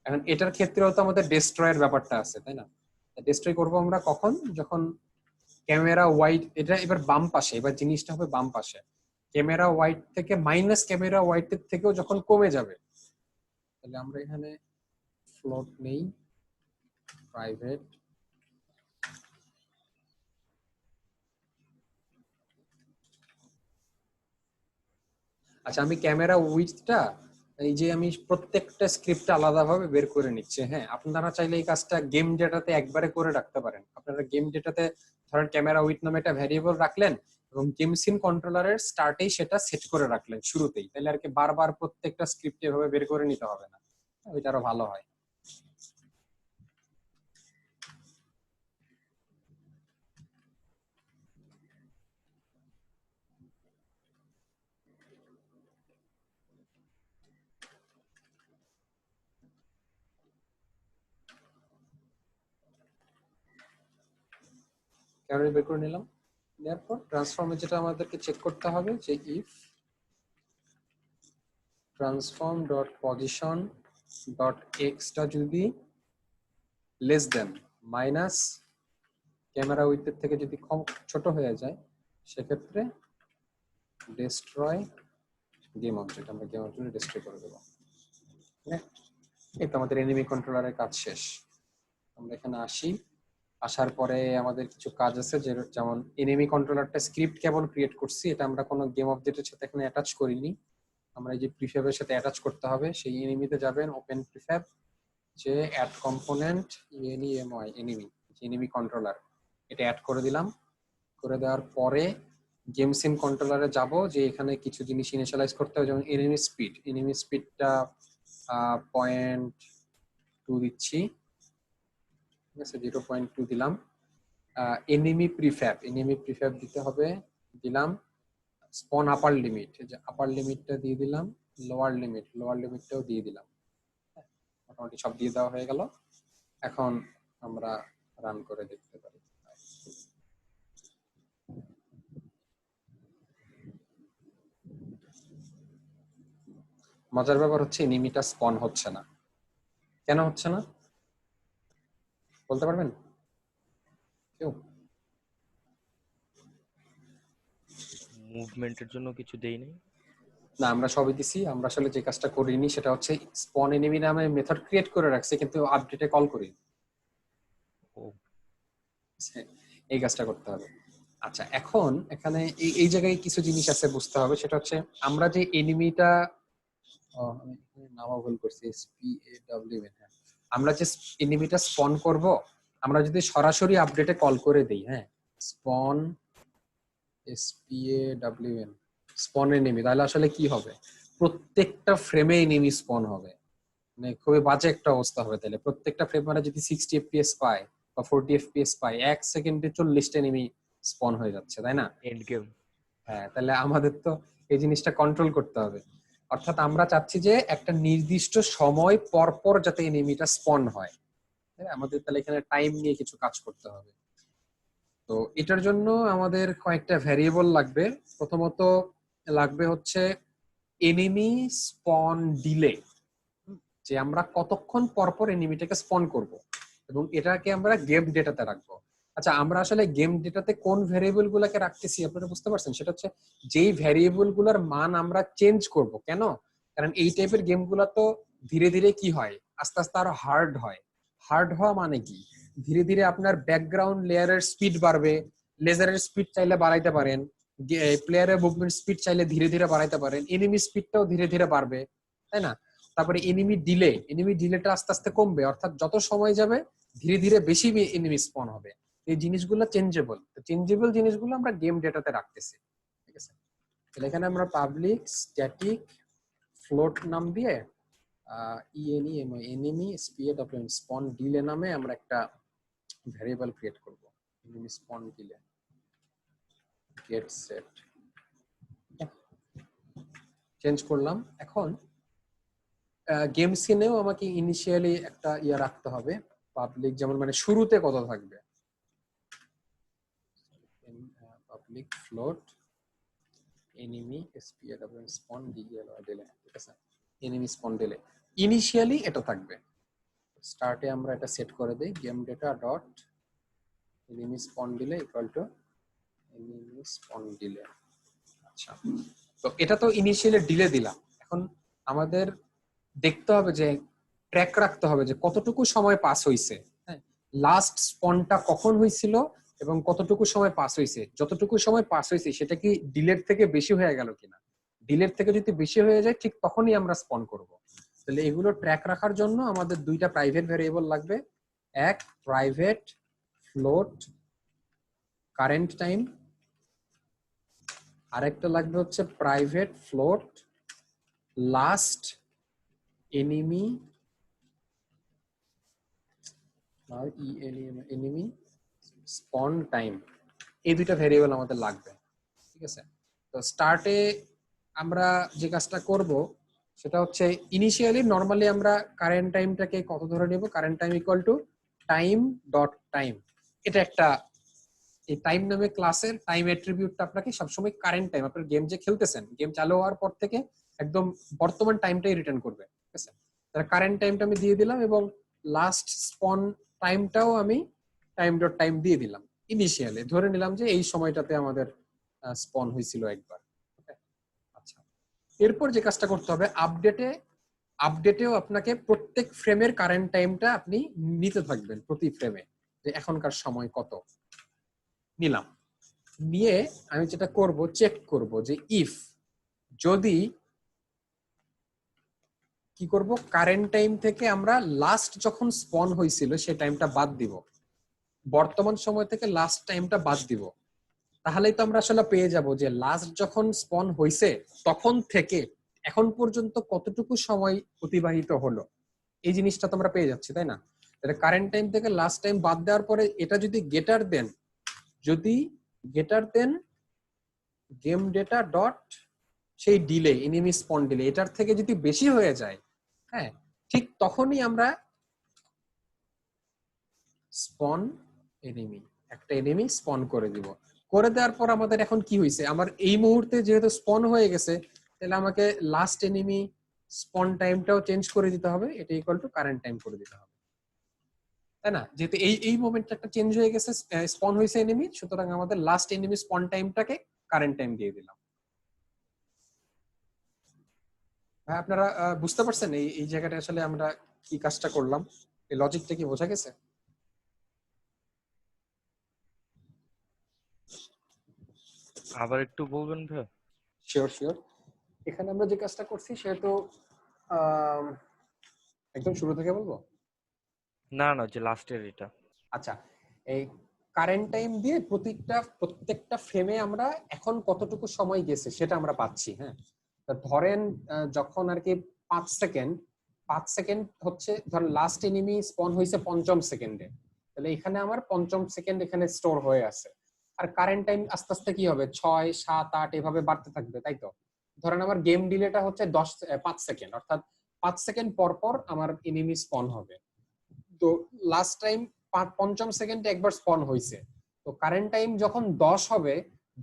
এখন এটার ক্ষেত্রেও তো আমাদের ডেস্ট্রয়ের ব্যাপারটা আছে, তাই না? ডেস্ট্রয় করব আমরা কখন? যখন ক্যামেরা ওয়াইড, এটা এবার বাম পাশে, এবার জিনিসটা হবে বাম পাশে, ক্যামেরা ওয়াইড থেকে মাইনাস ক্যামেরা ওয়াইড থেকেও যখন কমে যাবে, তাহলে আমরা এখানে ফ্লোট নেই, প্রাইভেট আচ্ছা, আমি ক্যামেরা উইডথটা এই যে আমি প্রত্যেকটা স্ক্রিপ্টে আলাদাভাবে বের করে নিচ্ছি। হ্যাঁ, আপনারা চাইলে এই কাজটা গেম ডেটাতে একবারে করে রাখতে পারেন। আপনারা গেম ডেটাতে ধরেন ক্যামেরা উইথ নামে একটা ভ্যারিয়েবল রাখলেন এবং গেম সিন কন্ট্রোলারের স্টার্টেই সেটা সেট করে রাখলেন শুরুতেই, তাহলে আর কি বারবার প্রত্যেকটা স্ক্রিপ্ট এভাবে বের করে নিতে হবে না, ওইটা আরো ভালো হয়। ক্যামেরা বের করে নিলাম, নেওয়ার পর ট্রান্সফর্মে যেটা আমাদেরকে চেক করতে হবে যে if transform dot position dot extra যদি লেস দেন মাইনাস ক্যামেরা উইথের থেকে যদি কম ছোট হয়ে যায়, সেক্ষেত্রে ডেস্ট্রয় গেম অবজেক্ট, আমরা গেম অবজেক্ট ডেস্ট্রয় করে দেবো। এই তো আমাদের এনিমি কন্ট্রোলারের কাজ শেষ। আমরা এখানে আসি, আসার পরে আমাদের কিছু কাজ আছে, যেমন এনিমি কন্ট্রোলারটা স্ক্রিপ্ট কেবল ক্রিয়েট করছি, এটা আমরা কোনো গেম অবজেক্টের সাথে এখানে অ্যাটাচ করিনি। আমরা এই যে প্রিফ্যাবের সাথে অ্যাটাচ করতে হবে, সেই এনিমিতে যাবেন, ওপেন প্রিফ্যাব, যে add component E N E M Y enemy, enemy controller, এটা অ্যাড করে দিলাম। করে দেওয়ার পরে গেম সিম কন্ট্রোলারে যাব, যে এখানে কিছু জিনিস ইনিশিয়ালাইজ করতে হবে, যেমন এনিমি স্পিডটা 0.2 দিচ্ছি, ঠিক আছে, 0.2 দিলাম। এনিমি প্রিফ্যাব দিতে হবে, দিলাম। স্পন আপার লিমিট, যে আপার লিমিটটা দিয়ে দিলাম, লোয়ার লিমিটটাও দিয়ে দিলাম। মোটামুটি সব দিয়ে দেওয়া হয়ে গেল। এখন আমরা রান করে দেখতে পারি। মজার ব্যাপার হচ্ছে এনিমিটা স্পন হচ্ছে না। কেন হচ্ছে না বলতে পারবেন কেউ? মুভমেন্টের জন্য কিছু দেই নাই। না, আমরা সবই দিছি। আমরা আসলে যে কাজটা করিনি সেটা হচ্ছে স্পন এনিমি নামে মেথড ক্রিয়েট করে রাখছি, কিন্তু আপডেটে কল করি। ও, এই কাজটা করতে হবে। আচ্ছা, এখন এখানে এই জায়গায় কিছু জিনিস আছে বুঝতে হবে, সেটা হচ্ছে আমরা যে এনিমিটা নামা ভুল করছি, আমরা যে এনিমিটা স্পন করব, আমরা যদি সরাসরি আপডেটে কল করে দেই, হ্যাঁ, স্পন SPAWN স্পন এনিমি, তাহলে আসলে কি হবে? প্রত্যেকটা ফ্রেমে এনিমি স্পন হবে। মানে খুবই বাজে একটা অবস্থা হবে। তাহলে প্রত্যেকটা ফ্রেমারে যদি 60 এফপিএস পায় বা 40 এফপিএস পায়, 1 সেকেন্ডে 40টা এনিমি স্পন হয়ে যাচ্ছে, তাই না? End game. হ্যাঁ, তাহলে আমাদের তো এই জিনিসটা কন্ট্রোল করতে হবে। অর্থাৎ আমরা চাচ্ছি যে একটা নির্দিষ্ট সময় পর পর যাতে এনিমিটা স্পন হয়। হ্যাঁ, আমাদের তাহলে এখানে টাইম নিয়ে কিছু কাজ করতে হবে। তো এটার জন্য আমাদের কয়েকটা ভ্যারিয়েবল লাগবে। প্রথমত লাগবে হচ্ছে এনিমি স্পন ডিলে, যে আমরা কতক্ষণ পর পর এনিমিটাকে স্পন করব, এবং এটাকে আমরা গেম ডেটাতে রাখবো। আচ্ছা, আমরা আসলে গেম ডেটাতে কোন ভ্যারিয়েবল গুলাকে রাখতেছি আপনারা বুঝতে পারছেন? সেটা হচ্ছে যেই ভ্যারিয়েবল গুলার মান আমরা চেঞ্জ করব। কেন? কারণ এই টাইপের গেম গুলা তো ধীরে ধীরে কি হয়, আস্তে আস্তে আরো হার্ড হয়। হার্ড হওয়া মানে কি, ধীরে ধীরে আপনার ব্যাকগ্রাউন্ড লেয়ারের স্পিড বাড়বে, লেজারের স্পিড চাইলে বাড়াইতে পারেন, প্লেয়ারের মুভমেন্ট স্পিড চাইলে ধীরে ধীরে বাড়াইতে পারেন, এনিমি স্পিডটাও ধীরে ধীরে বাড়বে, তাই না? তারপরে এনিমি ডিলেটা আস্তে আস্তে কমবে, অর্থাৎ যত সময় যাবে ধীরে ধীরে বেশি এনিমি স্পন হবে। এই জিনিসগুলো চেঞ্জেবল জিনিসগুলো আমরা গেম ডেটাতে রাখতেছি, ঠিক আছে? তাহলে এখানে আমরা পাবলিক স্ট্যাটিক ফ্লোট নাম দিয়ে এনিমি স্পন ডিলে নামে আমরা একটা ভ্যারিয়েবল ক্রিয়েট করব। Enemy spawn delay get set change করলাম। এখন গেম সিনেও আমাকে ইনিশিয়ালি একটা ইয়া রাখতে হবে পাবলিক, যেমন মানে শুরুতে কত থাকবে, public float enemy spawn delay, ঠিক আছে? এনিমি স্পন ডিলে ইনিশিয়ালি এটা থাকবে। স্টার্টে আমরা এটা সেট করে দেই, game data dot enemy spawn delay equal to enemy spawn delay. আচ্ছা, তো এটা তো ইনিশিয়ালি ডিলে দিলাম। এখন আমাদের দেখতে হবে যে ট্র্যাক রাখতে হবে যে কতটুকু সময় পাস হয়েছে, হ্যাঁ, লাস্ট স্পনটা কখন হয়েছিল এবং কতটুকু সময় পাস হয়েছে। যতটুকু সময় পাস হয়েছে সেটা কি ডিলের থেকে বেশি হয়ে গেল কিনা, ডিলের থেকে যদি বেশি হয়ে যায় ঠিক তখনই আমরা স্পন করব। তাহলে এগুলো ট্র্যাক রাখার জন্য আমাদের দুইটা প্রাইভেট ভ্যারিয়েবল লাগবে, এক প্রাইভেট ফ্লোট কারেন্ট টাইম, আরেকটা লাগবে হচ্ছে private float last enemy enemy spawn time. এই দুইটা ভ্যারিয়েবল আমাদের লাগবে, ঠিক আছে? তো স্টার্টে আমরা যে কাজটা করব সেটা হচ্ছে ইনিশিয়ালি নরমালি আমরা কারেন্ট টাইমটাকে কত ধরে নেব, current time equal to time dot time. এটা একটা, এই টাইম নামে ক্লাসের টাইম অ্যাট্রিবিউটটা আপনাকে সবসময় কারেন্ট টাইম, আপনার গেম যে খেলতেছেন, গেম চালু হওয়ার পর থেকে একদম বর্তমান টাইমটাই রিটার্ন করবে, ঠিক আছে? তাহলে কারেন্ট টাইমটা আমি দিয়ে দিলাম এবং লাস্ট স্পন টাইমটাও আমি টাইম ডট টাইম দিয়ে দিলাম। ইনিশিয়ালি ধরে নিলাম যে এই সময়টাতে আমাদের স্পন হয়েছিল একবার। আচ্ছা, এরপর যে কাজটা করতে হবে, আপডেটেও আপনাকে প্রত্যেক ফ্রেমের কারেন্ট টাইমটা আপনি নিতে থাকবেন, প্রতি ফ্রেমে যে এখনকার সময় কত নিলাম। নিয়ে আমি যেটা করব, চেক করব যে ইফ যদি কি করব, কারেন্ট টাইম থেকে আমরা লাস্ট যখন স্পন হয়েছিল সেই টাইমটা বাদ দিব, বর্তমান সময় থেকে লাস্ট টাইমটা বাদ দিব, তাহলেই তো আমরা আসলে পেয়ে যাব যে লাস্ট যখন স্পন হয়েছে তখন থেকে এখন পর্যন্ত কতটুকু সময় অতিবাহিত হলো, এই জিনিসটা তো আমরা পেয়ে যাচ্ছি, তাই না? তাহলে কারেন্ট টাইম থেকে লাস্ট টাইম বাদ দেওয়ার পরে এটা যদি গেটার দেন গেম ডেটা ডট সেই ডিলে এনিমি স্পন ডিলে, এটার থেকে যদি বেশি হয়ে যায়, হ্যাঁ, ঠিক তখনই আমরা স্পন এনিমি, একটা এনিমি স্পন করে দিব। করে দেওয়ার পর আমাদের এখন কি হয়েছে, আমার এই মুহূর্তে যেহেতু স্পন হয়ে গেছে তাহলে আমাকে লাস্ট এনিমি স্পন টাইমটাও চেঞ্জ করে দিতে হবে, এটা ইকুয়াল টু কারেন্ট টাইম করে দিতে হবে, তাই না? যেহেতু এই মোমেন্টটা একটা চেঞ্জ হয়ে গেছে, স্পন হয়েছে এনিমি, সুতরাং আমাদের লাস্ট এনিমি স্পন টাইমটাকে কারেন্ট টাইম দিয়ে দিলাম। ভাই আপনারা বুঝতে পারছেন এই জায়গাটা আসলে আমরা কি কাজটা করলাম, এই লজিকটা কি বোঝা গেছে? আবার একটু বলবেন ভাই? শিওর। এখানে আমরা যে কাজটা করছি সেটা তো একদম শুরু থেকে বলবো। না না, যে লাস্টের এটা। আচ্ছা, এই কারেন্ট টাইম দিয়ে প্রত্যেকটা ফ্রেমে আমরা এখন কতটুকু সময় গেছে সেটা আমরা পাচ্ছি, হ্যাঁ? ধরেন যখন আর কি 5 5 সেকেন্ড হচ্ছে ধর লাস্ট এনিমি স্পন হয়েছে 5ম সেকেন্ডে, তাহলে এখানে আমার 5ম সেকেন্ড এখানে স্টোর হয়ে আছে। আর কারেন্ট টাইম আস্তে আস্তে কি হবে 6, 7, 8 এভাবে বাড়তে থাকবে, তাই তো? ধরেন আমার গেম ডিলেটা হচ্ছে 5 সেকেন্ড, অর্থাৎ 5 সেকেন্ড পর পর আমার এনিমি স্পন হবে। তো লাস্ট টাইম 5ম সেকেন্ডে একবার স্পন হয়েছে, তো কারেন্ট টাইম যখন 10 হবে,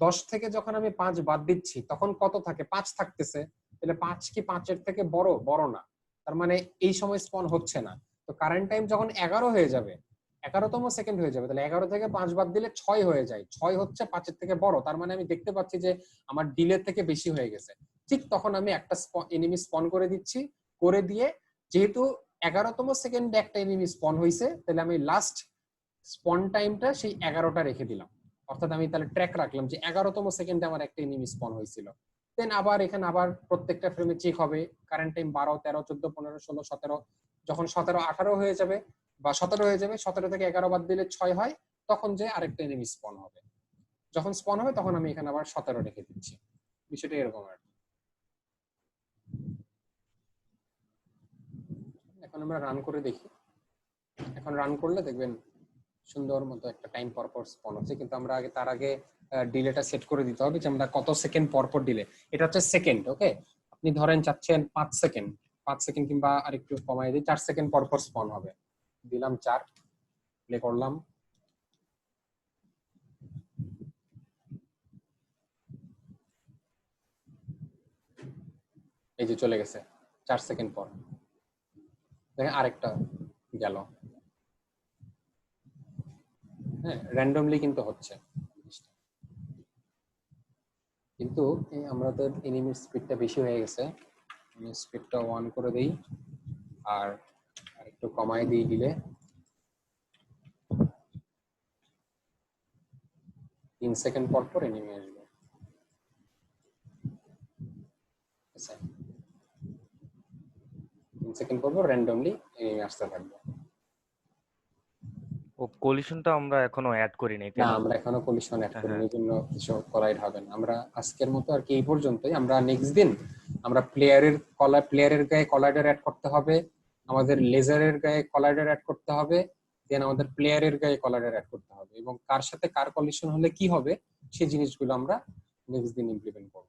10 থেকে যখন আমি 5 বাদ দিচ্ছি তখন কত থাকে? 5 থাকতেছে। তাহলে 5 কি 5-এর থেকে বড়? বড় না, তার মানে এই সময় স্পন হচ্ছে না। তো কারেন্ট টাইম যখন 11 হয়ে যাবে, 11তম সেকেন্ড হয়ে যাবে, তাহলে 11 থেকে 5 বাদ দিলে 6 হয়ে যায়। 6 হচ্ছে 5-এর থেকে বড়, তার মানে আমি দেখতে পাচ্ছি যে আমার ডিলে থেকে বেশি হয়ে গেছে। ঠিক তখন আমি একটা এনিমি স্পন করে দিচ্ছি, করে দিয়ে যেহেতু 11তম সেকেন্ডে একটা এনিমি স্পন হয়েছে, তাহলে আমি লাস্ট স্পন টাইমটা সেই 11টা রেখে দিলাম। অর্থাৎ আমি তাহলে ট্র্যাক রাখলাম যে 11তম সেকেন্ডে আমার একটা এনিমি স্পন হয়েছিল। দেন আবার এখানে আবার প্রত্যেকটা ফ্রেমে চেক হবে কারেন্ট টাইম 12, 13, 14, 15, 16, 17। যখন 17, 18 হয়ে যাবে বা 17 হয়ে যাবে, 17 থেকে 11 বাদ দিলে 6 হয়, তখন যে আরেকটা এনিমি স্পন হবে। যখন স্পন হবে তখন আমি এখানে আবার 17 রেখে দিচ্ছি। বিষয়টা এরকম আর কি। এখন আমরা রান করে দেখি। এখন রান করলে দেখবেন সুন্দর মতো একটা টাইম পর পর স্পন হচ্ছে, কিন্তু আমরা তার আগে ডিলেটা সেট করে দিতে হবে যে আমরা কত সেকেন্ড পর পর ডিলে। এটা হচ্ছে সেকেন্ড, ওকে? আপনি ধরেন চাচ্ছেন 5 সেকেন্ড, 5 সেকেন্ড কিংবা আরেকটু কমাই দিই, 4 সেকেন্ড পর পর স্পন হবে। দিলাম 4, প্লে করলাম। এই যে চলে গেছে 4 সেকেন্ড পর, দেখেন আরেকটা গেল। হ্যাঁ, র্যান্ডমলি কিন্তু হচ্ছে, কিন্তু আমাদের এনিমির স্পিডটা বেশি হয়ে গেছে। আমি স্পিডটা 1 করে দেই আর একটু কমাই দিই দিলে 3 সেকেন্ড পর পর এনিমি আসবে। 3 সেকেন্ড পর পর র্যান্ডমলি এনিমি আসতে থাকবে। ও কলিশনটা আমরা এখনো অ্যাড করি নাই, তাই না, না? আমরা এখনো কলিশন অ্যাড হ্যাঁ, করিনি, হ্যাঁ। এই জন্য কিছু কলাইড হবে না। আমরা আজকের মতো আর কি এই পর্যন্তই। আমরা নেক্সট দিন আমরা প্লেয়ারের গায়ে কলাইডার অ্যাড করতে হবে, আমাদের লেজারের গায়ে কলাইডার অ্যাড করতে হবে, দেন আমাদের প্লেয়ারের গায়ে কলাইডার অ্যাড করতে হবে, এবং কার সাথে কার কলিশন হলে কি হবে সেই জিনিসগুলো আমরা নেক্সট দিন ইমপ্লিমেন্ট করব।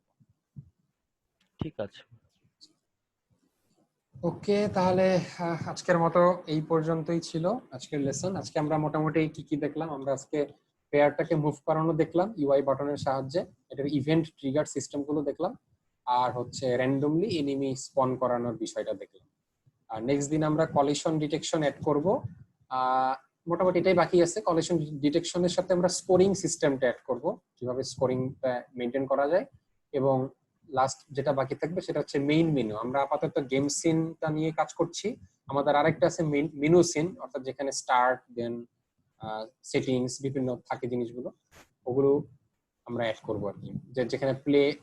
ঠিক আছে। ওকে, তাহলে আজকের মতো এই পর্যন্তই ছিল আজকের লেসন। আজকে আমরা মোটামুটি কি কি দেখলাম? আমরা আজকে পেয়ারটাকে মুভ করানো দেখলাম ইউআই বাটনের সাহায্যে, এটার ইভেন্ট ট্রিগার সিস্টেম গুলো দেখলাম, আর হচ্ছে র্যান্ডমলি এনিমি স্পন করানোর বিষয়টা দেখলাম। আর নেক্সট দিন আমরা কলিশন ডিটেকশন অ্যাড করব। মোটামুটি এটাই বাকি আছে। কলিশন ডিটেকশনের সাথে আমরা স্কোরিং সিস্টেমটা অ্যাড করব, কিভাবে স্কোরিংটা মেনটেন করা যায়। এবং লাস্ট যেটা বাকি থাকবে সেটা হচ্ছে মেইন মেনু। আমরা আপাতত গেম সিনটা নিয়ে কাজ করছি, আমাদের আরেকটা আছে মেনু সিন, অর্থাৎ যেখানে স্টার্ট দেন সেটিংস বিভিন্ন থাকে জিনিসগুলো, ওগুলো আমরা অ্যাড করবো আর কি। যেখানে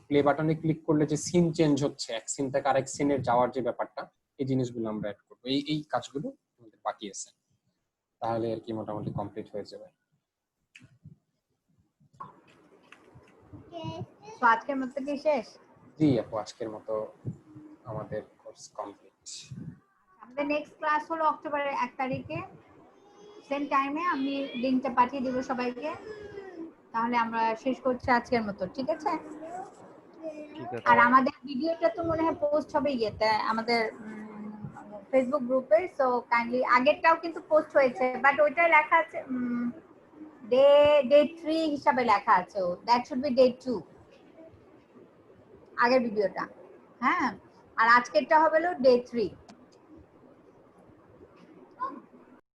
প্লে বাটনে ক্লিক করলে যে সিন চেঞ্জ হচ্ছে, এক সিন থেকে আরেক সিনে যাওয়ার যে ব্যাপারটা, এই জিনিসগুলো আমরা অ্যাড করবো। এই কাজগুলো আমাদের বাকি আছে, তাহলে আর কি মোটামুটি কমপ্লিট হয়ে যাবে। তো আজকের মতো কি শেষ? জি আপু, আজকের মতো আমাদের কোর্স কমপ্লিট। আমাদের নেক্সট ক্লাস হলো অক্টোবরের 1 তারিখে, সেম টাইমে আমি লিংকটা পাঠিয়ে দিব সবাইকে। তাহলে আমরা শেষ করছি আজকের মতো, ঠিক আছে? ঠিক আছে। আর আমাদের ভিডিওটা তো মনে হয় পোস্ট হবে ইয়েতে আমাদের ফেসবুক গ্রুপে, সো কাইন্ডলি আগেরটাও কিন্তু পোস্ট হয়েছে, বাট ওইটা লেখা আছে ডে 3 হিসাবে লেখা আছে, দ্যাট শুড বি ডে 2 আগের ভিডিওটা। হ্যাঁ, আর আজকেরটা হবে হলো ডে 3।